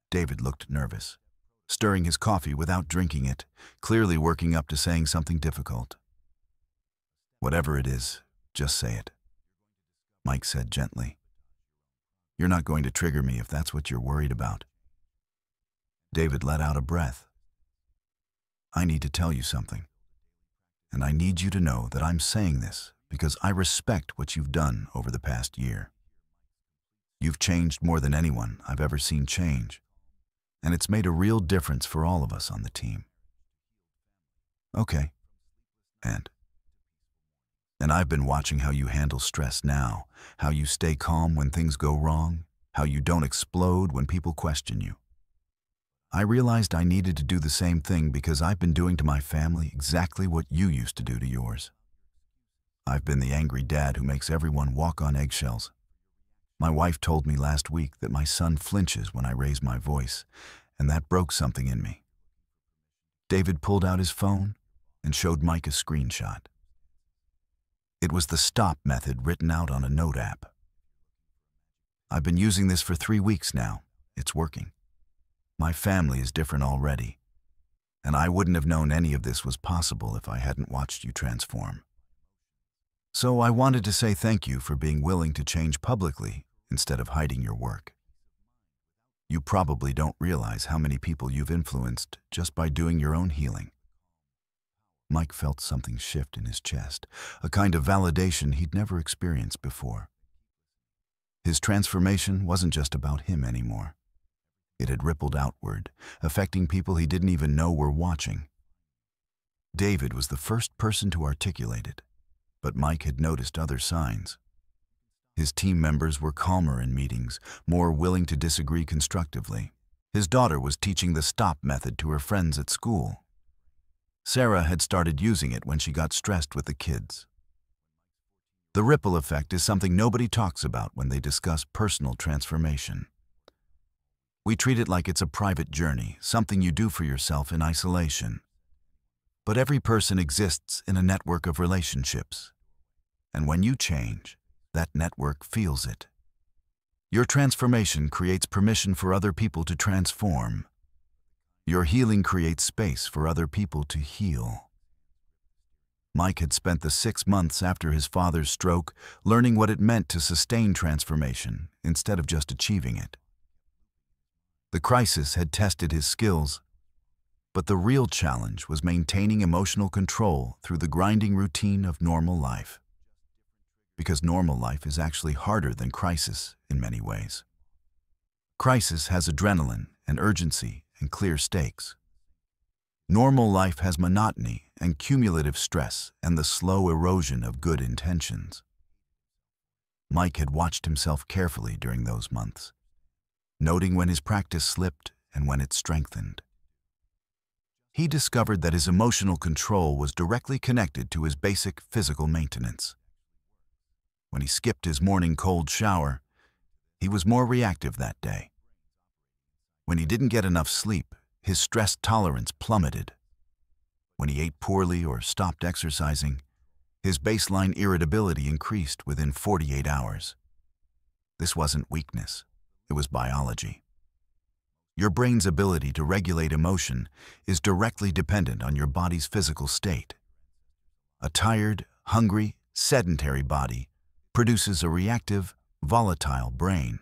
David looked nervous, stirring his coffee without drinking it, clearly working up to saying something difficult. "Whatever it is, just say it," Mike said gently. "You're not going to trigger me if that's what you're worried about." David let out a breath. "I need to tell you something, and I need you to know that I'm saying this because I respect what you've done over the past year. You've changed more than anyone I've ever seen change, and it's made a real difference for all of us on the team." "Okay. And I've been watching how you handle stress now, how you stay calm when things go wrong, how you don't explode when people question you. I realized I needed to do the same thing because I've been doing to my family exactly what you used to do to yours. I've been the angry dad who makes everyone walk on eggshells. My wife told me last week that my son flinches when I raise my voice, and that broke something in me." David pulled out his phone and showed Mike a screenshot. It was the stop method written out on a note app. "I've been using this for 3 weeks now. It's working. My family is different already, and I wouldn't have known any of this was possible if I hadn't watched you transform. So I wanted to say thank you for being willing to change publicly instead of hiding your work. You probably don't realize how many people you've influenced just by doing your own healing." Mike felt something shift in his chest, a kind of validation he'd never experienced before. His transformation wasn't just about him anymore. It had rippled outward, affecting people he didn't even know were watching. David was the first person to articulate it, but Mike had noticed other signs. His team members were calmer in meetings, more willing to disagree constructively. His daughter was teaching the stop method to her friends at school. Sarah had started using it when she got stressed with the kids. The ripple effect is something nobody talks about when they discuss personal transformation. We treat it like it's a private journey, something you do for yourself in isolation. But every person exists in a network of relationships. And when you change, that network feels it. Your transformation creates permission for other people to transform. Your healing creates space for other people to heal. Mike had spent the 6 months after his father's stroke learning what it meant to sustain transformation instead of just achieving it. The crisis had tested his skills, but the real challenge was maintaining emotional control through the grinding routine of normal life. Because normal life is actually harder than crisis in many ways. Crisis has adrenaline and urgency and clear stakes. Normal life has monotony and cumulative stress and the slow erosion of good intentions. Mike had watched himself carefully during those months, noting when his practice slipped and when it strengthened. He discovered that his emotional control was directly connected to his basic physical maintenance. When he skipped his morning cold shower, he was more reactive that day. When he didn't get enough sleep, his stress tolerance plummeted. When he ate poorly or stopped exercising, his baseline irritability increased within 48 hours. This wasn't weakness, it was biology. Your brain's ability to regulate emotion is directly dependent on your body's physical state. A tired, hungry, sedentary body produces a reactive, volatile brain.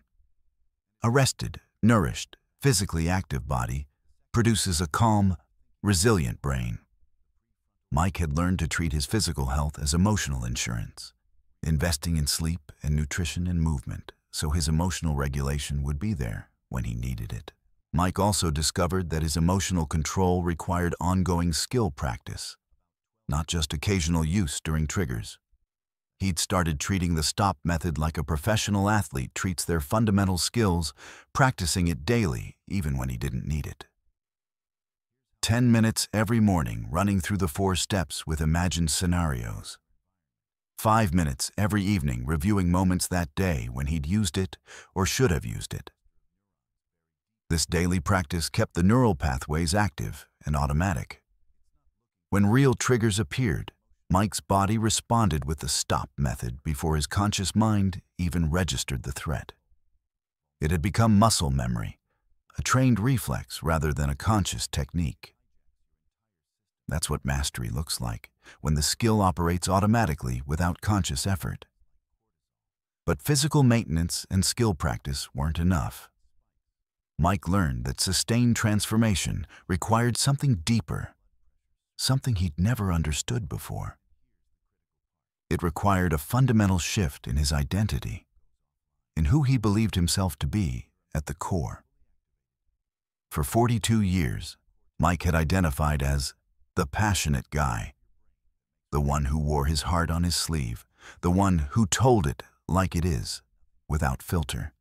A rested, nourished, physically active body produces a calm, resilient brain. Mike had learned to treat his physical health as emotional insurance, investing in sleep and nutrition and movement so his emotional regulation would be there when he needed it. Mike also discovered that his emotional control required ongoing skill practice, not just occasional use during triggers. He'd started treating the stop method like a professional athlete treats their fundamental skills, practicing it daily, even when he didn't need it. 10 minutes every morning running through the 4 steps with imagined scenarios. 5 minutes every evening reviewing moments that day when he'd used it or should have used it. This daily practice kept the neural pathways active and automatic. When real triggers appeared, Mike's body responded with the stop method before his conscious mind even registered the threat. It had become muscle memory, a trained reflex rather than a conscious technique. That's what mastery looks like, when the skill operates automatically without conscious effort. But physical maintenance and skill practice weren't enough. Mike learned that sustained transformation required something deeper, something he'd never understood before. It required a fundamental shift in his identity, in who he believed himself to be at the core. For 42 years, Mike had identified as the passionate guy, the one who wore his heart on his sleeve, the one who told it like it is, without filter.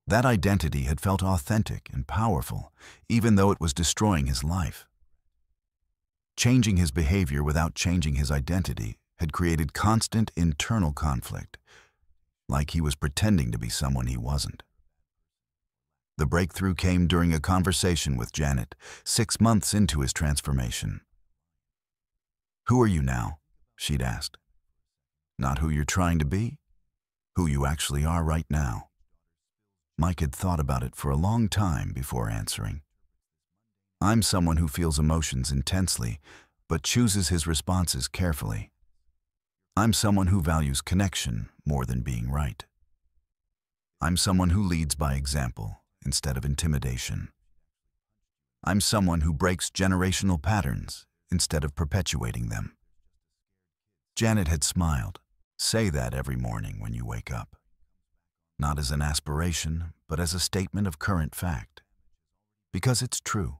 That identity had felt authentic and powerful, even though it was destroying his life. Changing his behavior without changing his identity had created constant internal conflict, like he was pretending to be someone he wasn't. The breakthrough came during a conversation with Janet, 6 months into his transformation. "Who are you now?" she'd asked. "Not who you're trying to be, who you actually are right now." Mike had thought about it for a long time before answering. "I'm someone who feels emotions intensely, but chooses his responses carefully. I'm someone who values connection more than being right. I'm someone who leads by example instead of intimidation. I'm someone who breaks generational patterns instead of perpetuating them." Janet had smiled. "Say that every morning when you wake up. Not as an aspiration, but as a statement of current fact. Because it's true.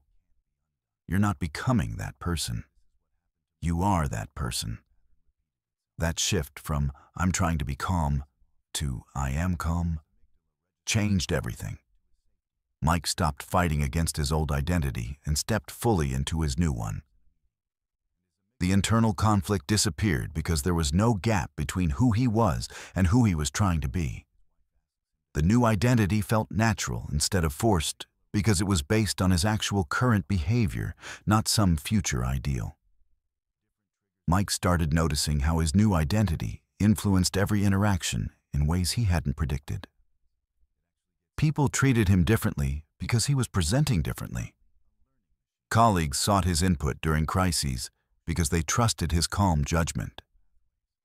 You're not becoming that person. You are that person. That shift from "I'm trying to be calm" to "I am calm" changed everything. Mike stopped fighting against his old identity and stepped fully into his new one. The internal conflict disappeared because there was no gap between who he was and who he was trying to be. The new identity felt natural instead of forced because it was based on his actual current behavior, not some future ideal. Mike started noticing how his new identity influenced every interaction in ways he hadn't predicted. People treated him differently because he was presenting differently. Colleagues sought his input during crises because they trusted his calm judgment.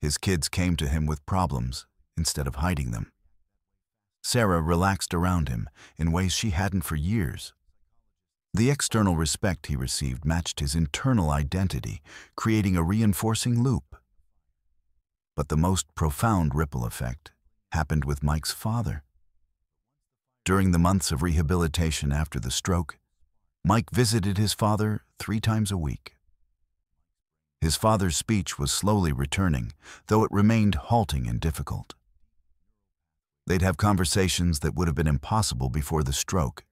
His kids came to him with problems instead of hiding them. Sarah relaxed around him in ways she hadn't for years. The external respect he received matched his internal identity, creating a reinforcing loop. But the most profound ripple effect happened with Mike's father. During the months of rehabilitation after the stroke, Mike visited his father 3 times a week. His father's speech was slowly returning, though it remained halting and difficult. They'd have conversations that would have been impossible before the stroke,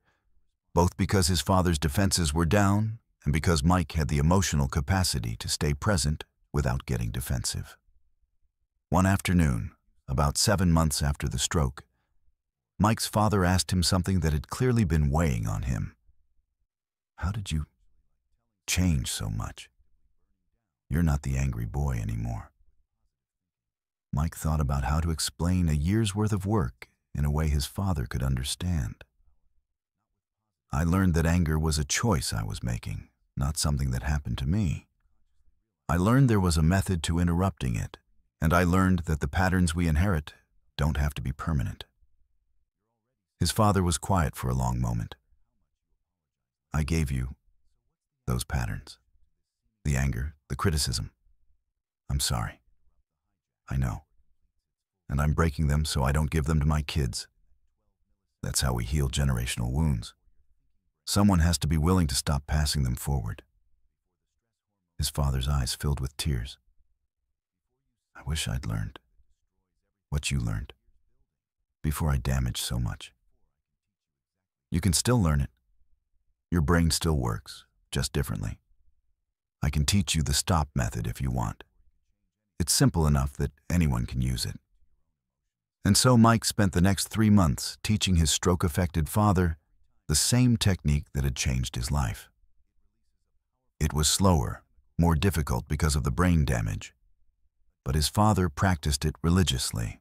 both because his father's defenses were down and because Mike had the emotional capacity to stay present without getting defensive. One afternoon, about 7 months after the stroke, Mike's father asked him something that had clearly been weighing on him. "How did you change so much? You're not the angry boy anymore." Mike thought about how to explain a year's worth of work in a way his father could understand. "I learned that anger was a choice I was making, not something that happened to me. I learned there was a method to interrupting it, and I learned that the patterns we inherit don't have to be permanent." His father was quiet for a long moment. "I gave you those patterns. The anger, the criticism. I'm sorry. I know. And I'm breaking them so I don't give them to my kids. That's how we heal generational wounds. Someone has to be willing to stop passing them forward." His father's eyes filled with tears. "I wish I'd learned what you learned before I damaged so much." "You can still learn it. Your brain still works, just differently. I can teach you the stop method if you want. It's simple enough that anyone can use it." And so Mike spent the next 3 months teaching his stroke-affected father the same technique that had changed his life. It was slower, more difficult because of the brain damage, but his father practiced it religiously.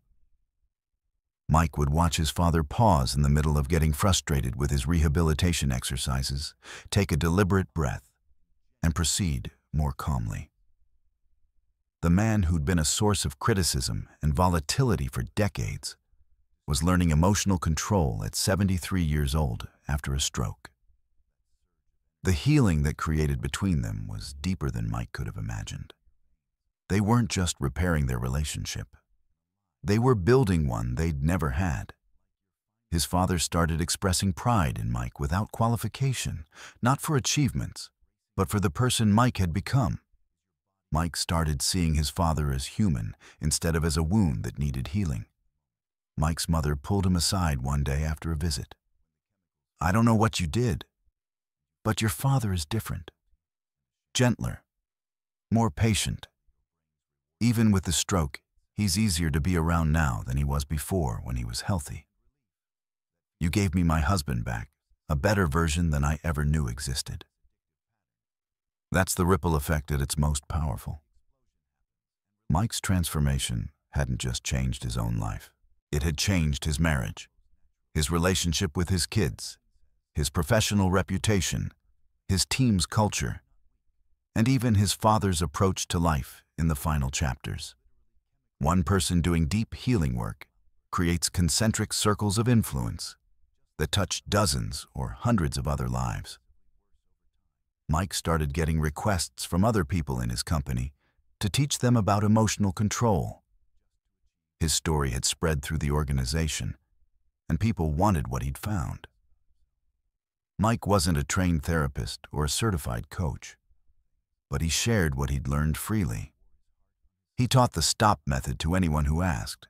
Mike would watch his father pause in the middle of getting frustrated with his rehabilitation exercises, take a deliberate breath, and proceed more calmly. The man who'd been a source of criticism and volatility for decades was learning emotional control at 73 years old after a stroke. The healing that created between them was deeper than Mike could have imagined. They weren't just repairing their relationship. They were building one they'd never had. His father started expressing pride in Mike without qualification, not for achievements, but for the person Mike had become. Mike started seeing his father as human instead of as a wound that needed healing. Mike's mother pulled him aside one day after a visit. "I don't know what you did, but your father is different. Gentler, more patient. Even with the stroke, he's easier to be around now than he was before when he was healthy. You gave me my husband back, a better version than I ever knew existed." That's the ripple effect at its most powerful. Mike's transformation hadn't just changed his own life. It had changed his marriage, his relationship with his kids, his professional reputation, his team's culture, and even his father's approach to life in the final chapters. One person doing deep healing work creates concentric circles of influence that touch dozens or hundreds of other lives. Mike started getting requests from other people in his company to teach them about emotional control. His story had spread through the organization, and people wanted what he'd found. Mike wasn't a trained therapist or a certified coach. but he shared what he'd learned freely. He taught the stop method to anyone who asked.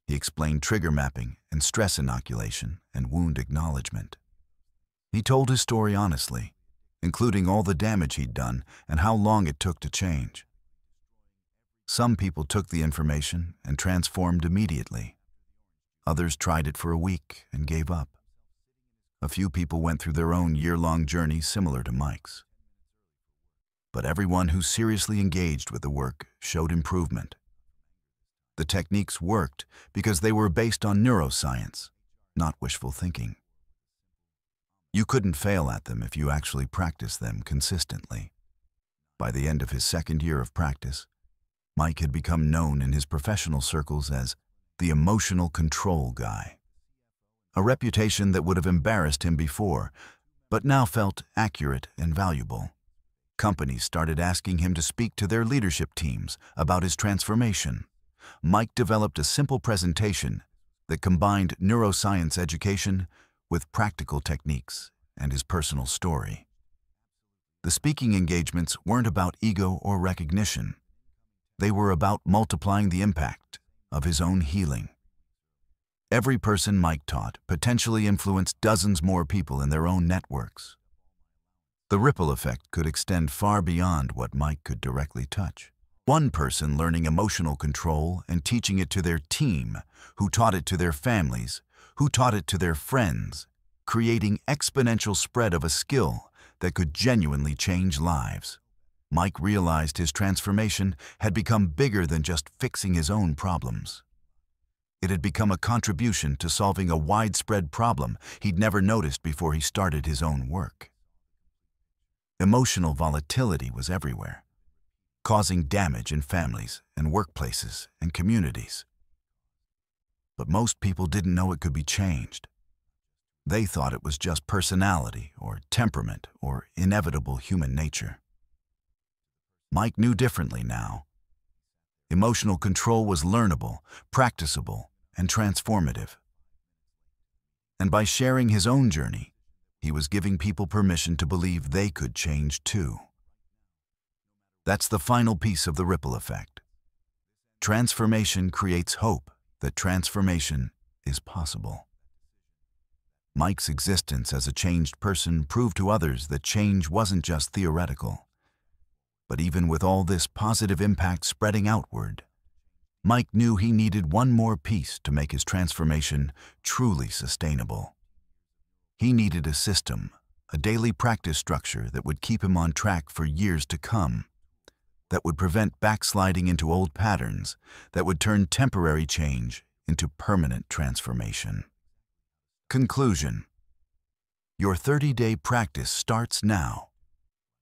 He explained trigger mapping and stress inoculation and wound acknowledgement. He told his story honestly, including all the damage he'd done and how long it took to change. Some people took the information and transformed immediately. Others tried it for a week and gave up. A few people went through their own year-long journey similar to Mike's. But everyone who seriously engaged with the work showed improvement. The techniques worked because they were based on neuroscience, not wishful thinking. You couldn't fail at them if you actually practiced them consistently. By the end of his second year of practice, Mike had become known in his professional circles as the emotional control guy. A reputation that would have embarrassed him before, but now felt accurate and valuable. Companies started asking him to speak to their leadership teams about his transformation. Mike developed a simple presentation that combined neuroscience education with practical techniques and his personal story. The speaking engagements weren't about ego or recognition. They were about multiplying the impact of his own healing. Every person Mike taught potentially influenced dozens more people in their own networks. The ripple effect could extend far beyond what Mike could directly touch. One person learning emotional control and teaching it to their team, who taught it to their families, who taught it to their friends, creating exponential spread of a skill that could genuinely change lives. Mike realized his transformation had become bigger than just fixing his own problems. It had become a contribution to solving a widespread problem he'd never noticed before he started his own work. Emotional volatility was everywhere, causing damage in families and workplaces and communities. But most people didn't know it could be changed. They thought it was just personality or temperament or inevitable human nature. Mike knew differently now. Emotional control was learnable, practicable, and transformative. And by sharing his own journey, he was giving people permission to believe they could change too. That's the final piece of the ripple effect. Transformation creates hope that transformation is possible. Mike's existence as a changed person proved to others that change wasn't just theoretical. But even with all this positive impact spreading outward, Mike knew he needed one more piece to make his transformation truly sustainable. He needed a system, a daily practice structure that would keep him on track for years to come, that would prevent backsliding into old patterns, that would turn temporary change into permanent transformation. Conclusion. Your 30-day practice starts now.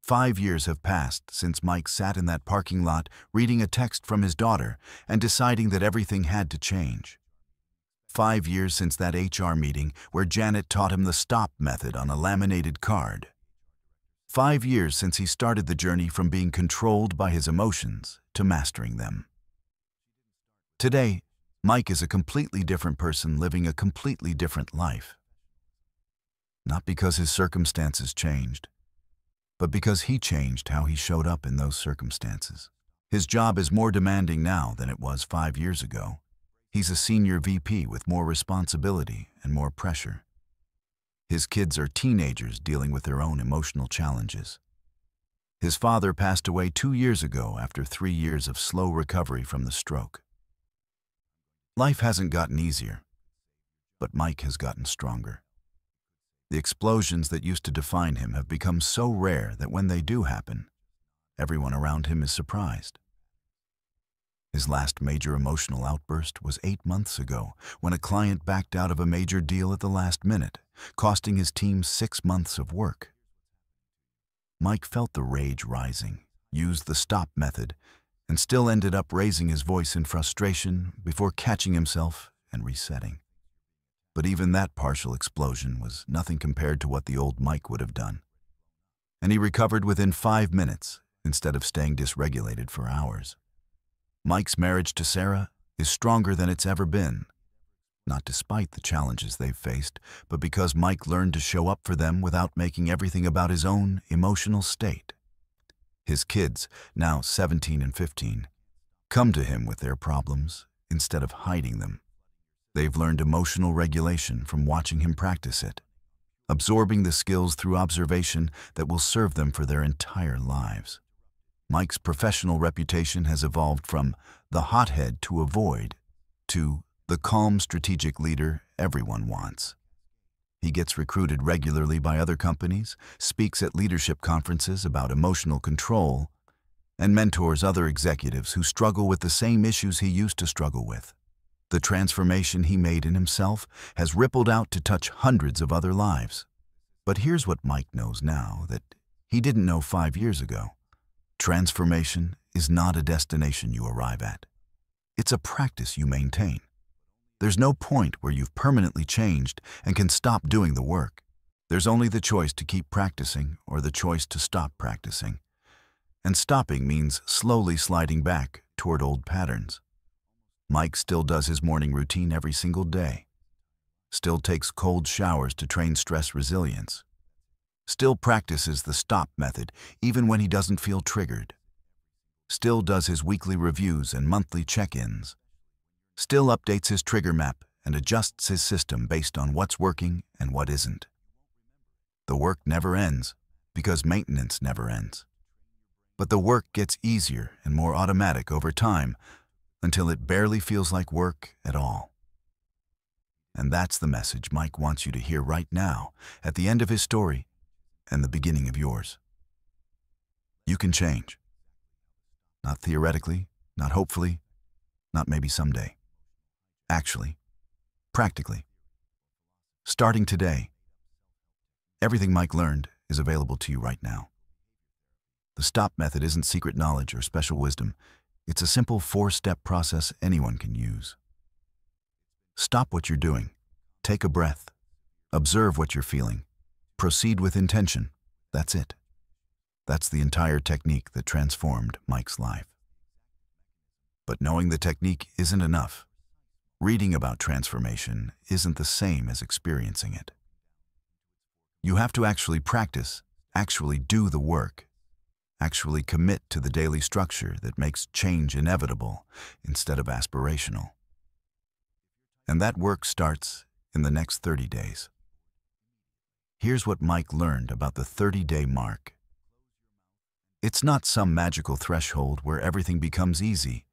5 years have passed since Mike sat in that parking lot reading a text from his daughter and deciding that everything had to change. 5 years since that HR meeting where Janet taught him the stop method on a laminated card. 5 years since he started the journey from being controlled by his emotions to mastering them. Today, Mike is a completely different person living a completely different life. Not because his circumstances changed, but because he changed how he showed up in those circumstances. His job is more demanding now than it was 5 years ago. He's a senior VP with more responsibility and more pressure. His kids are teenagers dealing with their own emotional challenges. His father passed away 2 years ago after 3 years of slow recovery from the stroke. Life hasn't gotten easier, but Mike has gotten stronger. The explosions that used to define him have become so rare that when they do happen, everyone around him is surprised. His last major emotional outburst was 8 months ago when a client backed out of a major deal at the last minute, costing his team 6 months of work. Mike felt the rage rising, used the stop method, and still ended up raising his voice in frustration before catching himself and resetting. But even that partial explosion was nothing compared to what the old Mike would have done. And he recovered within 5 minutes instead of staying dysregulated for hours. Mike's marriage to Sarah is stronger than it's ever been, not despite the challenges they've faced, but because Mike learned to show up for them without making everything about his own emotional state. His kids, now 17 and 15, come to him with their problems instead of hiding them. They've learned emotional regulation from watching him practice it, absorbing the skills through observation that will serve them for their entire lives. Mike's professional reputation has evolved from the hothead to avoid to the calm strategic leader everyone wants. He gets recruited regularly by other companies, speaks at leadership conferences about emotional control, and mentors other executives who struggle with the same issues he used to struggle with. The transformation he made in himself has rippled out to touch hundreds of other lives. But here's what Mike knows now that he didn't know 5 years ago. Transformation is not a destination you arrive at. It's a practice you maintain. There's no point where you've permanently changed and can stop doing the work. There's only the choice to keep practicing or the choice to stop practicing. And stopping means slowly sliding back toward old patterns. Mike still does his morning routine every single day. Still takes cold showers to train stress resilience. Still practices the stop method even when he doesn't feel triggered. Still does his weekly reviews and monthly check-ins. Still updates his trigger map and adjusts his system based on what's working and what isn't. The work never ends because maintenance never ends. But the work gets easier and more automatic over time until it barely feels like work at all. And that's the message Mike wants you to hear right now, at the end of his story and the beginning of yours. You can change. Not theoretically, not hopefully, not maybe someday. Actually, practically. Starting today, everything Mike learned is available to you right now. The stop method isn't secret knowledge or special wisdom. It's a simple 4-step process anyone can use. Stop what you're doing. Take a breath. Observe what you're feeling. Proceed with intention. That's it. That's the entire technique that transformed Mike's life. But knowing the technique isn't enough. Reading about transformation isn't the same as experiencing it. You have to actually practice, actually do the work, actually commit to the daily structure that makes change inevitable instead of aspirational. And that work starts in the next 30 days. Here's what Mike learned about the 30-day mark. It's not some magical threshold where everything becomes easy,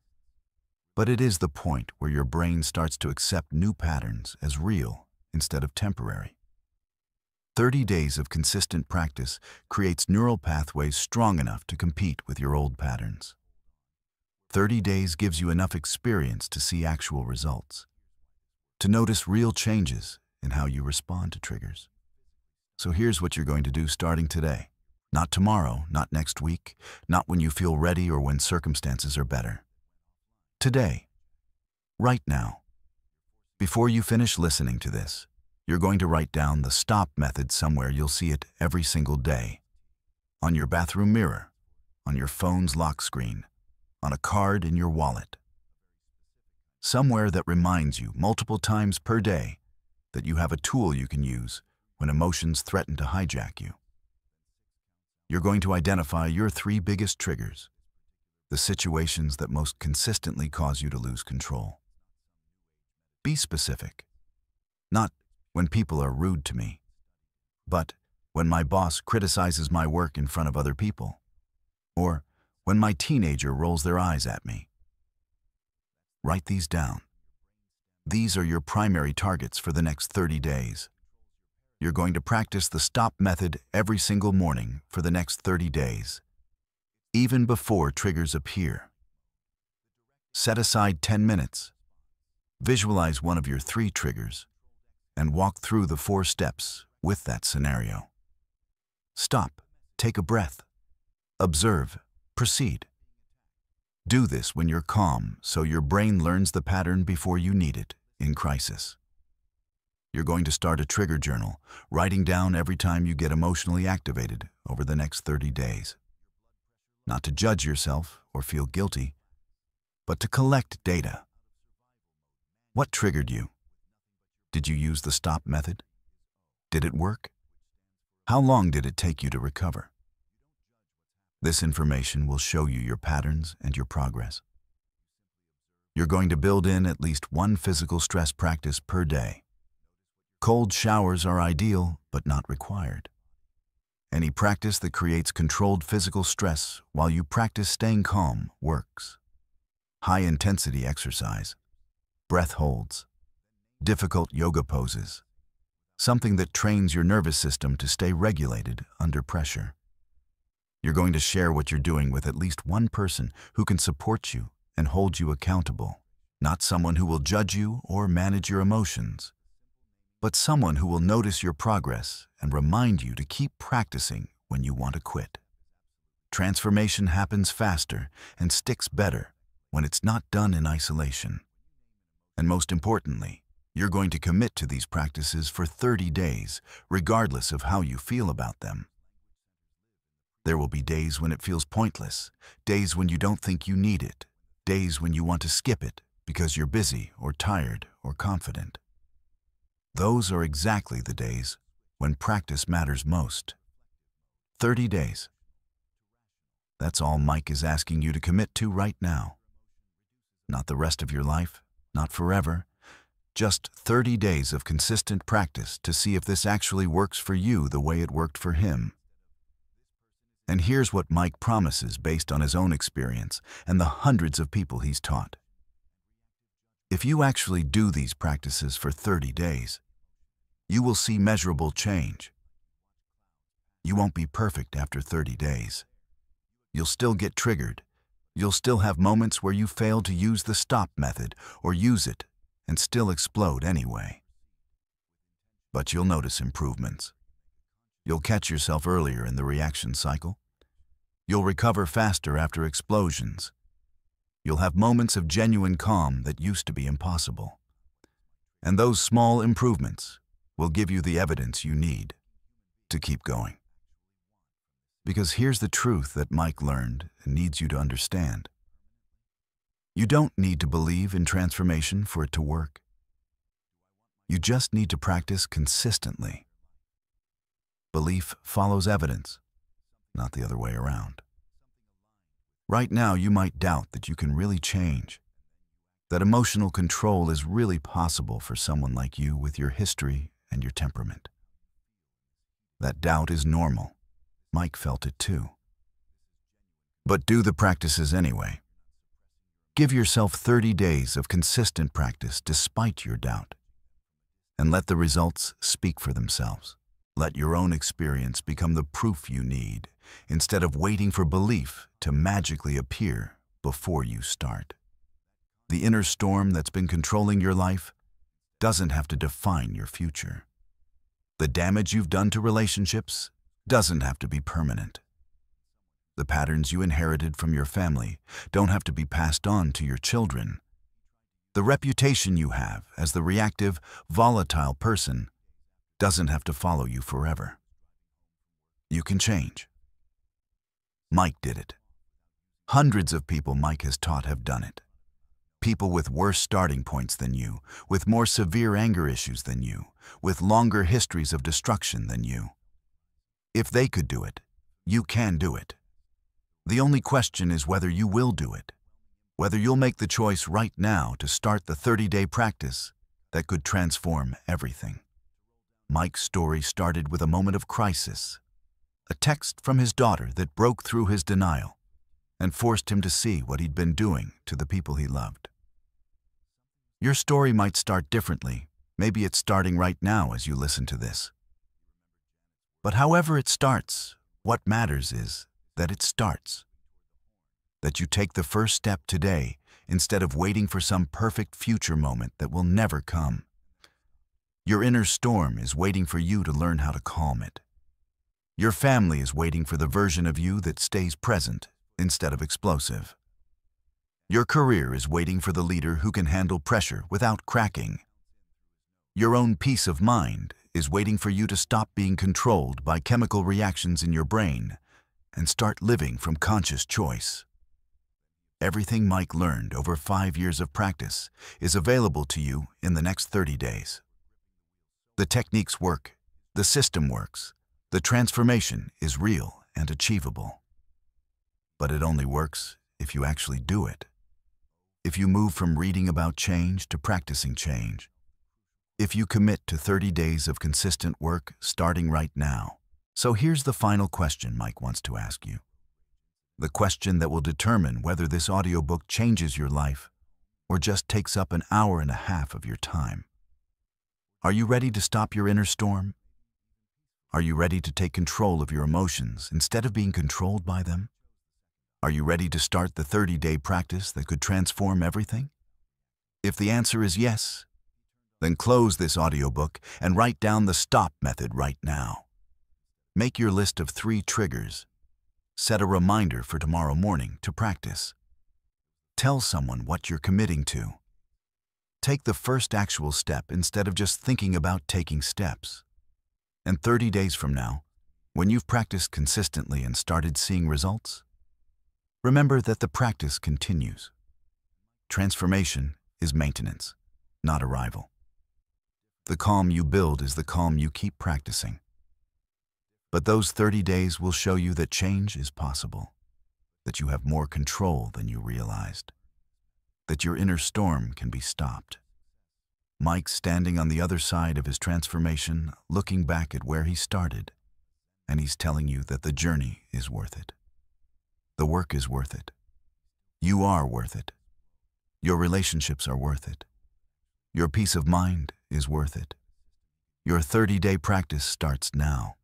but it is the point where your brain starts to accept new patterns as real instead of temporary. 30 days of consistent practice creates neural pathways strong enough to compete with your old patterns. 30 days gives you enough experience to see actual results, to notice real changes in how you respond to triggers. So here's what you're going to do starting today. Not tomorrow, not next week, not when you feel ready or when circumstances are better. Today, right now. Before you finish listening to this, you're going to write down the stop method somewhere you'll see it every single day. On your bathroom mirror, on your phone's lock screen, on a card in your wallet. Somewhere that reminds you multiple times per day that you have a tool you can use when emotions threaten to hijack you. You're going to identify your 3 biggest triggers, the situations that most consistently cause you to lose control. Be specific. Not when people are rude to me, but when my boss criticizes my work in front of other people, or when my teenager rolls their eyes at me. Write these down. These are your primary targets for the next 30 days. You're going to practice the stop method every single morning for the next 30 days, even before triggers appear. Set aside 10 minutes. Visualize one of your 3 triggers and walk through the 4 steps with that scenario. Stop, take a breath, observe, proceed. Do this when you're calm so your brain learns the pattern before you need it in crisis. You're going to start a trigger journal, writing down every time you get emotionally activated over the next 30 days. Not to judge yourself or feel guilty, but to collect data. What triggered you? Did you use the stop method? Did it work? How long did it take you to recover? This information will show you your patterns and your progress. You're going to build in at least one physical stress practice per day. Cold showers are ideal, but not required. Any practice that creates controlled physical stress while you practice staying calm works. High-intensity exercise, breath holds, difficult yoga poses, something that trains your nervous system to stay regulated under pressure. You're going to share what you're doing with at least one person who can support you and hold you accountable, not someone who will judge you or manage your emotions, but someone who will notice your progress and remind you to keep practicing when you want to quit. Transformation happens faster and sticks better when it's not done in isolation. And most importantly, you're going to commit to these practices for 30 days, regardless of how you feel about them. There will be days when it feels pointless, days when you don't think you need it, days when you want to skip it because you're busy or tired or confident. Those are exactly the days when practice matters most. 30 days. That's all Mike is asking you to commit to right now. Not the rest of your life, not forever, just 30 days of consistent practice to see if this actually works for you the way it worked for him. And here's what Mike promises based on his own experience and the hundreds of people he's taught. If you actually do these practices for 30 days, you will see measurable change. You won't be perfect after 30 days. You'll still get triggered. You'll still have moments where you fail to use the stop method or use it and still explode anyway. But you'll notice improvements. You'll catch yourself earlier in the reaction cycle. You'll recover faster after explosions. You'll have moments of genuine calm that used to be impossible. And those small improvements will give you the evidence you need to keep going. Because here's the truth that Mike learned and needs you to understand. You don't need to believe in transformation for it to work. You just need to practice consistently. Belief follows evidence, not the other way around. Right now, you might doubt that you can really change, that emotional control is really possible for someone like you with your history and your temperament. That doubt is normal. Mike felt it too. But do the practices anyway. Give yourself 30 days of consistent practice despite your doubt, and let the results speak for themselves. Let your own experience become the proof you need, instead of waiting for belief to magically appear before you start. The inner storm that's been controlling your life doesn't have to define your future. The damage you've done to relationships doesn't have to be permanent. The patterns you inherited from your family don't have to be passed on to your children. The reputation you have as the reactive, volatile person doesn't have to follow you forever. You can change. Mike did it. Hundreds of people Mike has taught have done it. People with worse starting points than you, with more severe anger issues than you, with longer histories of destruction than you. If they could do it, you can do it. The only question is whether you will do it, whether you'll make the choice right now to start the 30-day practice that could transform everything. Mike's story started with a moment of crisis, a text from his daughter that broke through his denial and forced him to see what he'd been doing to the people he loved. Your story might start differently. Maybe it's starting right now as you listen to this. But however it starts, what matters is that it starts. That you take the first step today instead of waiting for some perfect future moment that will never come. Your inner storm is waiting for you to learn how to calm it. Your family is waiting for the version of you that stays present instead of explosive. Your career is waiting for the leader who can handle pressure without cracking. Your own peace of mind is waiting for you to stop being controlled by chemical reactions in your brain and start living from conscious choice. Everything Mike learned over 5 years of practice is available to you in the next 30 days. The techniques work, the system works, the transformation is real and achievable. But it only works if you actually do it. If you move from reading about change to practicing change. If you commit to 30 days of consistent work starting right now. So here's the final question Mike wants to ask you. The question that will determine whether this audiobook changes your life or just takes up an hour and a half of your time. Are you ready to stop your inner storm? Are you ready to take control of your emotions instead of being controlled by them? Are you ready to start the 30-day practice that could transform everything? If the answer is yes, then close this audiobook and write down the stop method right now. Make your list of 3 triggers. Set a reminder for tomorrow morning to practice. Tell someone what you're committing to. Take the first actual step instead of just thinking about taking steps. And 30 days from now, when you've practiced consistently and started seeing results, remember that the practice continues. Transformation is maintenance, not arrival. The calm you build is the calm you keep practicing. But those 30 days will show you that change is possible, that you have more control than you realized, that your inner storm can be stopped. Mike's standing on the other side of his transformation, looking back at where he started, and he's telling you that the journey is worth it. The work is worth it. You are worth it. Your relationships are worth it. Your peace of mind is worth it. Your 30-day practice starts now.